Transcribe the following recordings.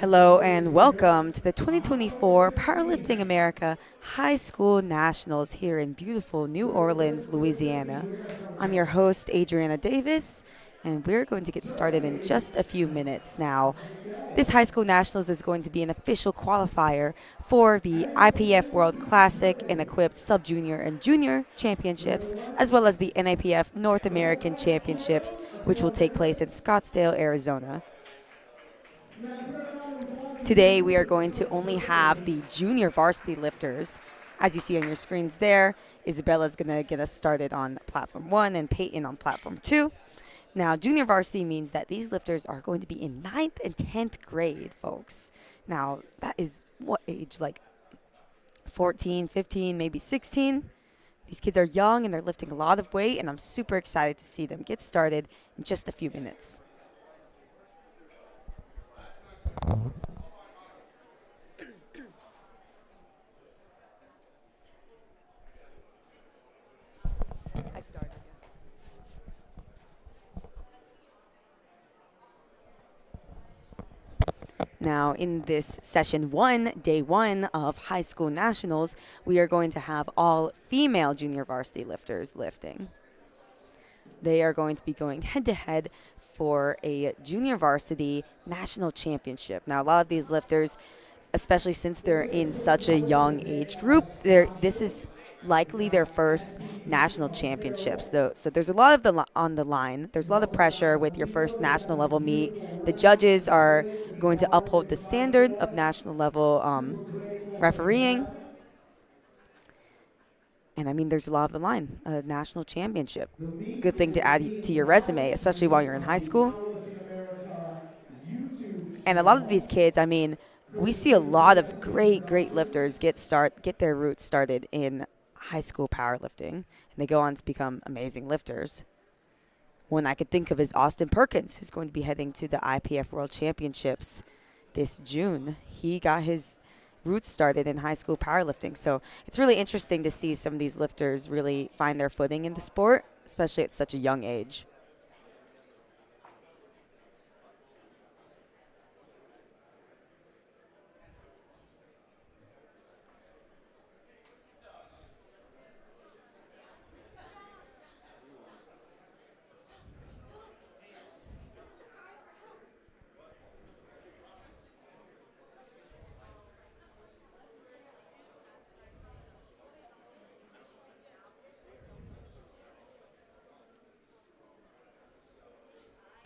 Hello and welcome to the 2024 Powerlifting America High School Nationals here in beautiful New Orleans, Louisiana. I'm your host, Adriana Davis, and we're going to get started in just a few minutes now. This High School Nationals is going to be an official qualifier for the IPF World Classic and Equipped Sub-Junior and Junior Championships, as well as the NAPF North American Championships, which will take place in Scottsdale, Arizona. Today we are going to only have the junior varsity lifters. As you see on your screens there, Isabella's going to get us started on platform 1 and Peyton on platform 2. Now, junior varsity means that these lifters are going to be in 9th and 10th grade, folks. Now, that is what age, like 14, 15, maybe 16? These kids are young and they're lifting a lot of weight, and I'm super excited to see them get started in just a few minutes. I started. Now, in this session 1, day 1 of High School Nationals, we are going to have all female junior varsity lifters lifting. They are going to be going head-to-head for a junior varsity national championship. Now, a lot of these lifters, especially since they're in such a young age group, this is likely their first national championships. So there's a lot of on the line. There's a lot of pressure with your first national level meet. The judges are going to uphold the standard of national level refereeing. And I mean, there's a lot of the line, a national championship. Good thing to add to your resume, especially while you're in high school. And a lot of these kids, I mean, we see a lot of great lifters get their roots started in high school powerlifting, and they go on to become amazing lifters. One I could think of is Austin Perkins, who's going to be heading to the IPF World Championships this June. He got his roots started in high school powerlifting, so it's really interesting to see some of these lifters really find their footing in the sport, especially at such a young age.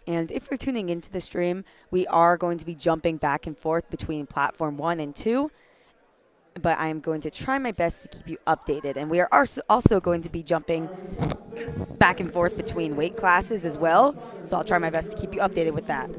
And if you're tuning into the stream, we are going to be jumping back and forth between platform 1 and 2, but I'm going to try my best to keep you updated. And we are also going to be jumping back and forth between weight classes as well, so I'll try my best to keep you updated with that.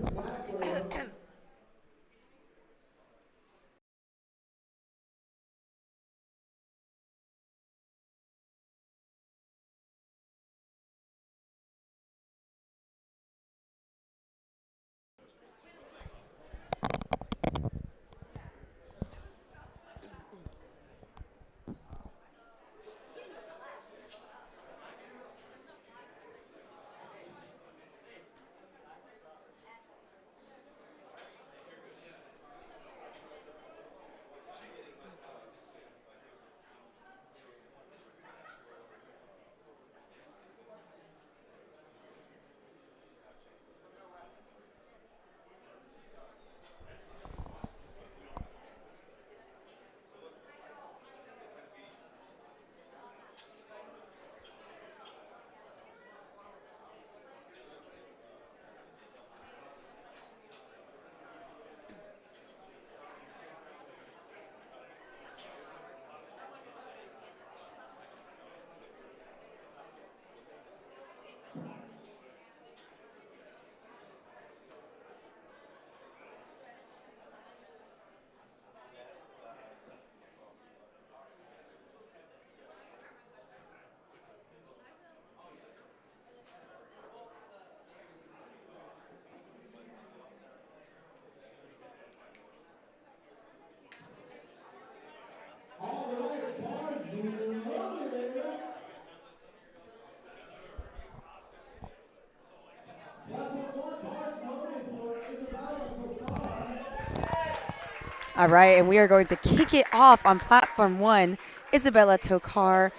All right, and we are going to kick it off on platform 1. Isabella Tokar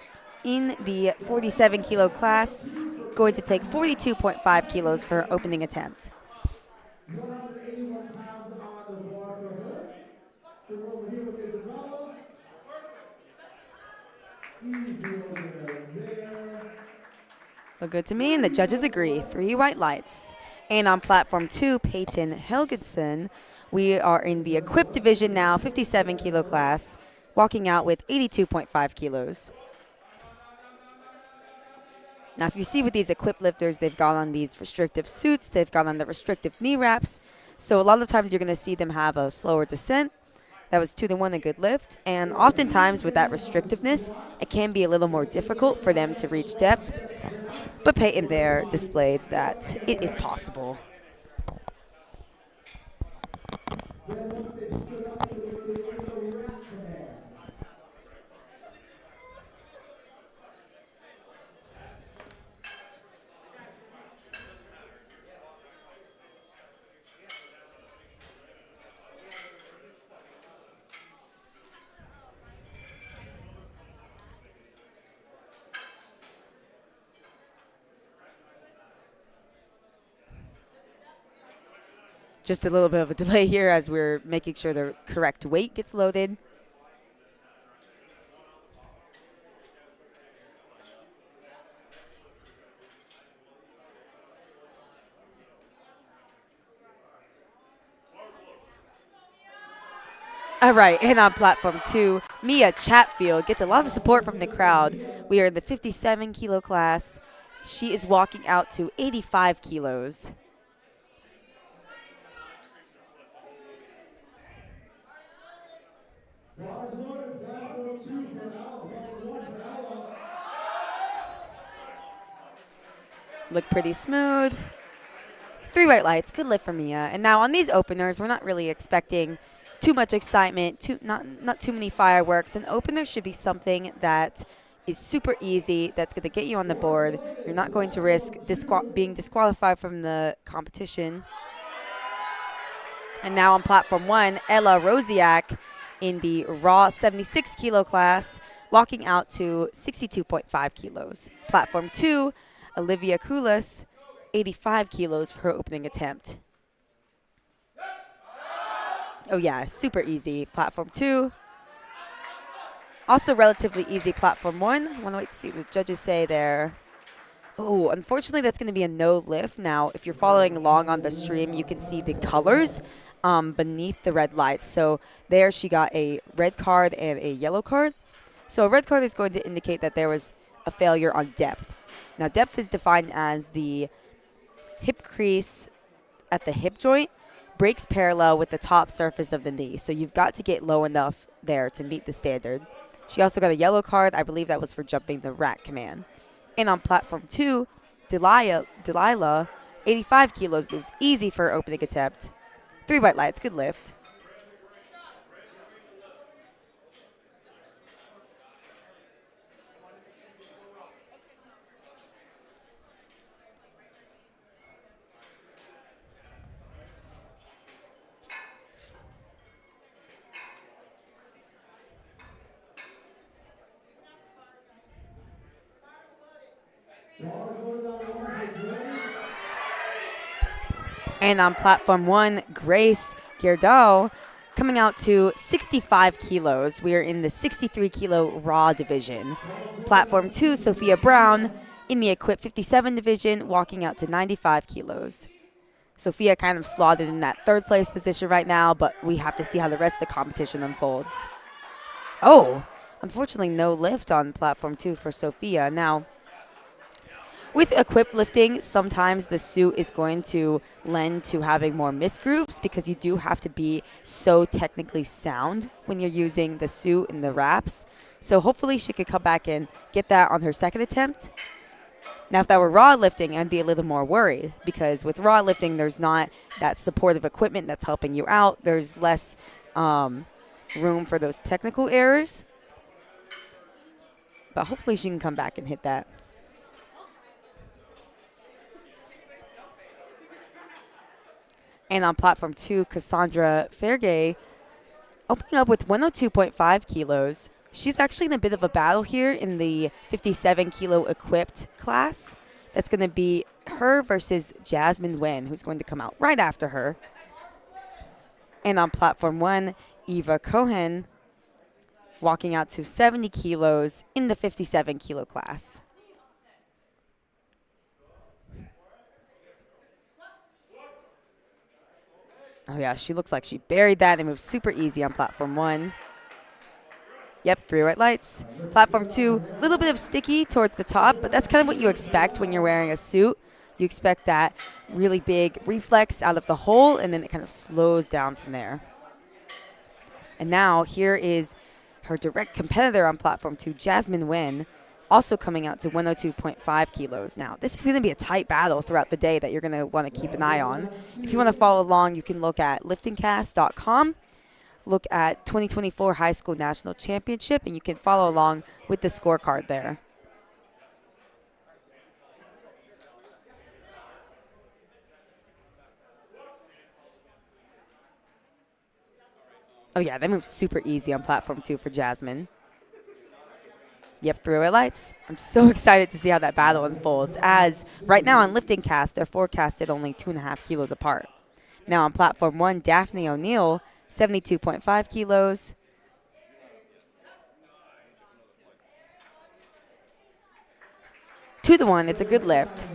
in the 47 kilo class, going to take 42.5 kilos for her opening attempt. 181 pounds on the bar for her. So we're over here with Isabella. Easy opener there. Look good to me, and the judges agree. 3 white lights. And on platform 2, Peyton Helgeson. We are in the equipped division now, 57 kilo class, walking out with 82.5 kilos. Now, if you see with these equipped lifters, they've got on these restrictive suits, they've got on the restrictive knee wraps. So a lot of times you're going to see them have a slower descent. That was 2-1, a good lift. And oftentimes with that restrictiveness, it can be a little more difficult for them to reach depth. But Peyton there displayed that it is possible. Just a little bit of a delay here as we're making sure the correct weight gets loaded. All right, and on platform 2, Mia Chatfield gets a lot of support from the crowd. We are in the 57 kilo class. She is walking out to 85 kilos. Look pretty smooth. 3 white lights, good lift for Mia. And now on these openers, we're not really expecting too much excitement, not too many fireworks. An opener should be something that is super easy, that's going to get you on the board. You're not going to risk being disqualified from the competition. And now on platform 1, Ella Rosiak in the raw 76 kilo class, walking out to 62.5 kilos. Platform 2, Olivia Koulas, 85 kilos for her opening attempt. Oh yeah, super easy. Platform 2. Also relatively easy platform 1. I want to wait to see what the judges say there. Oh, unfortunately that's going to be a no lift. Now, if you're following along on the stream, you can see the colors beneath the red lights. So there she got a red card and a yellow card. So a red card is going to indicate that there was a failure on depth. Now, depth is defined as the hip crease at the hip joint breaks parallel with the top surface of the knee. So you've got to get low enough there to meet the standard. She also got a yellow card. I believe that was for jumping the rack command. And on platform 2, Delilah, 85 kilos, moves easy for her opening attempt. 3 white lights, good lift. And on platform 1, Grace Girdau coming out to 65 kilos. We are in the 63 kilo raw division. Platform 2, Sophia Brown in the equipped 57 division, walking out to 95 kilos. Sophia kind of slotted in that 3rd place position right now, but we have to see how the rest of the competition unfolds. Oh, unfortunately no lift on platform 2 for Sophia. Now, with equipped lifting, sometimes the suit is going to lend to having more misgrooves because you do have to be so technically sound when you're using the suit and the wraps. So hopefully she could come back and get that on her 2nd attempt. Now, if that were raw lifting, I'd be a little more worried because with raw lifting, there's not that supportive equipment that's helping you out. There's less room for those technical errors. But hopefully she can come back and hit that. And on platform 2, Cassandra Fergay Opening up with 102.5 kilos. She's actually in a bit of a battle here in the 57 kilo equipped class. That's going to be her versus Jasmine Nguyen, who's going to come out right after her. And on platform 1, Eva Cohen walking out to 70 kilos in the 57 kilo class. Oh yeah, she looks like she buried that. They move super easy on platform 1. Yep, 3 white lights. Platform 2, a little bit of sticky towards the top, but that's kind of what you expect when you're wearing a suit. You expect that really big reflex out of the hole, and then it kind of slows down from there. And now here is her direct competitor on platform 2, Jasmine Nguyen, also coming out to 102.5 kilos. Now, this is going to be a tight battle throughout the day that you're going to want to keep an eye on. If you want to follow along, you can look at liftingcast.com. Look at 2024 High School National Championship, and you can follow along with the scorecard there. Oh yeah, they move super easy on platform 2 for Jasmine. Yep, 3 white lights. I'm so excited to see how that battle unfolds, as right now on Lifting Cast, they're forecasted only 2.5 kilos apart. Now on platform 1, Daphne O'Neill, 72.5 kilos. Two to 1, it's a good lift.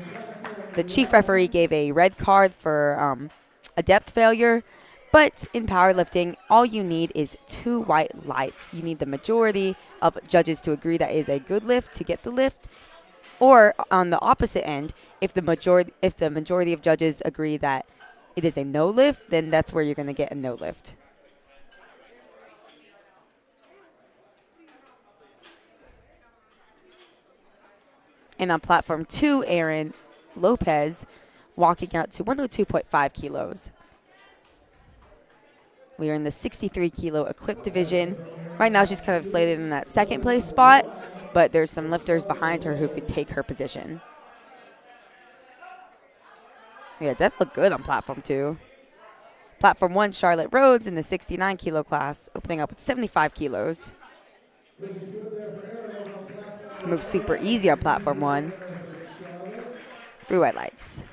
The chief referee gave a red card for a depth failure, but in powerlifting, all you need is 2 white lights. You need the majority of judges to agree that is a good lift to get the lift, or on the opposite end, if the majority of judges agree that it is a no lift, then that's where you're going to get a no lift. And on platform 2, Erin Lopez walking out to 102.5 kilos. We are in the 63 kilo equipped division. Right now she's kind of slated in that second place spot, but there's some lifters behind her who could take her position. Yeah, that looked good on platform 2. Platform 1, Charlotte Rhodes in the 69 kilo class, opening up with 75 kilos. Moves super easy on platform 1. 3 white lights.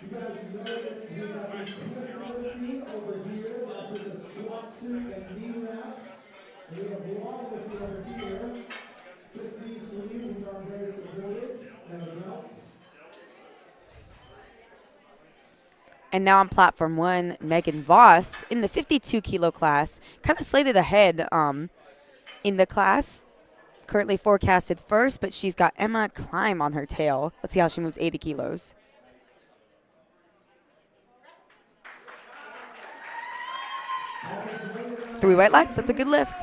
You guys notice we have equipped lifting over here. That's in the squat suit and knee wraps. And we have long lifting over here. Just knee sleeves, which are very supportive, and the belts. And now on platform 1, Megan Voss in the 52 kilo class, kind of slated ahead in the class. Currently forecasted first, but she's got Emma Climb on her tail. Let's see how she moves 80 kilos. Three white lights, that's a good lift.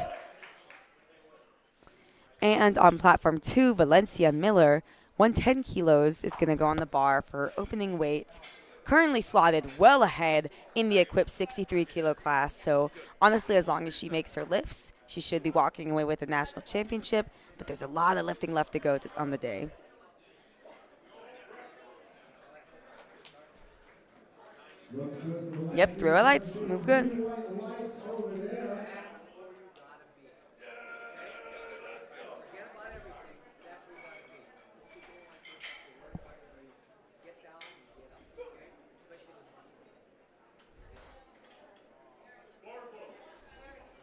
And on platform 2, Valencia Miller, 110 kilos is going to go on the bar for opening weight. Currently slotted well ahead in the equipped 63 kilo class. So honestly, as long as she makes her lifts, she should be walking away with a national championship. But there's a lot of lifting left to go on the day. Yep, 3 white lights, move good.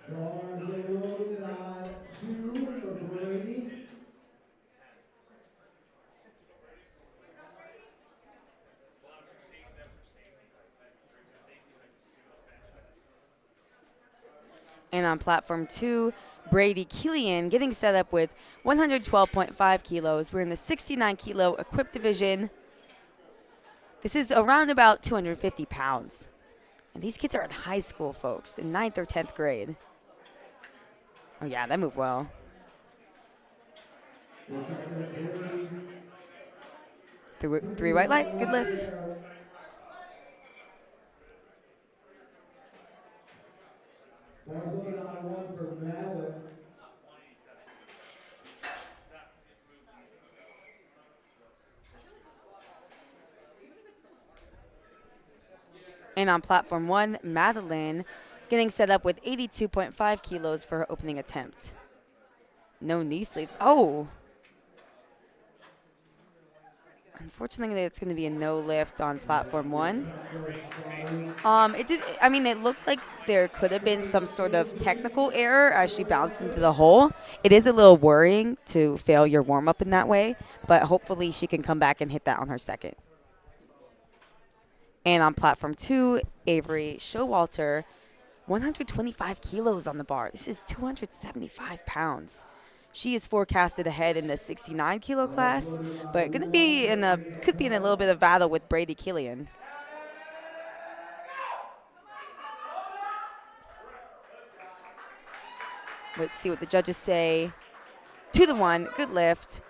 Bars are loaded on 2 for Brady. And on platform 2, Brady Killian getting set up with 112.5 kilos. We're in the 69 kilo equipped division. This is around about 250 pounds. And these kids are in high school, folks, in 9th or 10th grade. Oh, yeah, that moved well. Three white lights, good lift. Bars loaded on 1 for Madeline. And on platform 1, Madeline getting set up with 82.5 kilos for her opening attempt. No knee sleeves. Oh! Unfortunately, it's going to be a no lift on platform 1. It looked like there could have been some sort of technical error as she bounced into the hole. It is a little worrying to fail your warm-up in that way, but hopefully she can come back and hit that on her second. And on platform 2, Avery Showalter, 125 kilos on the bar. This is 275 pounds. She is forecasted ahead in the 69 kilo class, but could be in a little bit of battle with Brady Killian. Let's see what the judges say. 2-1, good lift.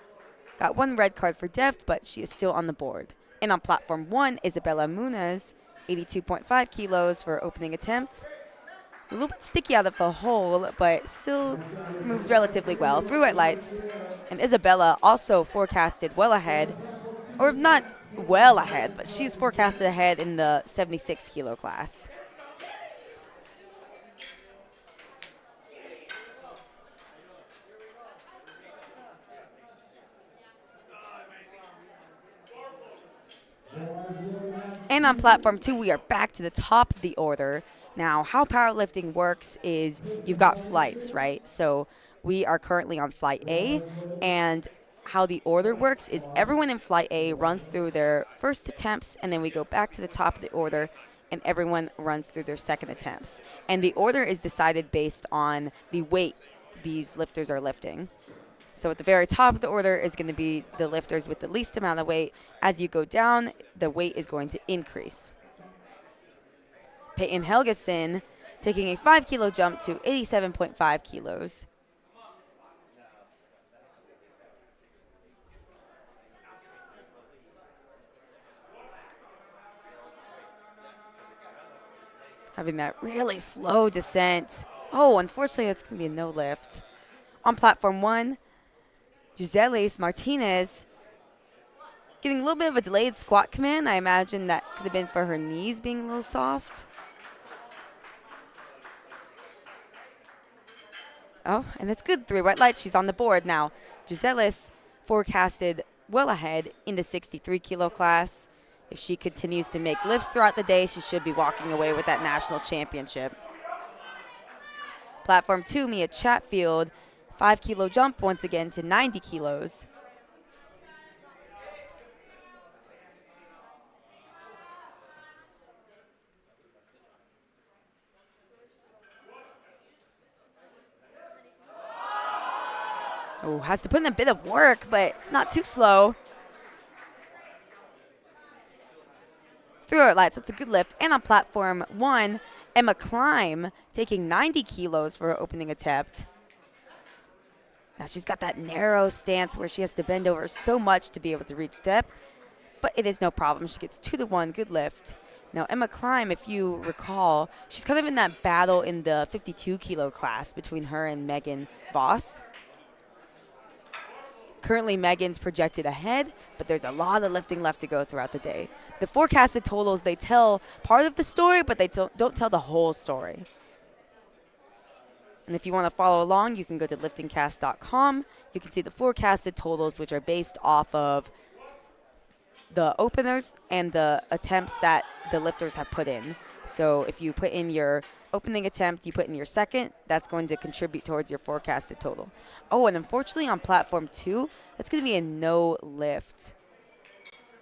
Got 1 red card for depth, but she is still on the board. And on platform 1, Isabella Muniz, 82.5 kilos for opening attempt. A little bit sticky out of the hole, but still moves relatively well. 3 white lights. And Isabella also forecasted well ahead, or not well ahead, but she's forecasted ahead in the 76 kilo class. And on platform 2, we are back to the top of the order. Now, how powerlifting works is you've got flights, right? So we are currently on flight A, and how the order works is everyone in flight A runs through their first attempts, and then we go back to the top of the order, and everyone runs through their second attempts. And the order is decided based on the weight these lifters are lifting. So at the very top of the order is going to be the lifters with the least amount of weight. As you go down, the weight is going to increase. Peyton Helgetson taking a 5 kilo jump to 87.5 kilos. Having that really slow descent. Oh, unfortunately, that's going to be a no lift. On platform 1, Giselis Martinez getting a little bit of a delayed squat command. I imagine that could have been for her knees being a little soft. Oh, and it's good. 3 white lights. She's on the board now. Giselis forecasted well ahead in the 63 kilo class. If she continues to make lifts throughout the day, she should be walking away with that national championship. Platform 2, Mia Chatfield, 5 kilo jump once again to 90 kilos. Oh, has to put in a bit of work, but it's not too slow. 3 white lights, that's a good lift. And on platform 1, Emma Climb taking 90 kilos for her opening attempt. Now she's got that narrow stance where she has to bend over so much to be able to reach depth, but it is no problem. She gets 2-1, good lift. Now Emma Climb, if you recall, she's kind of in that battle in the 52 kilo class between her and Megan Voss. Currently, Megan's projected ahead, but there's a lot of lifting left to go throughout the day. The forecasted totals, they tell part of the story, but they don't tell the whole story. And if you want to follow along, you can go to liftingcast.com. You can see the forecasted totals, which are based off of the openers and the attempts that the lifters have put in. So if you put in your opening attempt, you put in your second, that's going to contribute towards your forecasted total. Oh, and unfortunately on platform 2, that's going to be a no lift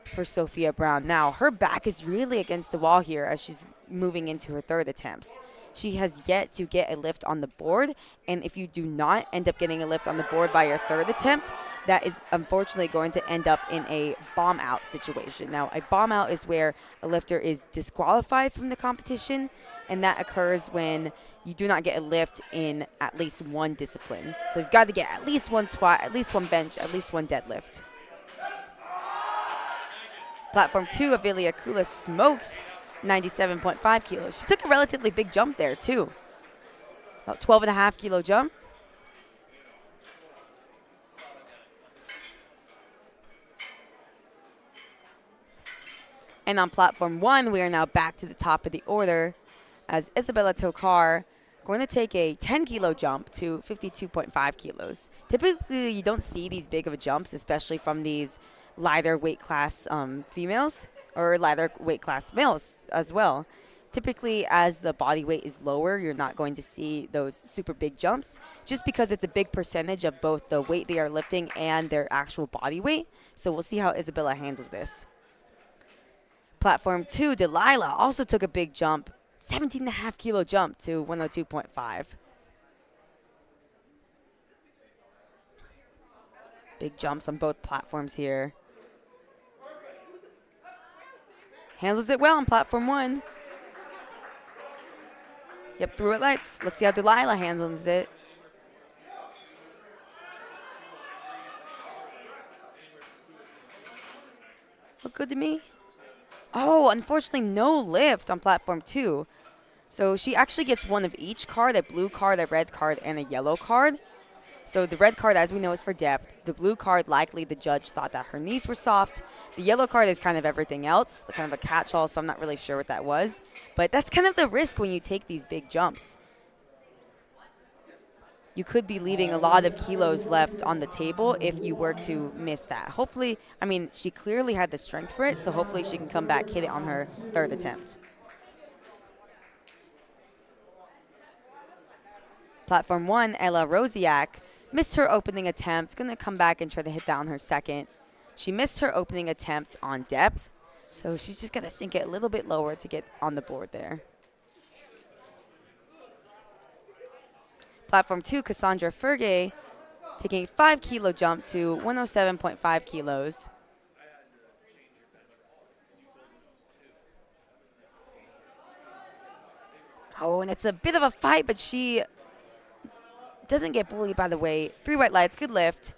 for Sophia Brown. Now, her back is really against the wall here as she's moving into her third attempts. She has yet to get a lift on the board, and if you do not end up getting a lift on the board by your third attempt, that is unfortunately going to end up in a bomb out situation. Now, a bomb out is where a lifter is disqualified from the competition, and that occurs when you do not get a lift in at least one discipline. So you've got to get at least one squat, at least one bench, at least one deadlift. Platform 2, Avilia Kula smokes 97.5 kilos. She took a relatively big jump there, too. About 12.5 kilo jump. And on platform 1, we are now back to the top of the order as Isabella Tokar going to take a 10-kilo jump to 52.5 kilos. Typically, you don't see these big of a jumps, especially from these lighter weight class females or lighter weight class males as well. Typically, as the body weight is lower, you're not going to see those super big jumps just because it's a big percentage of both the weight they are lifting and their actual body weight. So we'll see how Isabella handles this. Platform 2, Delilah also took a big jump, 17.5-kilo jump to 102.5. Big jumps on both platforms here. Handles it well on platform 1. Yep, through it lights. Let's see how Delilah handles it. Look good to me. Oh, unfortunately, no lift on platform 2. So she actually gets one of each card, a blue card, a red card, and a yellow card. So the red card, as we know, is for depth. The blue card, likely the judge thought that her knees were soft. The yellow card is kind of everything else, kind of a catch-all, so I'm not really sure what that was. But that's kind of the risk when you take these big jumps. You could be leaving a lot of kilos left on the table if you were to miss that. Hopefully, I mean, she clearly had the strength for it, so hopefully she can come back, hit it on her third attempt. Platform 1, Ella Rosiak missed her opening attempt. Going to come back and try to hit that on her second. She missed her opening attempt on depth, so she's just going to sink it a little bit lower to get on the board there. Platform 2, Cassandra Ferge taking a 5-kilo jump to 107.5 kilos. Oh, and it's a bit of a fight, but she doesn't get bullied by the weight. 3 white lights, good lift.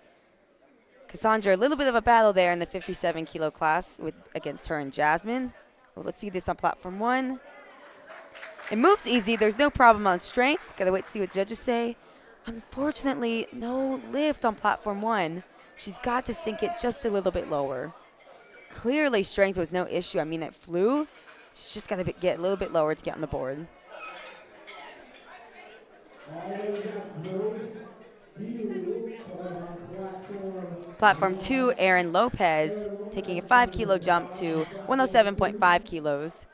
Cassandra, a little bit of a battle there in the 57-kilo class against her and Jasmine. Well, let's see this on platform 1. It moves easy. There's no problem on strength. Gotta wait to see what judges say. Unfortunately, no lift on platform 1. She's got to sink it just a little bit lower. Clearly, strength was no issue. I mean, it flew. She's just got to get a little bit lower to get on the board. Platform 2, Aaron Lopez taking a 5-kilo jump to 107.5 kilos.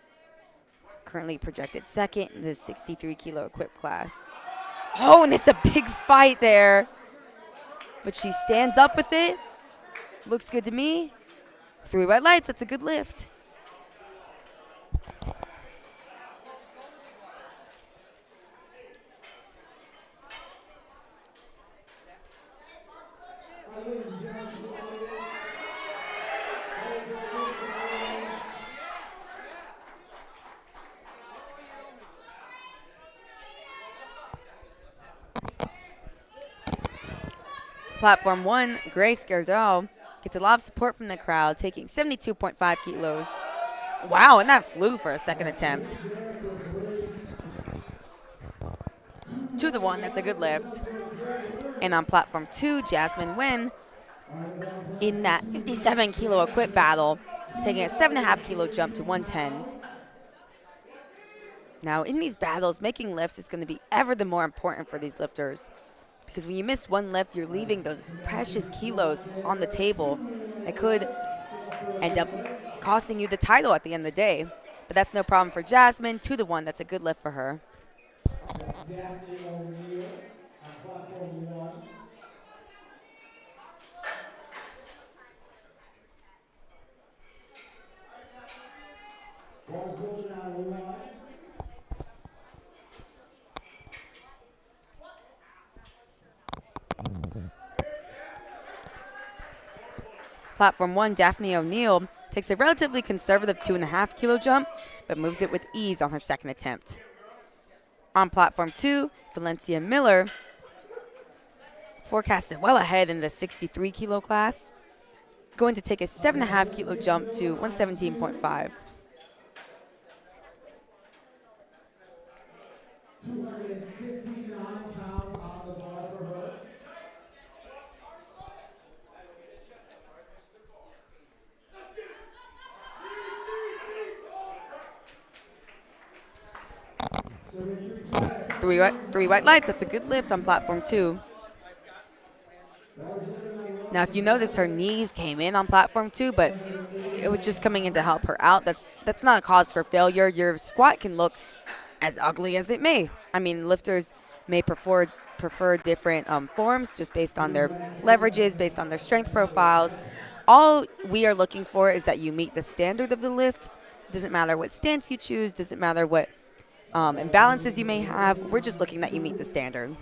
Currently projected second in the 63-kilo equipped class. Oh, and it's a big fight there. But she stands up with it. Looks good to me. 3 white lights, that's a good lift. Platform 1, Grace Gerdau gets a lot of support from the crowd, taking 72.5 kilos. Wow, and that flew for a second attempt. 2-1, that's a good lift. And on platform 2, Jasmine Nguyen in that 57-kilo equip battle, taking a 7.5-kilo jump to 110. Now, in these battles, making lifts is going to be ever the more important for these lifters. Because when you miss one lift, you're leaving those precious kilos on the table that could end up costing you the title at the end of the day. But that's no problem for Jasmine. 2-1, that's a good lift for her. Platform 1, Daphne O'Neill takes a relatively conservative 2.5-kilo jump, but moves it with ease on her second attempt. On platform 2, Valencia Miller forecasted well ahead in the 63-kilo class, going to take a 7.5-kilo jump to 117.5. Three white lights. That's a good lift on platform 2. Now, if you notice, her knees came in on platform 2, but it was just coming in to help her out. That's not a cause for failure. Your squat can look as ugly as it may. I mean, lifters may prefer different forms just based on their leverages, based on their strength profiles. All we are looking for is that you meet the standard of the lift. Doesn't matter what stance you choose. Doesn't matter what imbalances you may have. We're just looking that you meet the standard.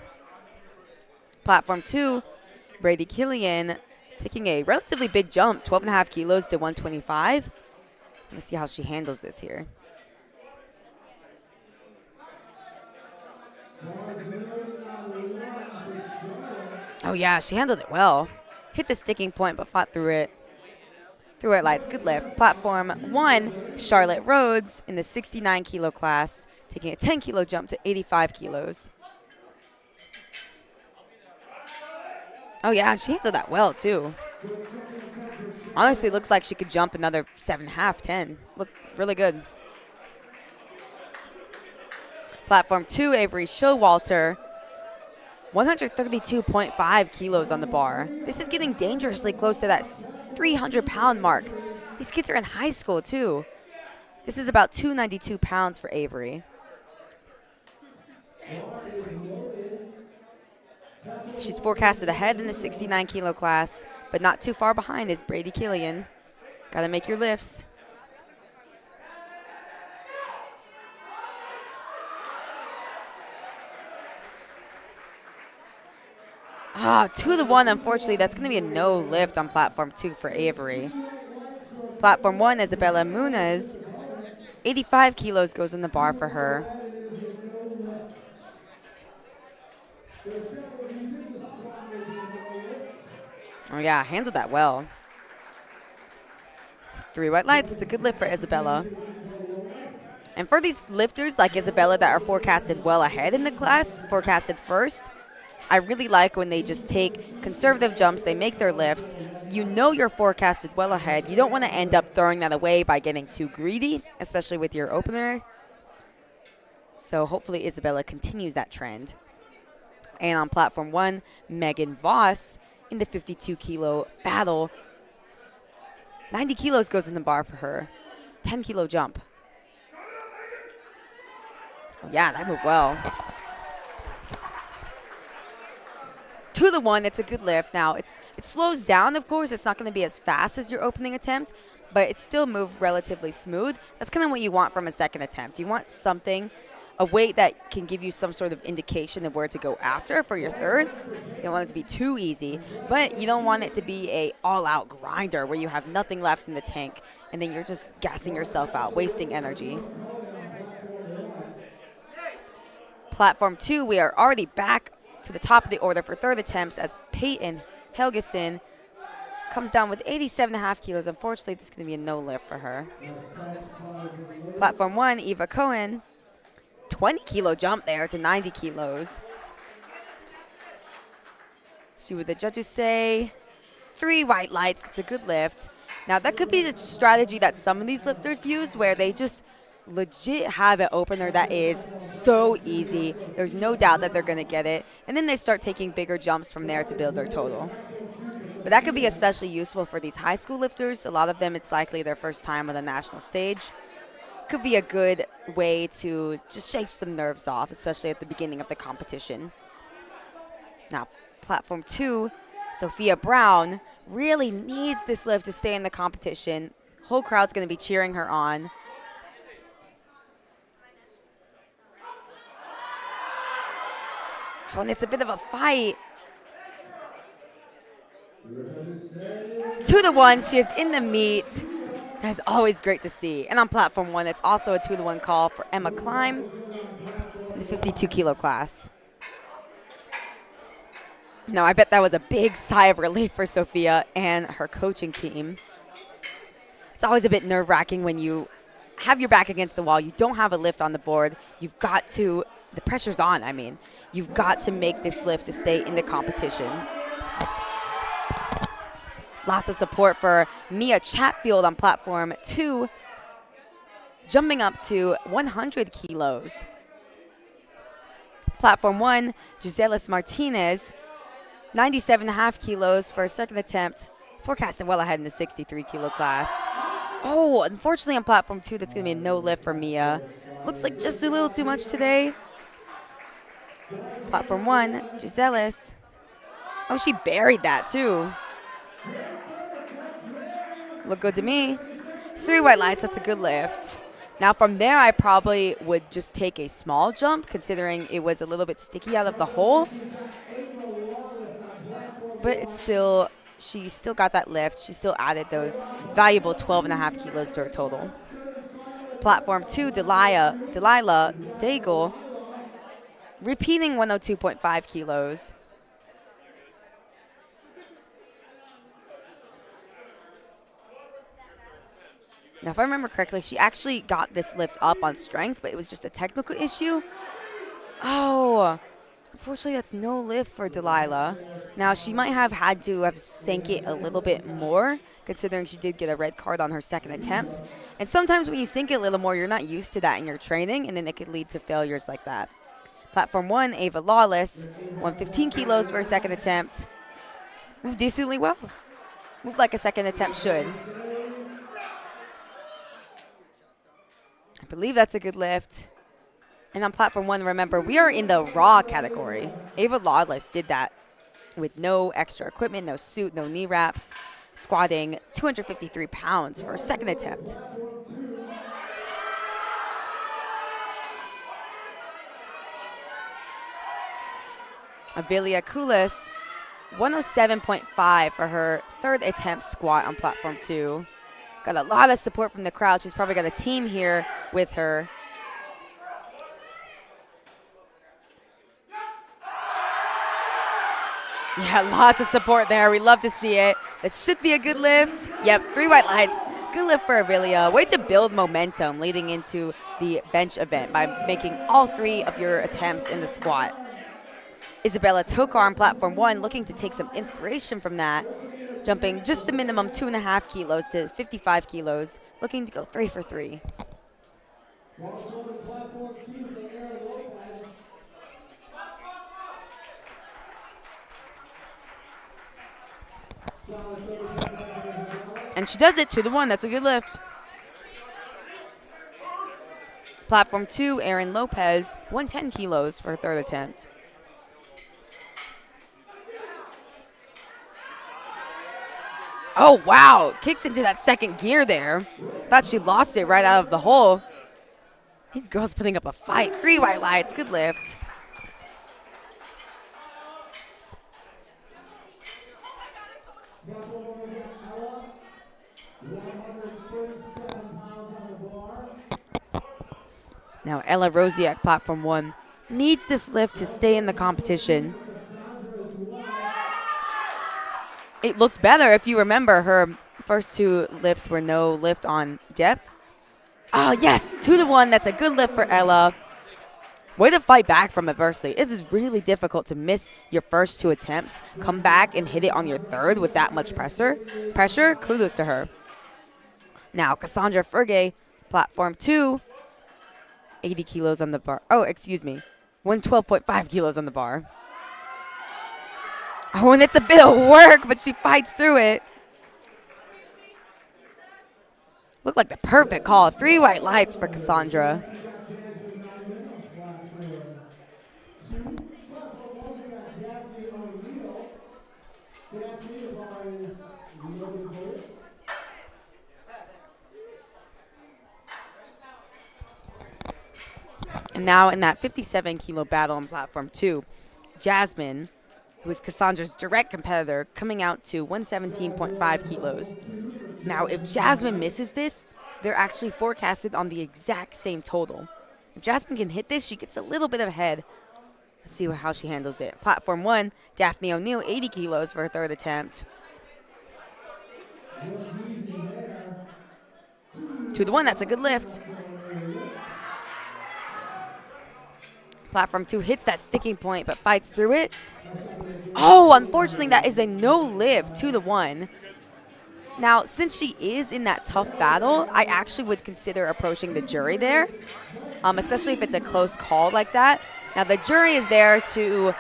Platform 2, Brady Killian taking a relatively big jump, 12.5 kilos to 125. Let's see how she handles this here. Oh, yeah, she handled it well. Hit the sticking point, but fought through it. Through it lights, good lift. Platform 1, Charlotte Rhodes in the 69 kilo class, taking a 10 kilo jump to 85 kilos. Oh, yeah, and she handled that well, too. Honestly, looks like she could jump another 7.5, 10. Looked really good. Platform 2, Avery Showalter, 132.5 kilos on the bar. This is getting dangerously close to that 300-pound mark. These kids are in high school, too. This is about 292 pounds for Avery. She's forecasted ahead in the 69 kilo class, but not too far behind is Brady Killian. Gotta make your lifts. Ah, 2 to 1, unfortunately, that's gonna be a no lift on platform 2 for Avery. Platform 1, Isabella Muniz, 85 kilos goes in the bar for her. Oh yeah, handled that well. 3 white lights, it's a good lift for Isabella. And for these lifters like Isabella that are forecasted well ahead in the class, forecasted first, I really like when they just take conservative jumps, they make their lifts. You know you're forecasted well ahead. You don't want to end up throwing that away by getting too greedy, especially with your opener. So hopefully Isabella continues that trend. And on platform 1, Megan Voss in the 52 kilo battle. 90 kilos goes in the bar for her. 10 kilo jump. Oh yeah, that moved well. 2 to 1, it's a good lift. Now, it slows down, of course. It's not going to be as fast as your opening attempt, but it still moved relatively smooth. That's kind of what you want from a second attempt. You want something, a weight that can give you some sort of indication of where to go after for your third. You don't want it to be too easy, but you don't want it to be a all-out grinder where you have nothing left in the tank, and then you're just gassing yourself out, wasting energy. Platform 2, we are already back to the top of the order for third attempts as Peyton Helgeson comes down with 87.5 kilos. Unfortunately, this is going to be a no lift for her. Platform 1, Eva Cohen, 20 kilo jump there to 90 kilos. See what the judges say. 3 white lights, it's a good lift. Now that could be the strategy that some of these lifters use where they just legit have an opener that is so easy. There's no doubt that they're going to get it. And then they start taking bigger jumps from there to build their total. But that could be especially useful for these high school lifters. A lot of them, it's likely their first time on the national stage. Could be a good way to just shake some nerves off, especially at the beginning of the competition. Now, platform 2, Sophia Brown really needs this lift to stay in the competition. Whole crowd's going to be cheering her on. Oh, and it's a bit of a fight. 2 to 1, she is in the meet. That's always great to see. And on platform 1, it's also a 2 to 1 call for Emma Klein in the 52 kilo class. Now, I bet that was a big sigh of relief for Sophia and her coaching team. It's always a bit nerve-wracking when you have your back against the wall. You don't have a lift on the board. You've got to, the pressure's on, I mean. You've got to make this lift to stay in the competition. Lots of support for Mia Chatfield on platform 2, jumping up to 100 kilos. platform 1, Gisela Martinez, 97.5 kilos for a second attempt, forecasted well ahead in the 63 kilo class. Oh, unfortunately on platform 2, that's going to be a no lift for Mia. Looks like just a little too much today. Platform 1, Giselis. Oh, she buried that too. Look good to me. 3 white lights, that's a good lift. Now from there, I probably would just take a small jump, considering it was a little bit sticky out of the hole. But it's still, she still got that lift. She still added those valuable 12.5 kilos to her total. Platform 2, Delilah Daigle, repeating 102.5 kilos. Now, if I remember correctly, she actually got this lift up on strength, but it was just a technical issue. Oh, unfortunately, that's no lift for Delilah. Now, she might have had to have sank it a little bit more, considering she did get a red card on her second attempt. And sometimes when you sink it a little more, you're not used to that in your training, and then it could lead to failures like that. Platform 1, Ava Lawless, 115 kilos for a second attempt. Moved decently well. Moved like a second attempt should. I believe that's a good lift. And on platform 1, remember, we are in the raw category. Ava Lawless did that with no extra equipment, no suit, no knee wraps, squatting 253 pounds for a second attempt. Avilia Kulis, 107.5 for her third attempt squat on platform 2. Got a lot of support from the crowd. She's probably got a team here with her. Yeah, lots of support there. We love to see it. That should be a good lift. Yep, 3 white lights. Good lift for Avilia. Way to build momentum leading into the bench event by making all 3 of your attempts in the squat. Isabella Tokar on platform 1, looking to take some inspiration from that. Jumping just the minimum 2.5 kilos to 55 kilos, looking to go 3 for 3. And she does it, 2 to 1. That's a good lift. Platform 2, Erin Lopez, 110 kilos for her third attempt. Oh, wow. Kicks into that second gear there. Thought she lost it right out of the hole. These girls putting up a fight. 3 white lights. Good lift. Now, Ella Rosiak, platform 1, needs this lift to stay in the competition. It looked better if you remember her first 2 lifts were no lift on depth. Oh, yes, 2 to 1. That's a good lift for Ella. Way to fight back from adversity. It is really difficult to miss your first 2 attempts, come back and hit it on your third with that much pressure. Kudos to her. Now, Cassandra Ferge, platform 2, 80 kilos on the bar. Oh, excuse me, 112.5 kilos on the bar. Oh, and it's a bit of work, but she fights through it. Looked like the perfect call. 3 white lights for Cassandra. And now in that 57 kilo battle on platform 2, Jasmine, who is Cassandra's direct competitor, coming out to 117.5 kilos. Now, if Jasmine misses this, they're actually forecasted on the exact same total. If Jasmine can hit this, she gets a little bit ahead. Let's see how she handles it. Platform 1, Daphne O'Neill, 80 kilos for her third attempt. 2 to 1, that's a good lift. Platform 2 hits that sticking point, but fights through it. Oh, unfortunately, that is a no lift, 2 to 1. Now, since she is in that tough battle, I actually would consider approaching the jury there. especially if it's a close call like that. Now, the jury is there to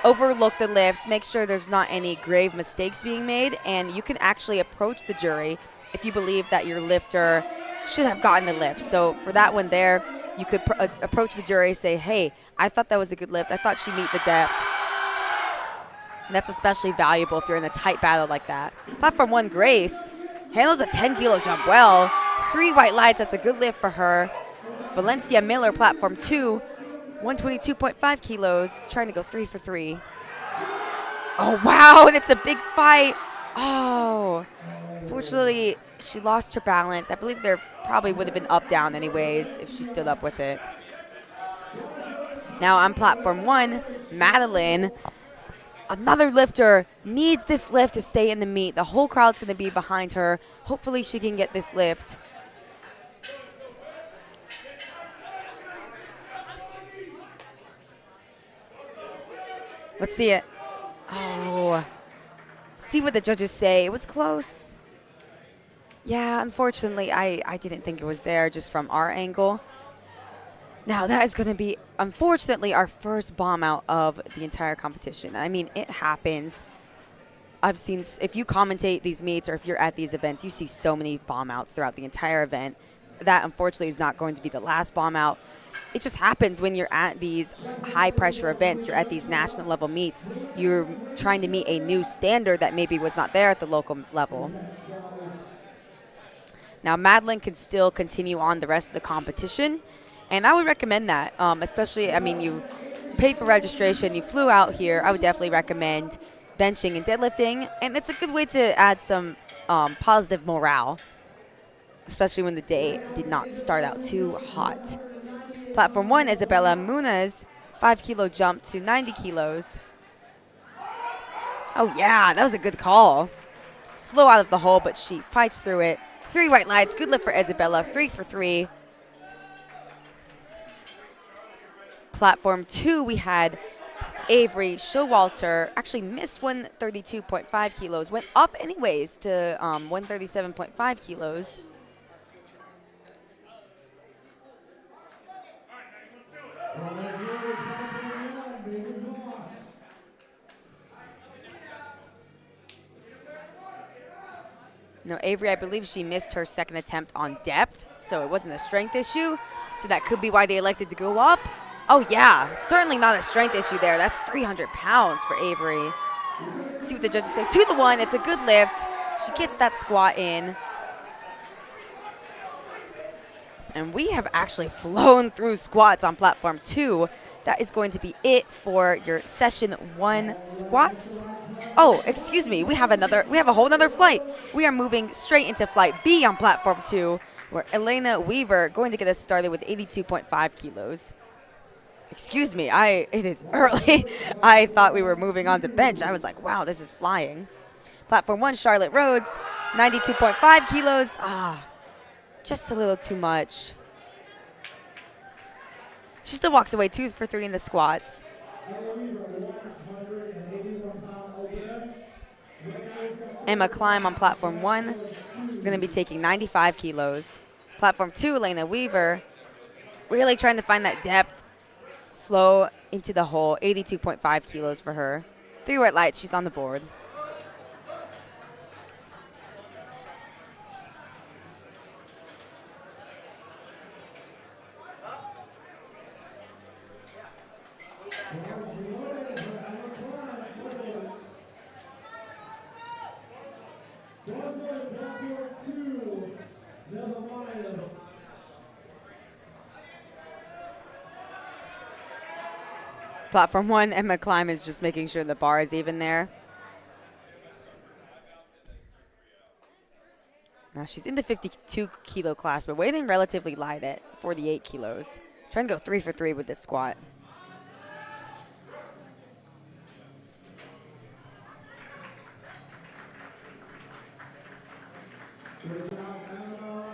overlook the lifts, make sure there's not any grave mistakes being made, and you can actually approach the jury if you believe that your lifter should have gotten the lift. So for that one there, you could approach the jury, say, hey, I thought that was a good lift. I thought she meet the depth. And that's especially valuable if you're in a tight battle like that. Platform 1, Grace, handles a 10-kilo jump well. 3 white lights, that's a good lift for her. Valencia Miller, platform 2, 122.5 kilos, trying to go 3 for 3. Oh, wow, and it's a big fight. Oh, fortunately, she lost her balance. I believe there probably would have been up-down anyways if she stood up with it. Now on platform 1, Madeline, another lifter, needs this lift to stay in the meet. The whole crowd's going to be behind her. Hopefully she can get this lift. Let's see it. Oh, see what the judges say. It was close. Yeah, unfortunately, I didn't think it was there just from our angle. Now, that is going to be, unfortunately, our first bomb out of the entire competition. I mean, it happens. I've seen, if you commentate these meets or if you're at these events, you see so many bomb outs throughout the entire event. That, unfortunately, is not going to be the last bomb out. It just happens when you're at these high-pressure events, you're at these national-level meets, you're trying to meet a new standard that maybe was not there at the local level. Now, Madeline can still continue on the rest of the competition, and I would recommend that, especially, I mean, you paid for registration, you flew out here. I would definitely recommend benching and deadlifting, and it's a good way to add some positive morale, especially when the day did not start out too hot. Platform 1, Isabella Muniz, 5-kilo jump to 90 kilos. Oh, yeah, that was a good call. Slow out of the hole, but she fights through it. 3 white lights, good lift for Isabella, 3 for 3. Platform 2, we had Avery Showalter, actually missed 132.5 kilos, went up anyways to 137.5 kilos. No, Avery, I believe she missed her second attempt on depth, so it wasn't a strength issue. So that could be why they elected to go up. Oh, yeah, certainly not a strength issue there. That's 300 pounds for Avery. See what the judges say. 2 to 1, it's a good lift. She gets that squat in. And we have actually flown through squats on platform 2. That is going to be it for your session 1 squats. Oh, excuse me, we have a whole nother flight. We are moving straight into flight B on platform 2, where Elena Weaver going to get us started with 82.5 kilos. Excuse me, it is early. I thought we were moving on to bench. I was like, wow, this is flying. Platform 1, Charlotte Rhodes, 92.5 kilos. Just a little too much. She still walks away 2 for 3 in the squats. Emma Klein on platform 1, going to be taking 95 kilos. Platform 2, Elena Weaver, really trying to find that depth. Slow into the hole, 82.5 kilos for her. 3 white lights, she's on the board. Platform 1, Emma Klein is just making sure the bar is even there. Now she's in the 52-kilo class, but weighing relatively light at 48 kilos. Trying to go 3 for 3 with this squat.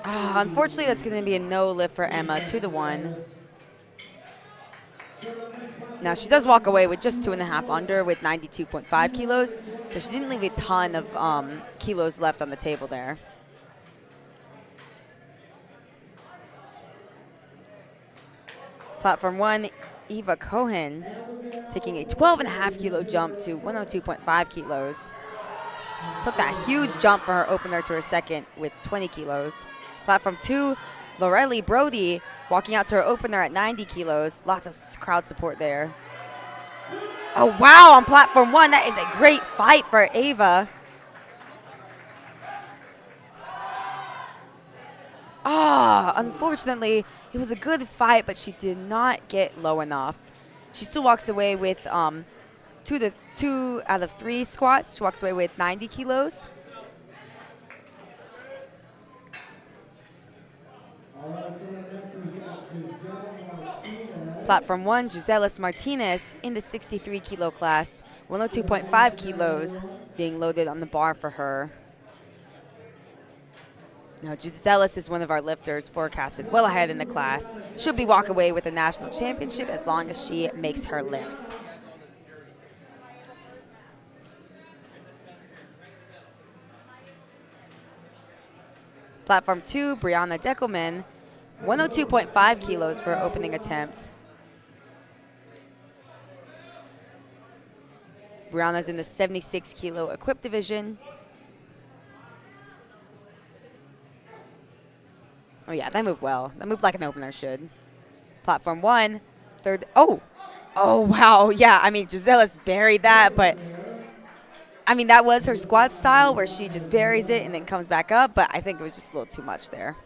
Unfortunately, that's going to be a no lift for Emma, 2 to 1. Now, she does walk away with just 2.5 under with 92.5 kilos, so she didn't leave a ton of kilos left on the table there. Platform 1, Eva Cohen, taking a 12.5 kilo jump to 102.5 kilos. Took that huge jump for her opener to her second with 20 kilos. Platform 2, Lorelli Brody, walking out to her opener at 90 kilos. Lots of crowd support there. Oh, wow, on platform 1, that is a great fight for Ava. Unfortunately, it was a good fight, but she did not get low enough. She still walks away with 2 out of 3 squats. She walks away with 90 kilos. Platform 1, Giselis Martinez in the 63 kilo class, 102.5 kilos being loaded on the bar for her. Now, Giselis is one of our lifters forecasted well ahead in the class. She'll be walk away with a national championship as long as she makes her lifts. Platform 2, Brianna Deckelman, 102.5 kilos for her opening attempt. Brianna's in the 76 kilo equipped division. Oh yeah, that moved well. That moved like an opener should. Platform 1, third. Oh wow. Yeah, I mean, Gisella's buried that, but I mean, that was her squat style where she just buries it and then comes back up, but I think it was just a little too much there.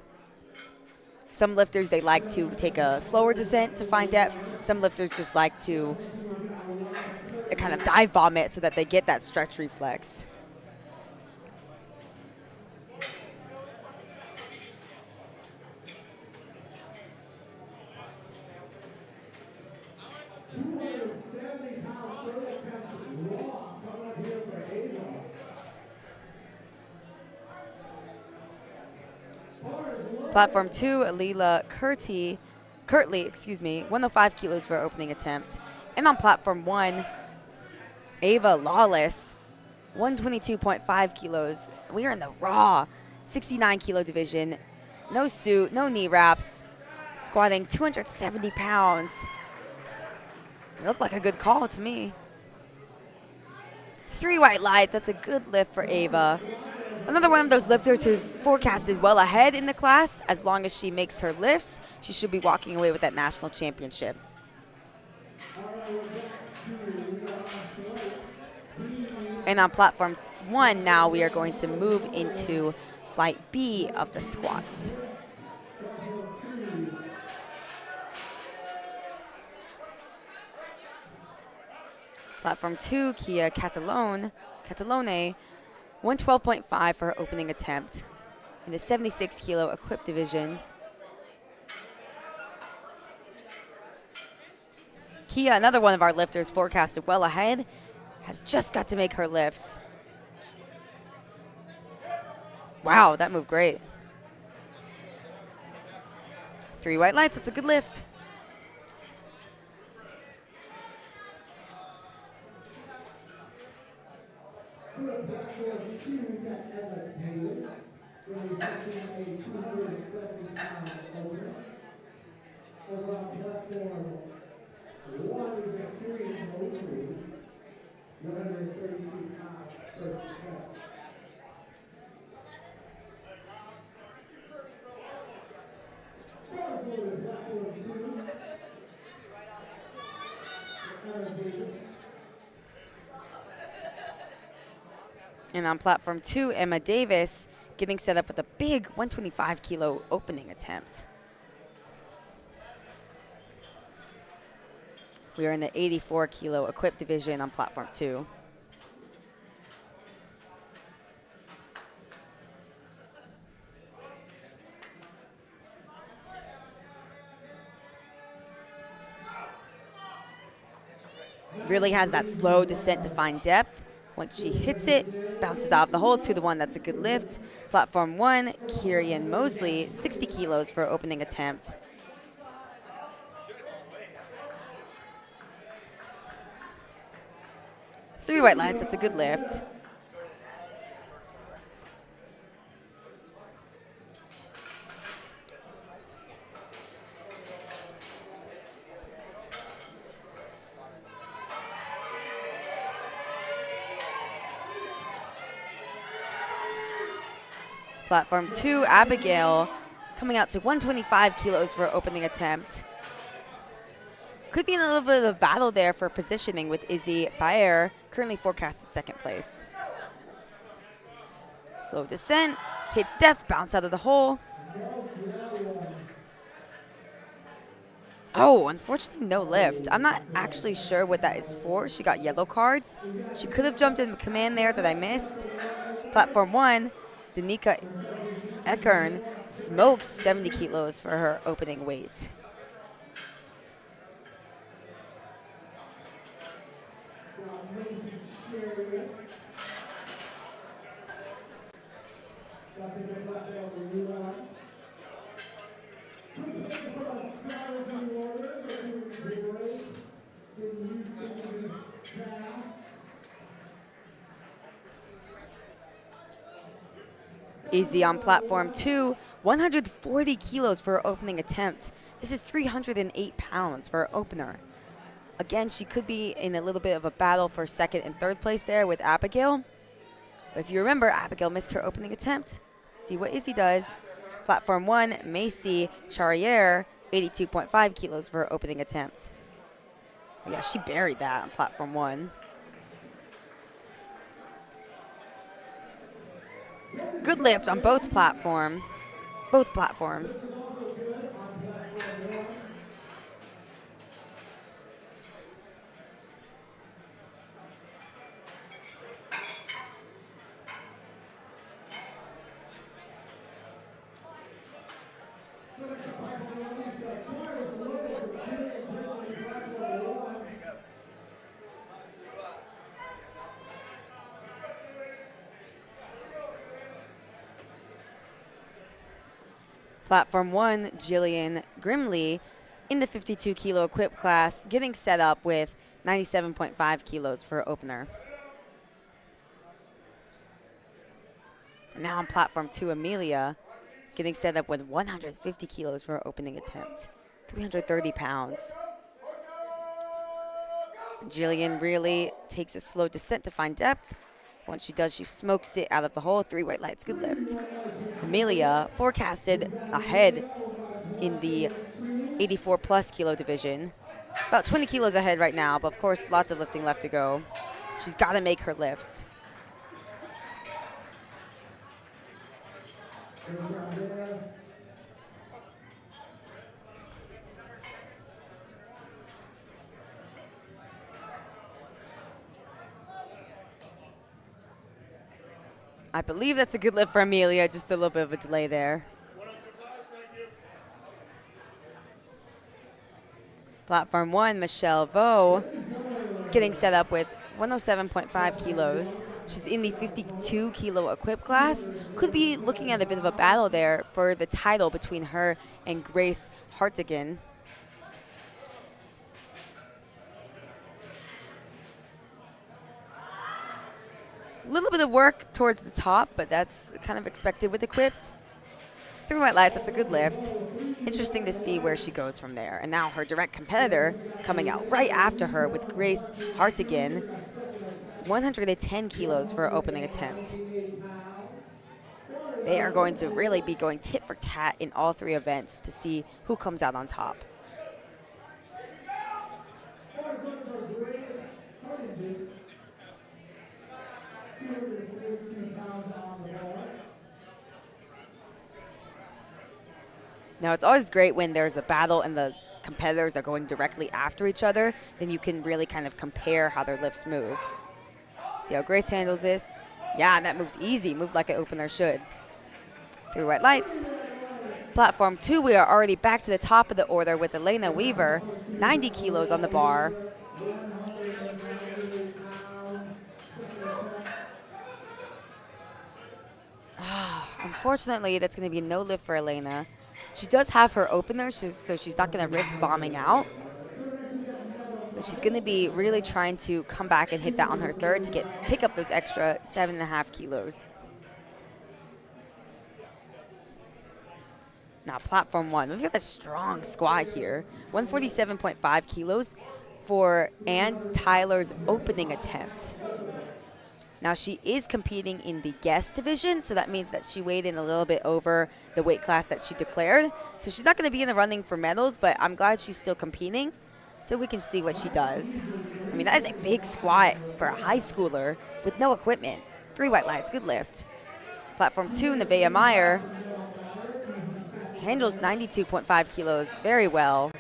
Some lifters, they like to take a slower descent to find depth. Some lifters just like to kind of dive bomb it so that they get that stretch reflex. Platform 2, Alila Kirtley, 105 kilos for her opening attempt. And on platform 1, Ava Lawless, 122.5 kilos. We are in the raw 69 kilo division. No suit, no knee wraps, squatting 270 pounds. It looked like a good call to me. 3 white lights, that's a good lift for Ava. Another one of those lifters who's forecasted well ahead in the class. As long as she makes her lifts, she should be walking away with that national championship. And on platform 1 now, we are going to move into flight B of the squats. Platform 2, Kia Catalone, 112.5 for her opening attempt in the 76 kilo equipped division. Kia, another one of our lifters forecasted well ahead, has just got to make her lifts. Wow, that moved great. 3 white lights, that's a good lift. And on platform 2, Emma Davis getting set up with a big 125 kilo opening attempt. We are in the 84 kilo equipped division on platform 2. Really has that slow descent to find depth. Once she hits it, bounces off the hole to the one. That's a good lift. Platform 1, Kirian Mosley, 60 kilos for opening attempt. Three white lights, that's a good lift. Platform 2, Abigail, coming out to 125 kilos for opening attempt. Could be in a little bit of a battle there for positioning with Izzy Baer, currently forecasted second place. Slow descent, hits depth, bounce out of the hole. Oh, unfortunately no lift. I'm not actually sure what that is for. She got yellow cards. She could have jumped in the command there that I missed. Platform 1, Danica Eckern smokes 70 kilos for her opening weight. Izzy on platform 2, 140 kilos for her opening attempt. This is 308 pounds for her opener. Again, she could be in a little bit of a battle for second and third place there with Abigail. But if you remember, Abigail missed her opening attempt. See what Izzy does. Platform 1, Macy Charriere, 82.5 kilos for her opening attempt. Oh yeah, she buried that on platform 1. Good lift on both platforms. Platform 1, Jillian Grimley in the 52 kilo equipped class, getting set up with 97.5 kilos for her opener. Now on platform 2, Amelia, getting set up with 150 kilos for her opening attempt, 330 pounds. Jillian really takes a slow descent to find depth. Once she does, she smokes it out of the hole. 3 white lights, good lift. Amelia forecasted ahead in the 84 plus kilo division. About 20 kilos ahead right now, but of course lots of lifting left to go. She's got to make her lifts. I believe that's a good lift for Amelia, just a little bit of a delay there. Platform 1, Michelle Vo, getting set up with 107.5 kilos. She's in the 52 kilo equipped class. Could be looking at a bit of a battle there for the title between her and Grace Hartigan. A little bit of work towards the top, but that's kind of expected with equipped. 3 white lights, that's a good lift. Interesting to see where she goes from there. And now her direct competitor coming out right after her with Grace Hartigan, 110 kilos for her opening attempt. They are going to really be going tit for tat in all 3 events to see who comes out on top. Now, it's always great when there's a battle and the competitors are going directly after each other. Then you can really kind of compare how their lifts move. See how Grace handles this? Yeah, that moved easy, moved like an opener should. 3 white lights. Platform 2, we are already back to the top of the order with Elena Weaver, 90 kilos on the bar. Unfortunately, that's going to be no lift for Elena. She does have her opener, so she's not going to risk bombing out. But she's going to be really trying to come back and hit that on her third to pick up those extra 7.5 kilos. Now, platform 1. Look at the strong squat here. 147.5 kilos for Ann Tyler's opening attempt. Now, she is competing in the guest division, so that means that she weighed in a little bit over the weight class that she declared. So she's not going to be in the running for medals, but I'm glad she's still competing, so we can see what she does. I mean, that is a big squat for a high schooler with no equipment. 3 white lights, good lift. Platform 2, Nevaeh Meyer handles 92.5 kilos very well.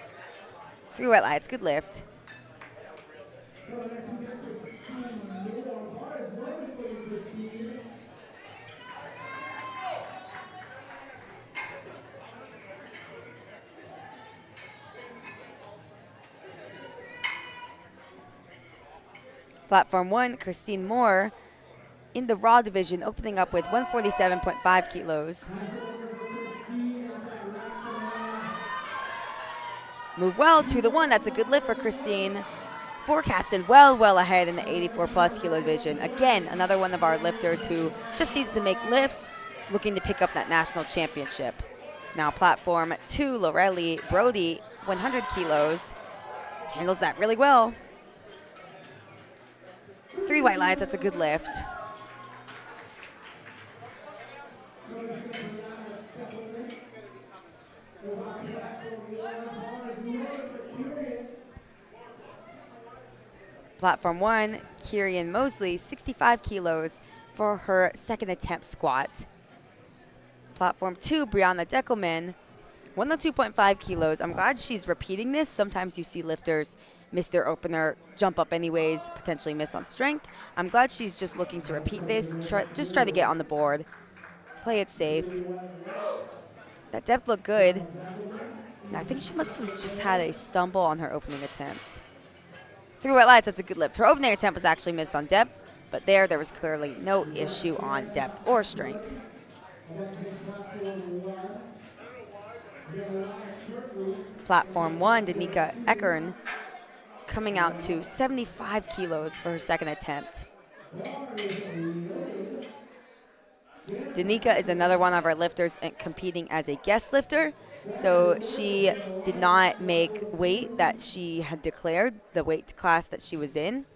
3 white lights, good lift. Platform 1, Christine Moore in the raw division, opening up with 147.5 kilos. Move well, 2 to 1. That's a good lift for Christine. Forecasted well ahead in the 84-plus kilo division. Again, another one of our lifters who just needs to make lifts, looking to pick up that national championship. Now, platform 2, Lorelli Brody, 100 kilos. Handles that really well. 3 white lights, that's a good lift. Platform 1, Kieran Mosley, 65 kilos for her second attempt squat. Platform 2, Brianna Deckelman, 102.5 kilos. I'm glad she's repeating this. Sometimes you see lifters miss their opener, jump up anyways, potentially miss on strength. I'm glad she's just looking to repeat this, just try to get on the board, play it safe. That depth looked good. I think she must have just had a stumble on her opening attempt. 3 white lights, that's a good lift. Her opening attempt was actually missed on depth, but there was clearly no issue on depth or strength. Platform 1, Danica Eckern, coming out to 75 kilos for her second attempt. Danica is another one of our lifters competing as a guest lifter. So she did not make weight that she had declared, the weight class that she was in.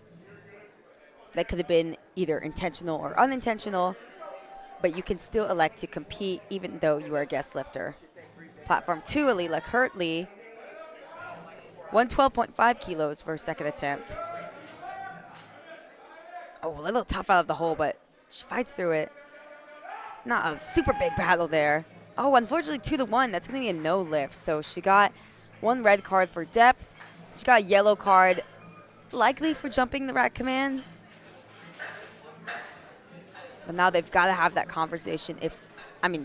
That could have been either intentional or unintentional, but you can still elect to compete even though you are a guest lifter. Platform 2, Alila Kirtley, 112.5 kilos for her second attempt. Oh, a little tough out of the hole, but she fights through it. Not a super big battle there. Oh, unfortunately, 2 to 1. That's going to be a no lift. So she got 1 red card for depth. She got a yellow card, likely for jumping the rack command. But now they've got to have that conversation.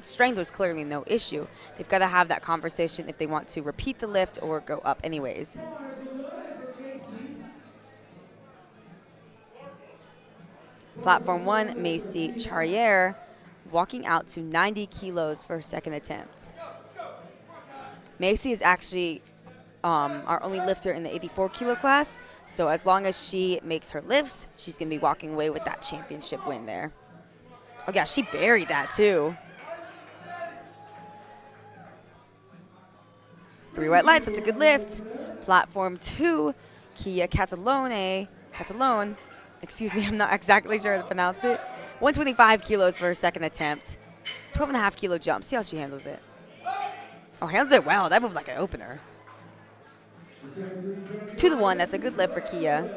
Strength was clearly no issue. They've got to have that conversation if they want to repeat the lift or go up anyways. Platform 1, Macy Charriere, walking out to 90 kilos for her second attempt. Macy is actually our only lifter in the 84 kilo class, so as long as she makes her lifts, she's going to be walking away with that championship win there. Oh yeah, she buried that too. 3 white lights, that's a good lift. Platform 2, Kia Catalone, excuse me, I'm not exactly sure how to pronounce it. 125 kilos for her second attempt. 12.5 kilo jump. See how she handles it. Oh, handles it well. That moved like an opener. 2 to 1. That's a good lift for Kia.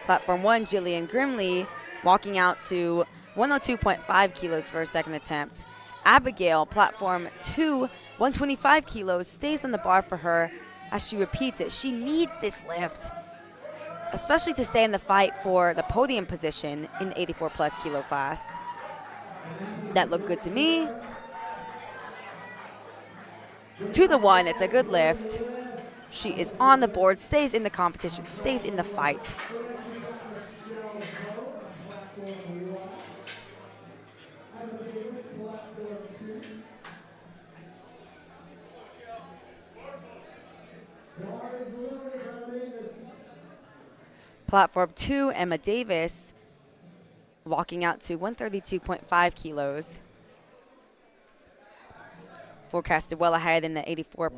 Platform 1, Jillian Grimley, walking out to 102.5 kilos for her second attempt. Abigail, platform 2, 125 kilos, stays on the bar for her as she repeats it. She needs this lift, especially to stay in the fight for the podium position in the 84-plus kilo class. That looked good to me. 2 to 1, it's a good lift. She is on the board, stays in the competition, stays in the fight. Platform 2, Emma Davis, walking out to 132.5 kilos. Forecasted well ahead in the 84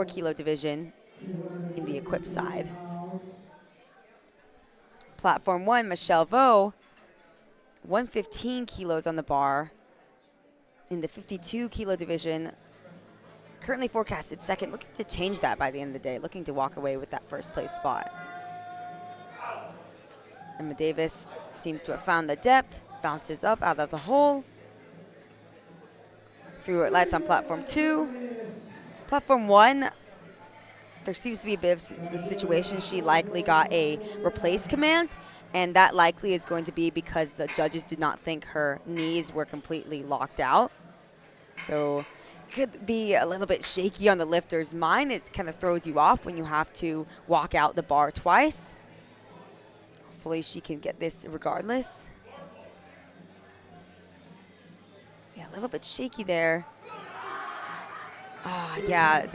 kilo division in the equipped side. Platform 1, Michelle Vo, 115 kilos on the bar in the 52 kilo division. Currently forecasted second, looking to change that by the end of the day, looking to walk away with that first place spot. Emma Davis seems to have found the depth, bounces up out of the hole. 3 white lights on platform 2. Platform 1, there seems to be a bit of a situation. She likely got a replace command, and that likely is going to be because the judges did not think her knees were completely locked out. So could be a little bit shaky on the lifter's mind. It kind of throws you off when you have to walk out the bar twice. Hopefully she can get this regardless. Yeah, a little bit shaky there. Yeah,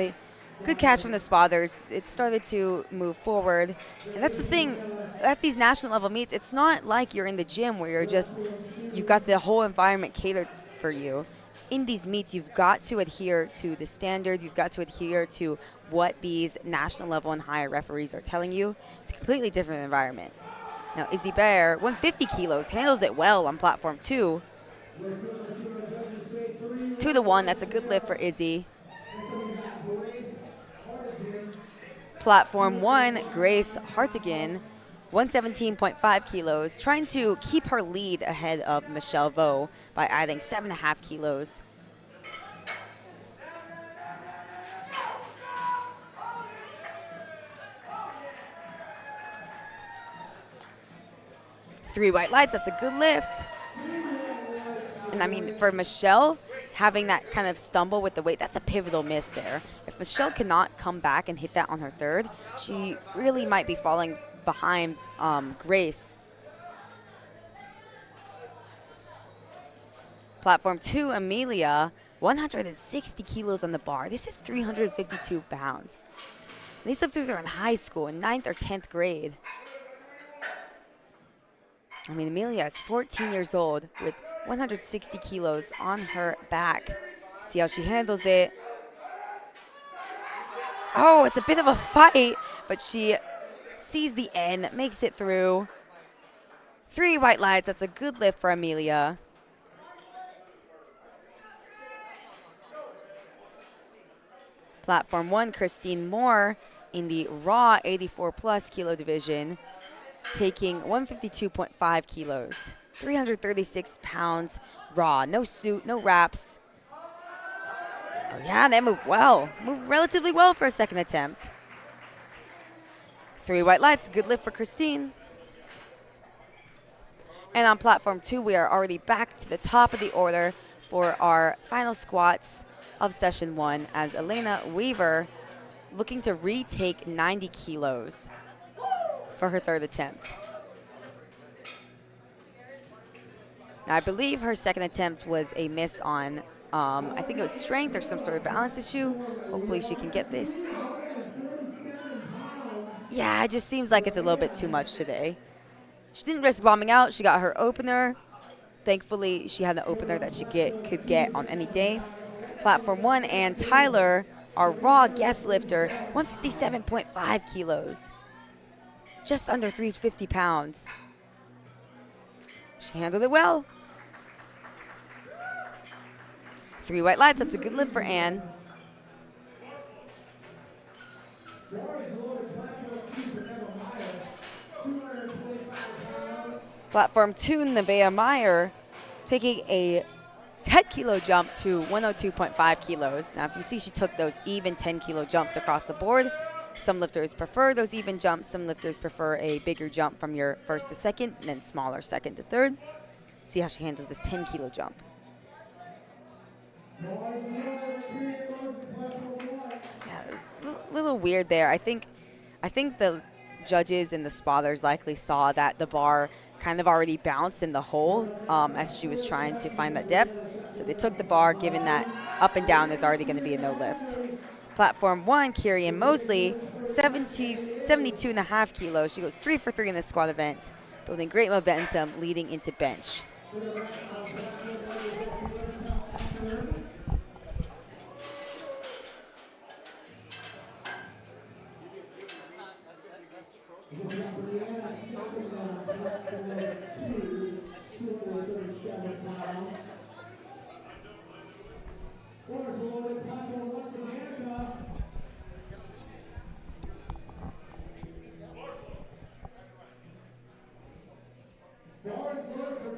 good catch from the spotters. It started to move forward. And that's the thing, at these national level meets, it's not like you're in the gym where you've got the whole environment catered for you. In these meets, you've got to adhere to the standard. You've got to adhere to what these national level and higher referees are telling you. It's a completely different environment. Now, Izzy Bear, 150 kilos, handles it well on platform 2. 2-1, that's a good lift for Izzy. Platform 1, Grace Hartigan, 117.5 kilos, trying to keep her lead ahead of Michelle Vo by adding 7.5 kilos. Three white lights, that's a good lift. And I mean, for Michelle, having that kind of stumble with the weight, that's a pivotal miss there. If Michelle cannot come back and hit that on her third, she really might be falling behind Grace. Platform 2, Amelia, 160 kilos on the bar. This is 352 pounds. These lifters are in high school, in 9th or 10th grade. I mean, Amelia is 14 years old with 160 kilos on her back. See how she handles it. Oh, it's a bit of a fight, but she sees the end, makes it through. 3 white lights, that's a good lift for Amelia. Platform 1, Christine Moore in the raw 84+ kilo division, taking 152.5 kilos, 336 pounds raw, no suit, no wraps. Oh yeah, they move well, move relatively well for a second attempt. 3 white lights, good lift for Christine. And on platform 2, we are already back to the top of the order for our final squats of session 1 as Elena Weaver looking to retake 90 kilos for her third attempt. Now, I believe her second attempt was a miss on, I think it was strength or some sort of balance issue. Hopefully she can get this. Yeah, it just seems like it's a little bit too much today. She didn't risk bombing out. She got her opener. Thankfully, she had the opener that she could get on any day. Platform 1, and Tyler, our raw guest lifter, 157.5 kilos. Just under 350 pounds. She handled it well. 3 white lights, that's a good lift for Ann. Platform 2, Nevaeh Meyer, taking a 10-kilo jump to 102.5 kilos. Now, if you see, she took those even 10-kilo jumps across the board. Some lifters prefer those even jumps. Some lifters prefer a bigger jump from your first to second, and then smaller second to third. See how she handles this 10-kilo jump. Yeah, it was a little weird there. I think the judges and the spotters likely saw that the bar kind of already bounced in the hole as she was trying to find that depth. So they took the bar, given that up and down is already going to be a no lift. Platform 1, Kieran Mosley, 72.5 kilos. She goes 3 for 3 in this squat event, building great momentum leading into bench.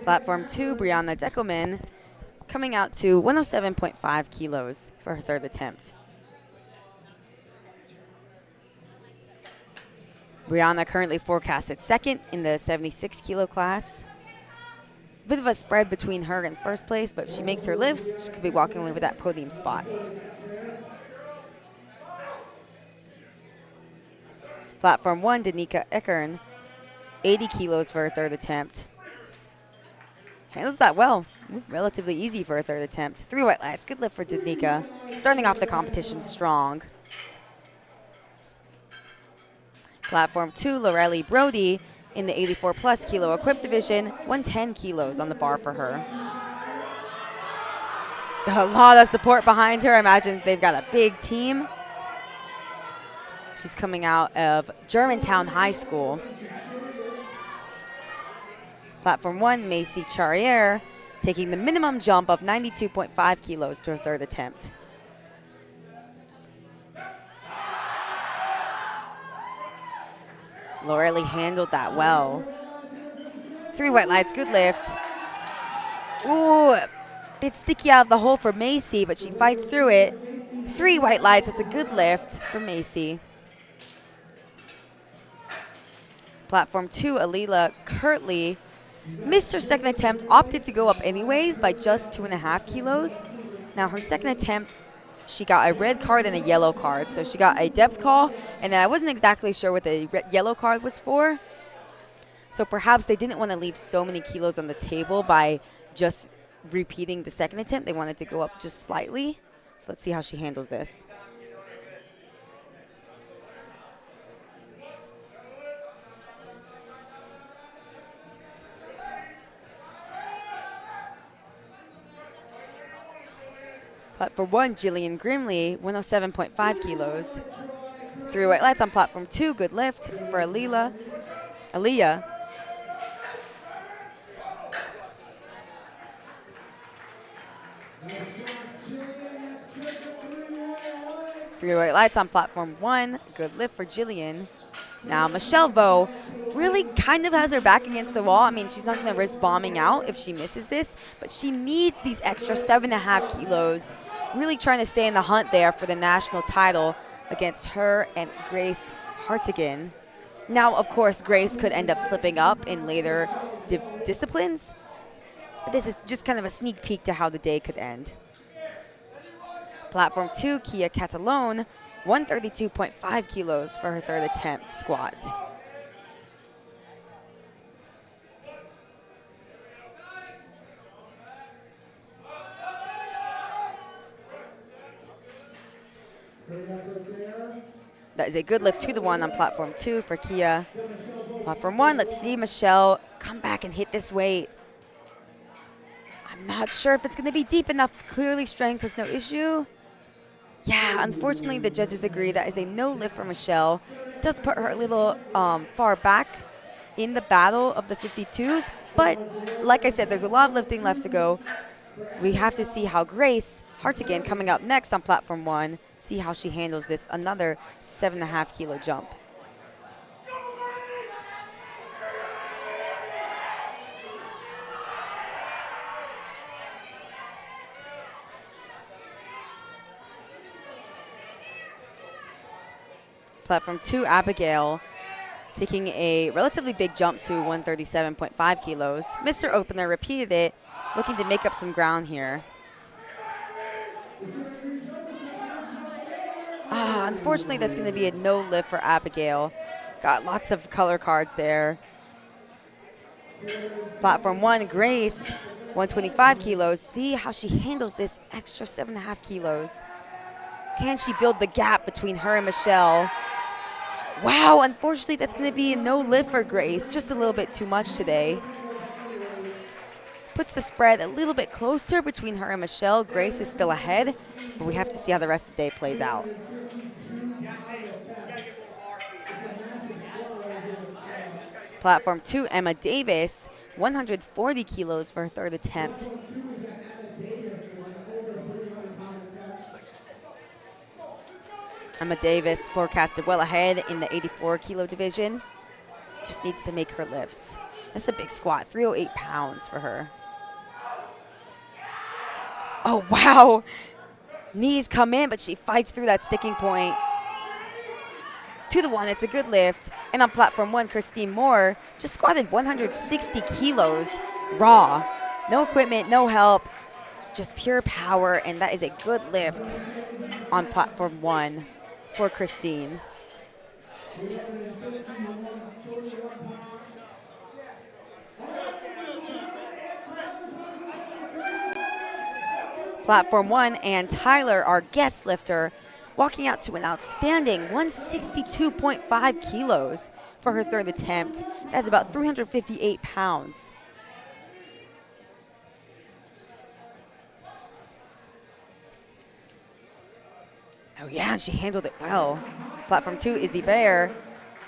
Platform 2, Brianna Deckelman, coming out to 107.5 kilos for her third attempt. Brianna currently forecasted second in the 76 kilo class. Bit of a spread between her and first place, but if she makes her lifts, she could be walking away with that podium spot. Platform 1, Danica Eckern, 80 kilos for her third attempt. Handles that well. Relatively easy for her third attempt. 3 white lights. Good lift for Danica. Starting off the competition strong. Platform 2, Lorelli Brody in the 84 plus kilo equipped division. 110 kilos on the bar for her. A lot of support behind her. I imagine they've got a big team. She's coming out of Germantown High School. Platform 1, Macy Charriere, taking the minimum jump of 92.5 kilos to her third attempt. Lorelli handled that well. 3 white lights, good lift. Ooh, bit sticky out of the hole for Macy, but she fights through it. 3 white lights, it's a good lift for Macy. Platform 2, Alila Kirtley, missed her second attempt, opted to go up anyways by just 2.5 kilos. Now her second attempt, she got a red card and a yellow card. So she got a depth call, and then I wasn't exactly sure what the yellow card was for. So perhaps they didn't want to leave so many kilos on the table by just repeating the second attempt. They wanted to go up just slightly. So let's see how she handles this. Platform 1, Jillian Grimley, 107.5 kilos. 3 white lights on platform 2, good lift for Aaliyah. 3 white lights on platform 1, good lift for Jillian. Now Michelle Vo really kind of has her back against the wall. I mean, she's not going to risk bombing out if she misses this, but she needs these extra 7.5 kilos. Really trying to stay in the hunt there for the national title against her and Grace Hartigan. Now, of course, Grace could end up slipping up in later disciplines, but this is just kind of a sneak peek to how the day could end. Platform 2, Kia Catalone, 132.5 kilos for her third attempt squat. That is a good lift to the 1 on platform 2 for Kia. Platform 1, let's see Michelle come back and hit this weight. I'm not sure if it's going to be deep enough. Clearly strength was no issue. Yeah, unfortunately the judges agree that is a no lift for Michelle. It does put her a little far back in the battle of the 52s, but like I said, there's a lot of lifting left to go. We have to see how Grace Hartigan, coming up next on platform 1, see how she handles this, another 7.5 kilo jump. Platform 2, Abigail, taking a relatively big jump to 137.5 kilos. Mr. Opener repeated it, looking to make up some ground here. Unfortunately, that's going to be a no lift for Abigail. Got lots of color cards there. Platform 1, Grace, 125 kilos. See how she handles this extra 7.5 kilos. Can she build the gap between her and Michelle? Wow, unfortunately, that's going to be a no lift for Grace. Just a little bit too much today. Puts the spread a little bit closer between her and Michelle. Grace is still ahead, but we have to see how the rest of the day plays out. Platform 2, Emma Davis, 140 kilos for her third attempt. Emma Davis forecasted well ahead in the 84 kilo division. Just needs to make her lifts. That's a big squat, 308 pounds for her. Oh, wow. Knees come in, but she fights through that sticking point. 2 to 1, it's a good lift. And on platform 1, Christine Moore just squatted 160 kilos raw. No equipment, no help, just pure power, and that is a good lift on platform 1 for Christine. Platform 1 and Tyler, our guest lifter, walking out to an outstanding 162.5 kilos for her third attempt. That's about 358 pounds. Oh yeah, and she handled it well. Platform 2, Izzy Bear,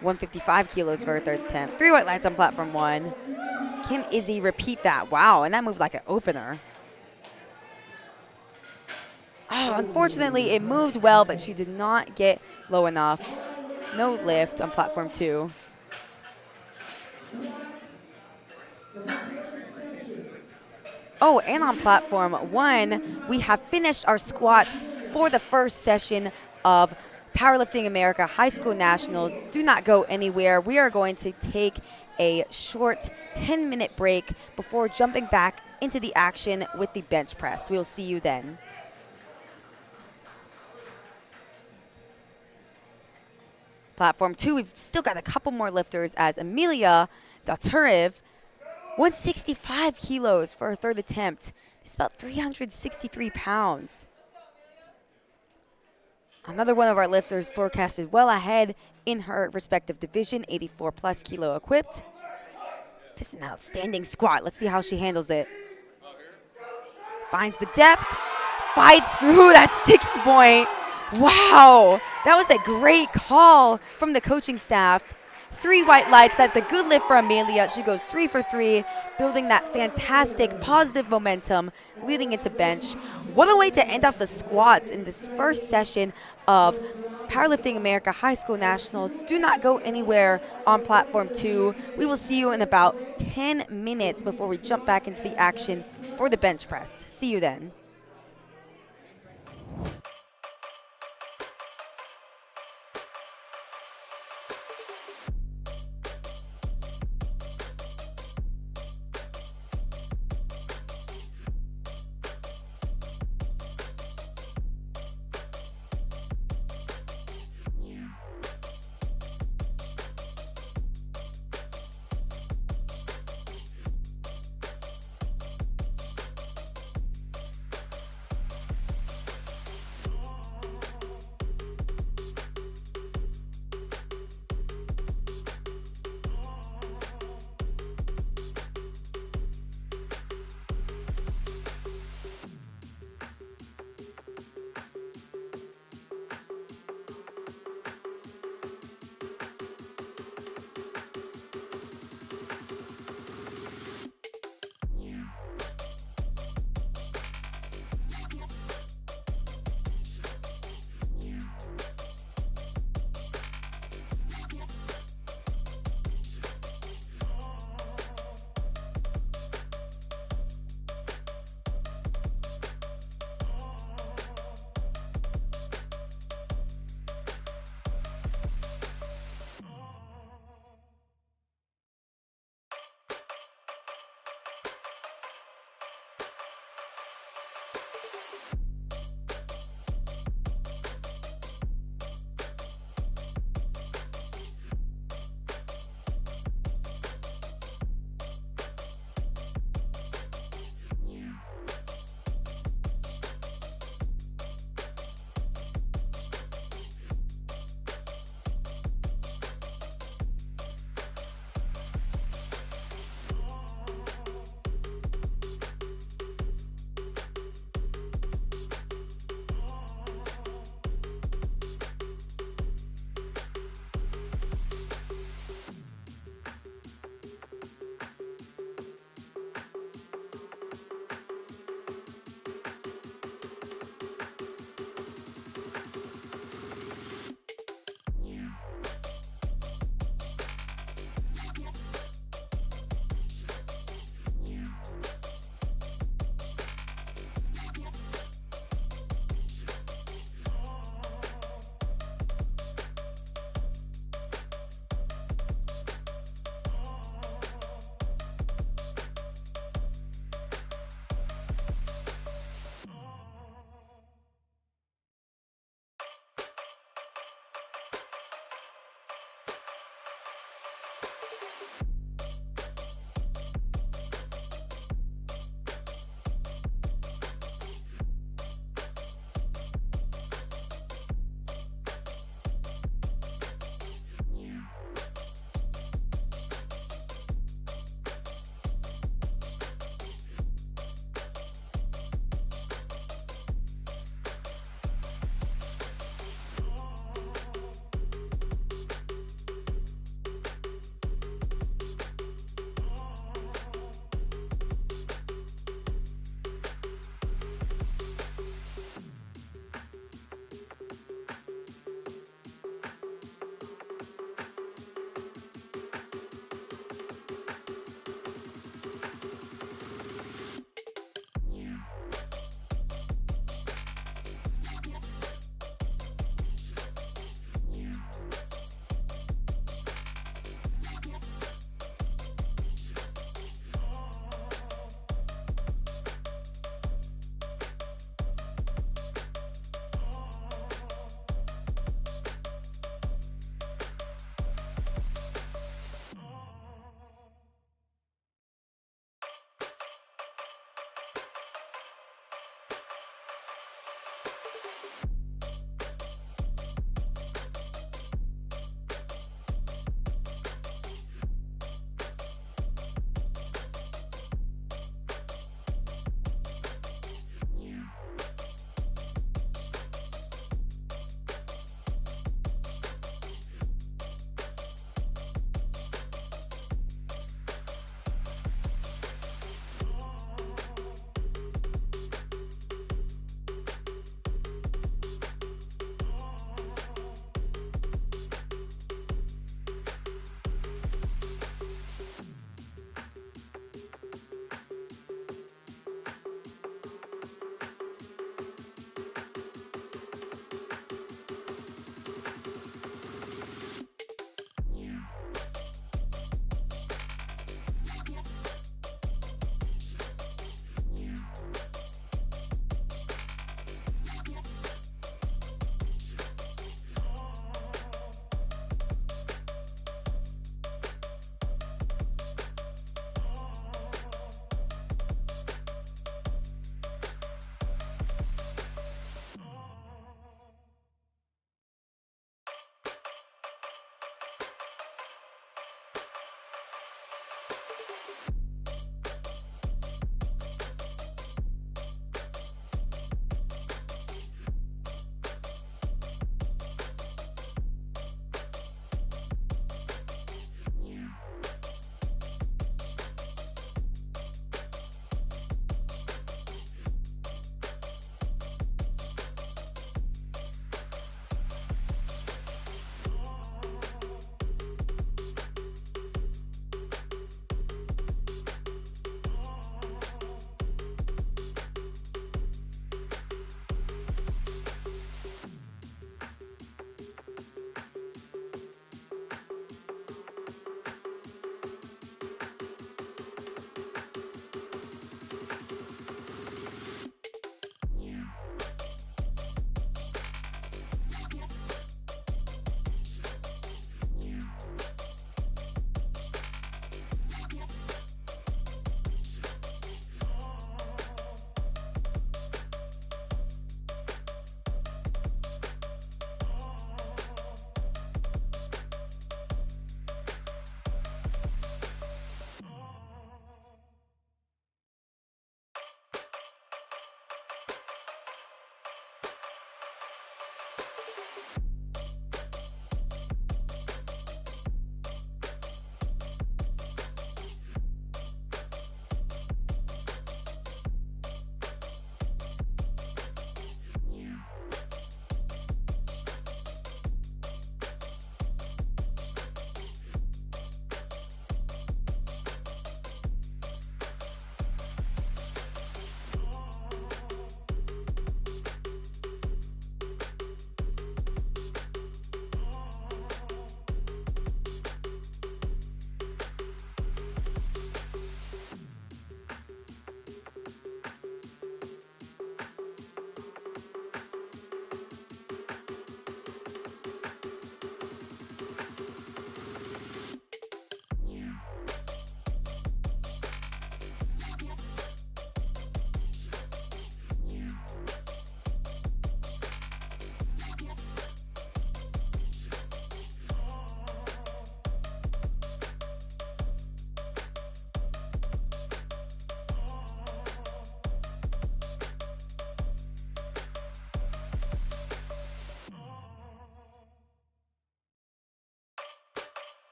155 kilos for her third attempt. 3 white lights on platform 1. Can Izzy repeat that? Wow, and that moved like an opener. Oh, unfortunately, it moved well, but she did not get low enough. No lift on platform 2. Oh, and on platform 1, we have finished our squats for the first session of Powerlifting America High School Nationals. Do not go anywhere. We are going to take a short 10-minute break before jumping back into the action with the bench press. We'll see you then. Platform 2, we've still got a couple more lifters as Amelia Doturiv, 165 kilos for her third attempt. It's about 363 pounds. Another one of our lifters forecasted well ahead in her respective division, 84 plus kilo equipped. Just an outstanding squat. Let's see how she handles it. Finds the depth, fights through that sticking point. Wow, that was a great call from the coaching staff. 3 white lights, that's a good lift for Amelia. She goes 3 for 3, building that fantastic positive momentum leading into bench. What a way to end off the squats in this first session of Powerlifting America High School Nationals. Do not go anywhere on platform 2. We will see you in about 10 minutes before we jump back into the action for the bench press. See you then.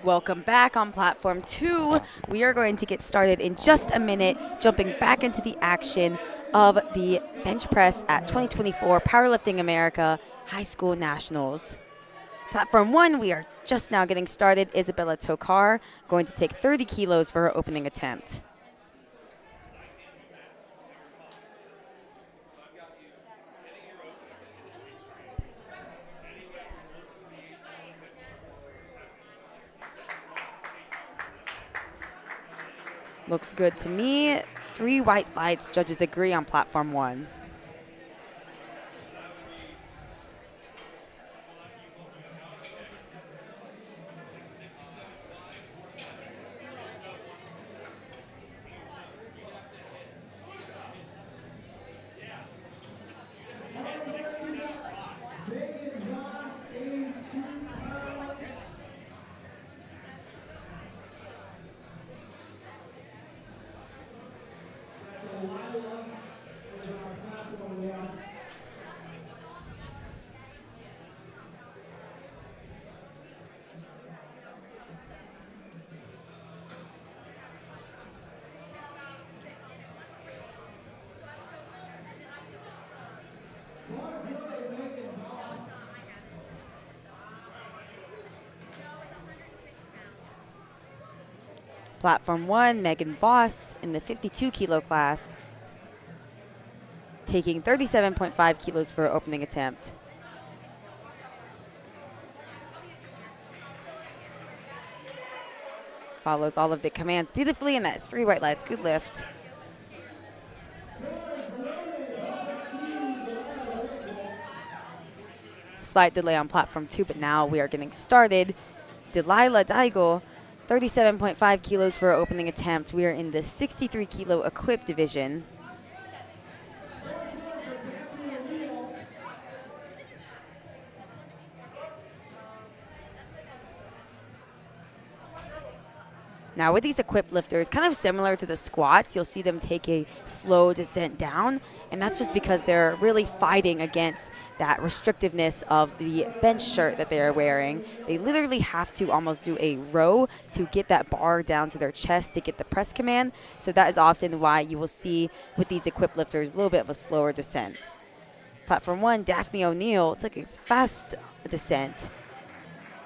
Welcome back on platform 2. We are going to get started in just a minute, jumping back into the action of the bench press at 2024 Powerlifting America High School Nationals. Platform 1, we are just now getting started. Isabella Tokar going to take 30 kilos for her opening attempt. Looks good to me. 3 white lights. Judges agree on platform 1. Platform 1, Megan Voss in the 52 kilo class, taking 37.5 kilos for her opening attempt. Follows all of the commands beautifully, and that's 3 white lights. Good lift. Slight delay on platform 2, but now we are getting started. Delilah Daigle, 37.5 kilos for her opening attempt. We are in the 63 kilo equipped division. Now with these equipped lifters, kind of similar to the squats, you'll see them take a slow descent down, and that's just because they're really fighting against that restrictiveness of the bench shirt that they are wearing. They literally have to almost do a row to get that bar down to their chest to get the press command, so that is often why you will see with these equipped lifters a little bit of a slower descent. Platform 1, Daphne O'Neill took a fast descent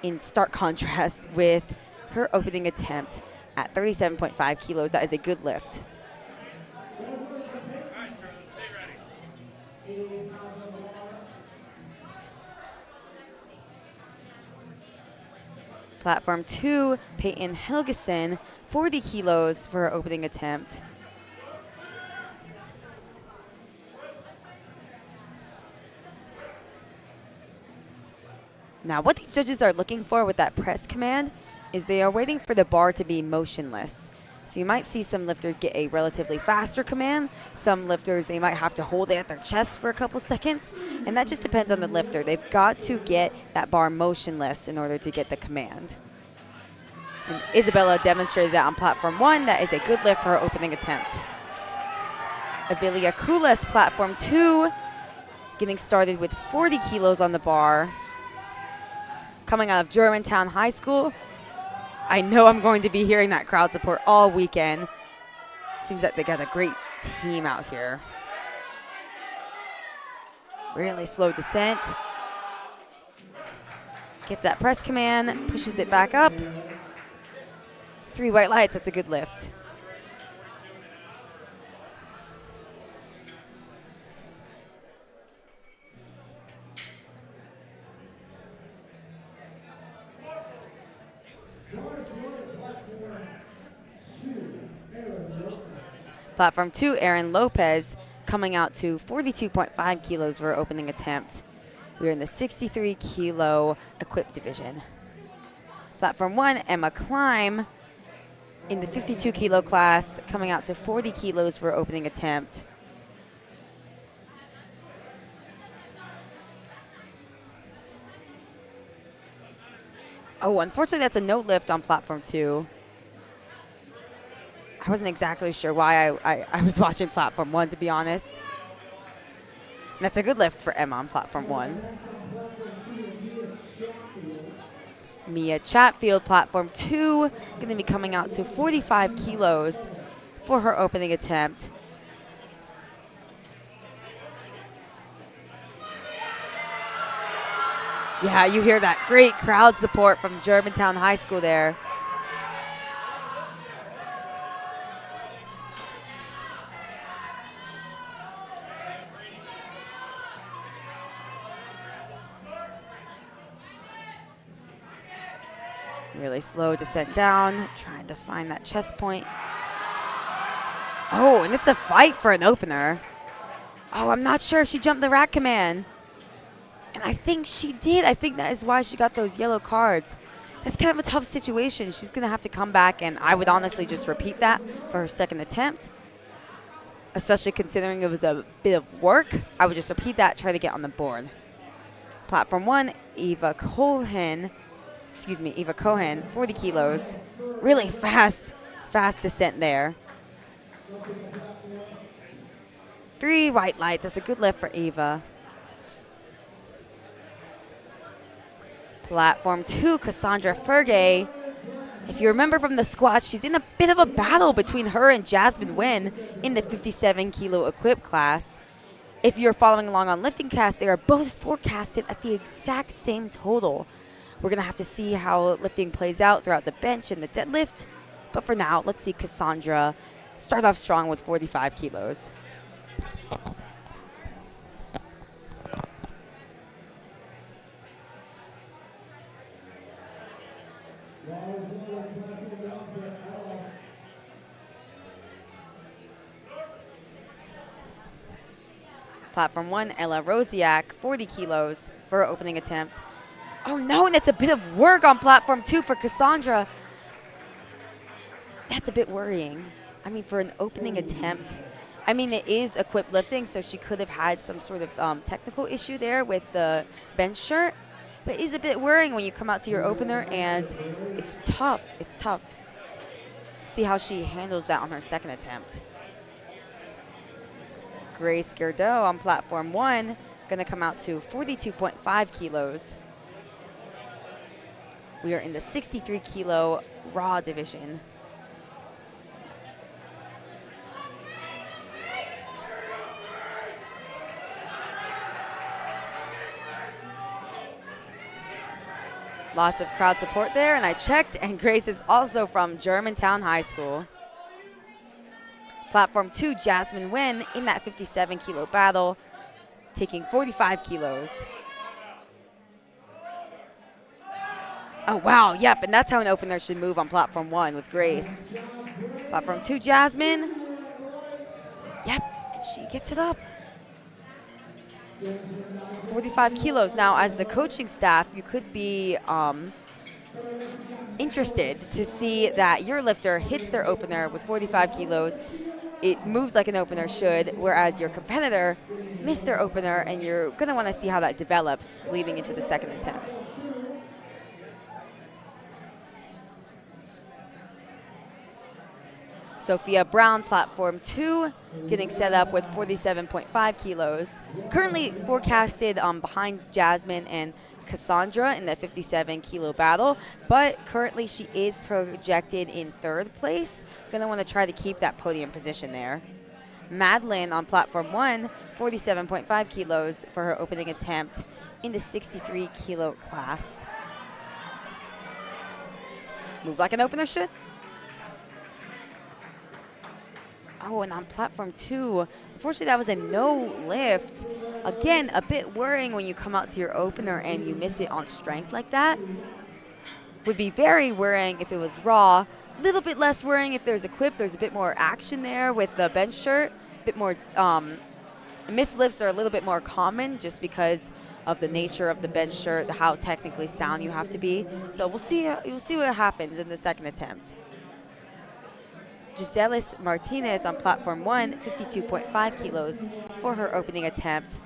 in stark contrast with her opening attempt at 37.5 kilos. That is a good lift. Platform 2, Peyton Helgeson, 40 kilos for her opening attempt. Now, what these judges are looking for with that press command is they are waiting for the bar to be motionless. So you might see some lifters get a relatively faster command. Some lifters, they might have to hold it at their chest for a couple seconds, and that just depends on the lifter. They've got to get that bar motionless in order to get the command. And Isabella demonstrated that on platform 1. That is a good lift for her opening attempt. Avilia Kulas, platform 2, getting started with 40 kilos on the bar. Coming out of Germantown High School. I know I'm going to be hearing that crowd support all weekend. Seems like they got a great team out here. Really slow descent. Gets that press command, pushes it back up. 3 white lights, that's a good lift. Platform 2, Erin Lopez, coming out to 42.5 kilos for her opening attempt. We're in the 63 kilo equipped division. Platform 1, Emma Klein, in the 52 kilo class, coming out to 40 kilos for her opening attempt. Oh, unfortunately, that's a no lift on platform 2. I wasn't exactly sure why I was watching platform 1, to be honest. That's a good lift for Emma on platform 1. Mia Chatfield, platform 2, going to be coming out to 45 kilos for her opening attempt. Yeah, you hear that great crowd support from Germantown High School there. Really slow descent down, trying to find that chest point. Oh, and it's a fight for an opener. Oh, I'm not sure if she jumped the rack command. And I think she did. I think that is why she got those yellow cards. That's kind of a tough situation. She's going to have to come back, and I would honestly just repeat that for her second attempt, especially considering it was a bit of work. I would just repeat that, try to get on the board. Platform 1, Eva Cohen, 40 kilos. Really fast descent there. 3 white lights. That's a good lift for Eva. Platform 2, Cassandra Fergay. If you remember from the squats, she's in a bit of a battle between her and Jasmine Nguyen in the 57 kilo equip class. If you're following along on Lifting Cast, they are both forecasted at the exact same total. We're going to have to see how lifting plays out throughout the bench and the deadlift. But for now, let's see Cassandra start off strong with 45 kilos. Platform 1, Ella Rosiak, 40 kilos for her opening attempt. Oh no, and it's a bit of work on platform 2 for Cassandra. That's a bit worrying. I mean, for an opening attempt, I mean, it is equipped lifting, so she could have had some sort of technical issue there with the bench shirt. But it is a bit worrying when you come out to your opener, and it's tough. It's tough. See how she handles that on her second attempt. Grace Gerdeau on platform 1, going to come out to 42.5 kilos. We are in the 63 kilo raw division. Lots of crowd support there, and I checked, and Grace is also from Germantown High School. Platform 2, Jasmine Nguyen in that 57 kilo battle, taking 45 kilos. Oh, wow, yep, and that's how an opener should move on platform 1 with Grace. Platform 2, Jasmine. Yep, and she gets it up. 45 kilos. Now, as the coaching staff, you could be interested to see that your lifter hits their opener with 45 kilos. It moves like an opener should, whereas your competitor missed their opener, and you're going to want to see how that develops leading into the second attempts. Sophia Brown, platform 2, getting set up with 47.5 kilos. Currently forecasted behind Jasmine and Cassandra in the 57 kilo battle, but currently she is projected in 3rd place. Gonna want to try to keep that podium position there. Madeline on platform 1, 47.5 kilos for her opening attempt in the 63 kilo class. Move like an opener should. Oh, and on platform 2, unfortunately that was a no lift. Again, a bit worrying when you come out to your opener and you miss it on strength like that. Would be very worrying if it was raw. A little bit less worrying if there's equipped. There's a bit more action there with the bench shirt. A bit more, missed lifts are a little bit more common just because of the nature of the bench shirt, how technically sound you have to be. So we'll see what happens in the second attempt. Giselis Martinez on platform 1, 52.5 kilos for her opening attempt.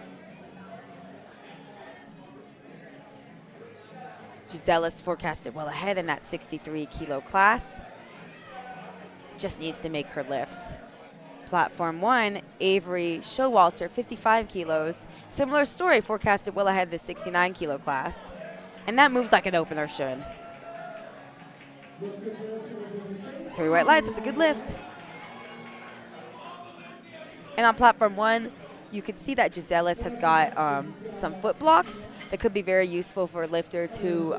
Giselis forecasted well ahead in that 63 kilo class. Just needs to make her lifts. Platform 1, Avery Showalter, 55 kilos. Similar story, forecasted well ahead of the 69 kilo class. And that moves like an opener should. 3 white lights, it's a good lift. And on platform 1, you can see that Giselis has got some foot blocks that could be very useful for lifters who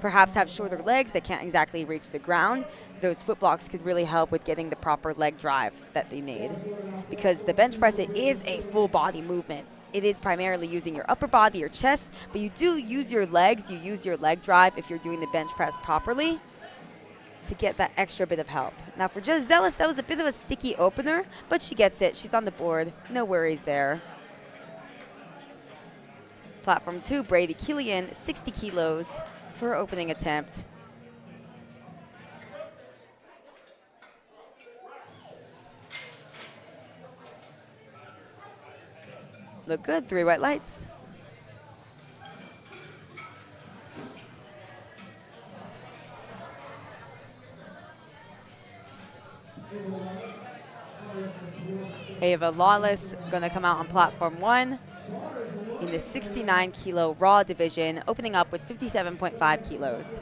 perhaps have shorter legs. They can't exactly reach the ground. Those foot blocks could really help with getting the proper leg drive that they need. Because the bench press, it is a full body movement. It is primarily using your upper body, your chest, but you do use your legs. You use your leg drive if you're doing the bench press properly to get that extra bit of help. Now for Giselis, that was a bit of a sticky opener, but she gets it. She's on the board. No worries there. Platform 2, Brady Killian, 60 kilos for her opening attempt. Look good, 3 white lights. Ava Lawless gonna come out on platform 1 in the 69 kilo raw division, opening up with 57.5 kilos.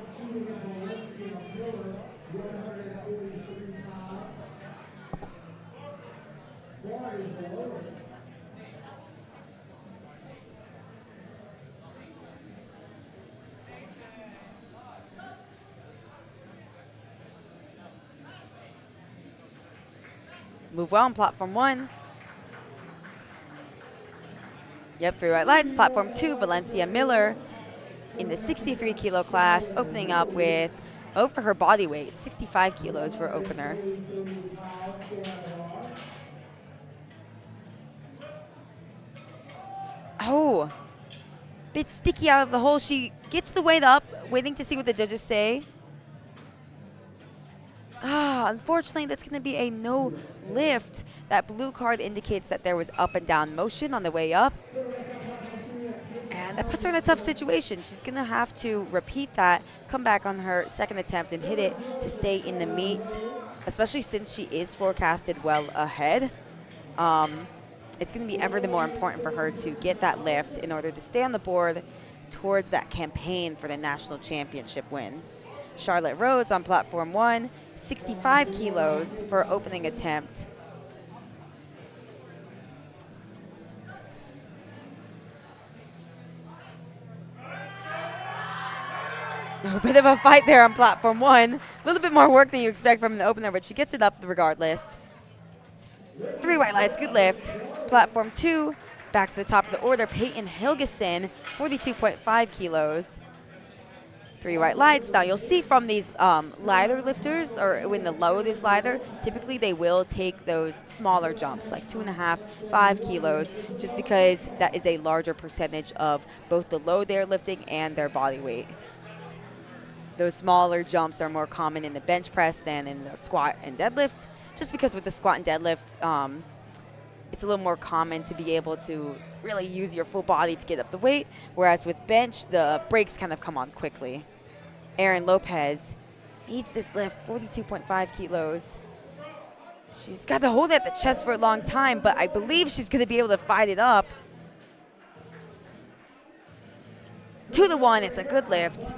Move well on platform 1. Yep, 3 white lights. Platform 2, Valencia Miller in the 63 kilo class, opening up with over her body weight, 65 kilos for opener. Oh, bit sticky out of the hole. She gets the weight up, waiting to see what the judges say. Unfortunately, that's going to be a no lift. That blue card indicates that there was up and down motion on the way up. And that puts her in a tough situation. She's going to have to repeat that, come back on her second attempt and hit it to stay in the meet, especially since she is forecasted well ahead. It's going to be ever the more important for her to get that lift in order to stay on the board towards that campaign for the national championship win. Charlotte Rhodes on platform 1, 65 kilos for her opening attempt. A bit of a fight there on platform 1. A little bit more work than you expect from the opener, but she gets it up regardless. 3 white lights, good lift. Platform 2, back to the top of the order, Peyton Helgeson, 42.5 kilos. 3 white lights. Now you'll see from these lighter lifters, or when the load is lighter, typically they will take those smaller jumps, like 2.5, 5 kilos, just because that is a larger percentage of both the load they're lifting and their body weight. Those smaller jumps are more common in the bench press than in the squat and deadlift, just because with the squat and deadlift, it's a little more common to be able to really use your full body to get up the weight, whereas with bench, the brakes kind of come on quickly. Erin Lopez needs this lift, 42.5 kilos. She's got to hold it at the chest for a long time, but I believe she's going to be able to fight it up. 2-1, it's a good lift.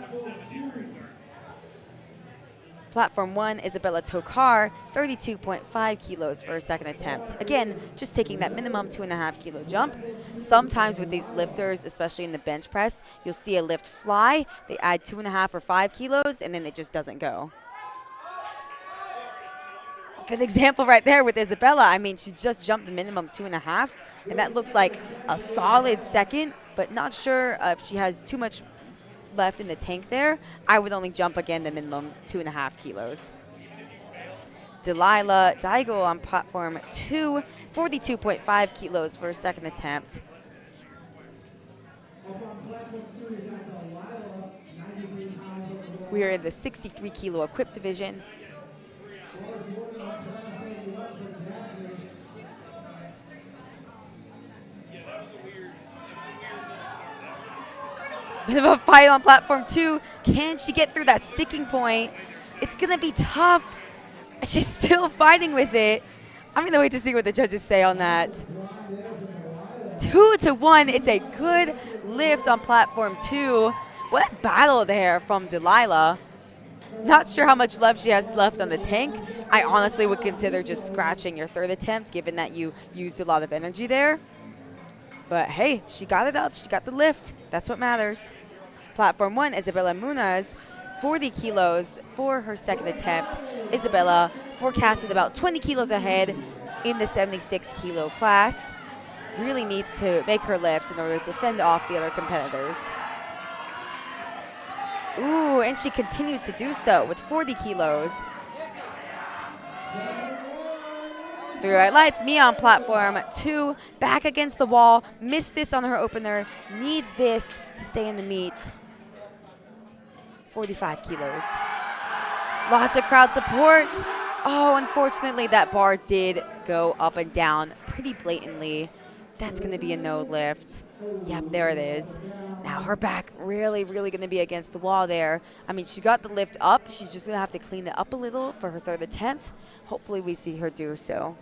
Platform 1, Isabella Tokar, 32.5 kilos for her second attempt. Again, just taking that minimum 2.5 kilo jump. Sometimes with these lifters, especially in the bench press, you'll see a lift fly. They add 2.5 or 5 kilos, and then it just doesn't go. Good example right there with Isabella. I mean, she just jumped the minimum 2.5, and that looked like a solid second, but not sure if she has too much left in the tank there. I would only jump again the minimum 2.5 kilos. Delilah Daigle on platform 2, 42.5 kilos for her second attempt. We are in the 63 kilo equipped division. Bit of a fight on platform 2. Can she get through that sticking point? It's going to be tough. She's still fighting with it. I'm going to wait to see what the judges say on that. 2-1. It's a good lift on platform 2. What a battle there from Delilah. Not sure how much love she has left on the tank. I honestly would consider just scratching your third attempt, given that you used a lot of energy there. But hey, she got it up. She got the lift. That's what matters. Platform 1, Isabella Munoz, 40 kilos for her second attempt. Isabella forecasted about 20 kilos ahead in the 76 kilo class. Really needs to make her lifts in order to fend off the other competitors. Ooh, and she continues to do so with 40 kilos. Through right lights, Mia on platform 2, back against the wall, missed this on her opener, needs this to stay in the meet. 45 kilos. Lots of crowd support. Oh, unfortunately, that bar did go up and down pretty blatantly. That's going to be a no lift. Yep, there it is. Now her back really going to be against the wall there. I mean, she got the lift up. She's just going to have to clean it up a little for her third attempt. Hopefully we see her do so.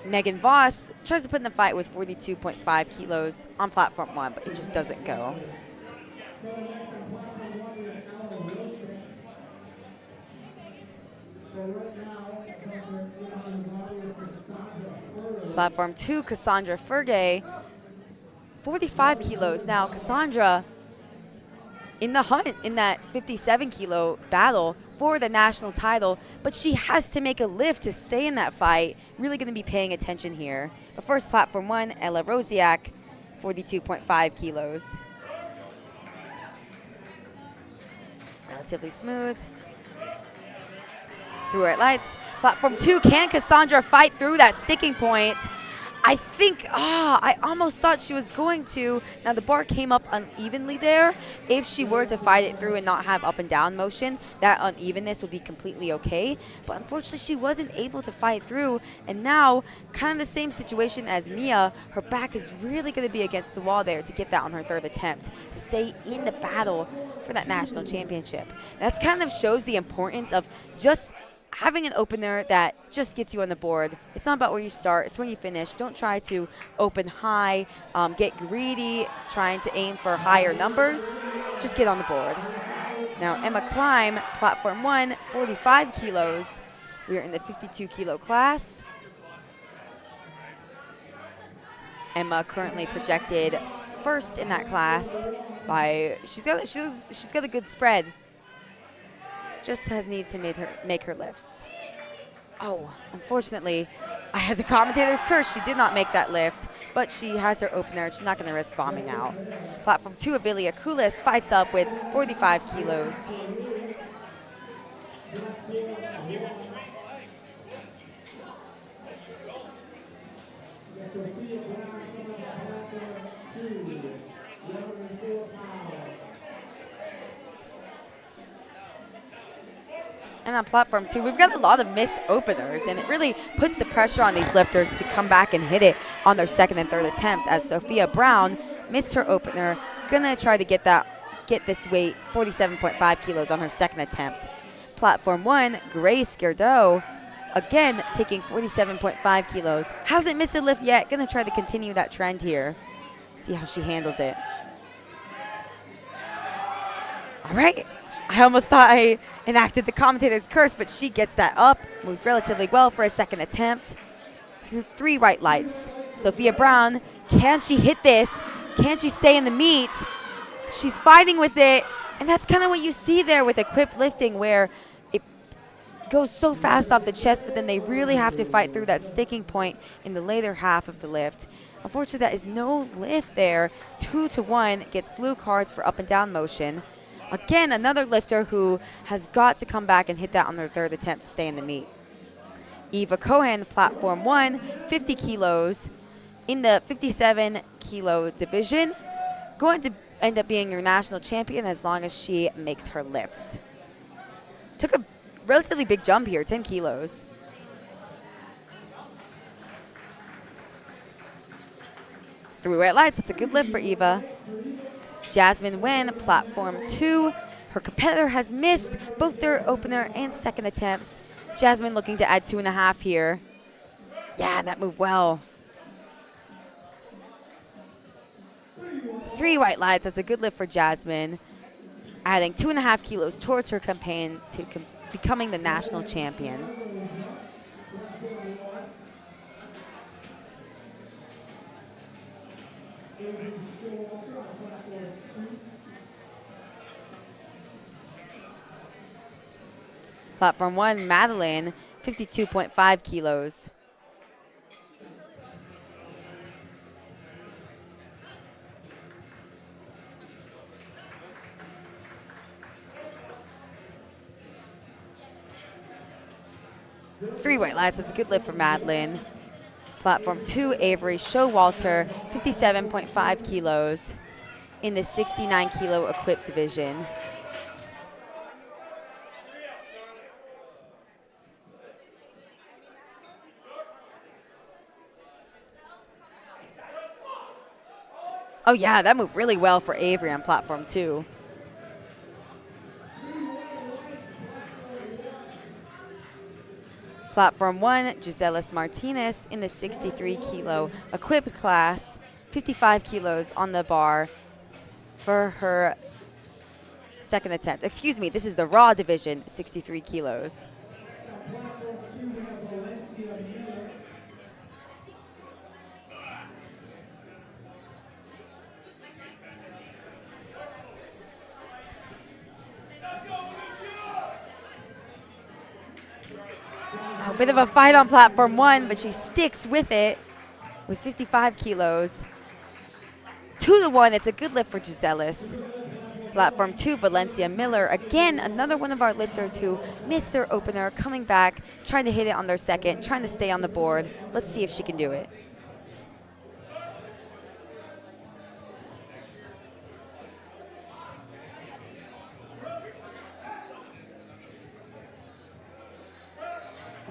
Megan Voss tries to put in the fight with 42.5 kilos on platform 1, but it just doesn't go. Platform 2, Cassandra Fergay, 45 kilos. Now, Cassandra in the hunt in that 57 kilo battle for the national title, but she has to make a lift to stay in that fight. Really going to be paying attention here. But first, platform 1, Ella Rosiak, 42.5 kilos. Relatively smooth. Through right lights. Platform 2, can Cassandra fight through that sticking point? I think, I almost thought she was going to. Now, the bar came up unevenly there. If she were to fight it through and not have up and down motion, that unevenness would be completely okay. But unfortunately, she wasn't able to fight through. And now, kind of the same situation as Mia, her back is really going to be against the wall there to get that on her third attempt, to stay in the battle for that national championship. That's kind of shows the importance of just having an opener that just gets you on the board. It's not about where you start, it's where you finish. Don't try to open high, get greedy, trying to aim for higher numbers. Just get on the board. Now, Emma Klein, platform 1, 45 kilos. We are in the 52 kilo class. Emma currently projected first in that class by, she's got a good spread. Just needs to make her lifts. Oh, unfortunately, I had the commentator's curse. She did not make that lift, but she has her opener. She's not going to risk bombing out. Platform 2, Avilia Kulis fights up with 45 kilos. And on platform 2, we've got a lot of missed openers, and it really puts the pressure on these lifters to come back and hit it on their second and third attempt, as Sophia Brown missed her opener, gonna try to get this weight, 47.5 kilos on her second attempt. Platform 1, Grace Gerdeau, again taking 47.5 kilos. Hasn't missed a lift yet, gonna try to continue that trend here. See how she handles it. All right. I almost thought I enacted the commentator's curse, but she gets that up, moves relatively well for a second attempt. 3 right lights. Sophia Brown, can she hit this? Can she stay in the meet? She's fighting with it, and that's kind of what you see there with equipped lifting, where it goes so fast off the chest, but then they really have to fight through that sticking point in the later half of the lift. Unfortunately, that is no lift there. 2-1 gets blue cards for up and down motion. Again, another lifter who has got to come back and hit that on their third attempt to stay in the meet. Eva Cohen, platform 1, 50 kilos in the 57 kilo division. Going to end up being your national champion as long as she makes her lifts. Took a relatively big jump here, 10 kilos. Through red lights, that's a good lift for Eva. Jasmine Nguyen, platform 2. Her competitor has missed both their opener and second attempts. Jasmine looking to add 2.5 here. Yeah, that moved well. 3 white lights. That's a good lift for Jasmine. Adding 2.5 kilos towards her campaign to becoming the national champion. Platform 1, Madeline, 52.5 kilos. Three white lights. That's a good lift for Madeline. Platform 2, Avery Showalter, 57.5 kilos in the 69 kilo equipped division. Oh yeah, that moved really well for Avery on platform 2. Platform 1, Giselis Martinez in the 63 kilo equipped class, 55 kilos on the bar for her second attempt. Excuse me, this is the raw division, 63 kilos. A bit of a fight on platform 1, but she sticks with it with 55 kilos. 2-1, it's a good lift for Giselis. Platform 2, Valencia Miller. Again, another one of our lifters who missed their opener, coming back, trying to hit it on their second, trying to stay on the board. Let's see if she can do it.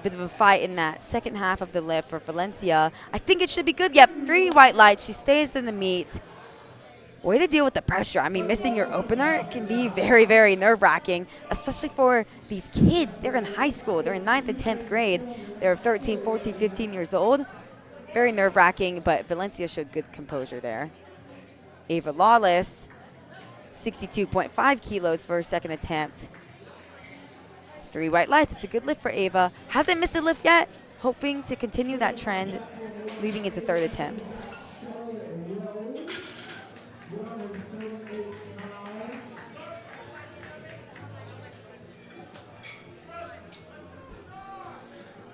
Bit of a fight in that second half of the lift for Valencia. I think it should be good. Yep, 3 white lights. She stays in the meet. Way to deal with the pressure. I mean, missing your opener can be very, very nerve-wracking, especially for these kids. They're in high school. They're in 9th and 10th grade. They're 13, 14, 15 years old. Very nerve-wracking, but Valencia showed good composure there. Ava Lawless, 62.5 kilos for her second attempt. 3 white lights. It's a good lift for Ava. Hasn't missed a lift yet. Hoping to continue that trend leading into third attempts.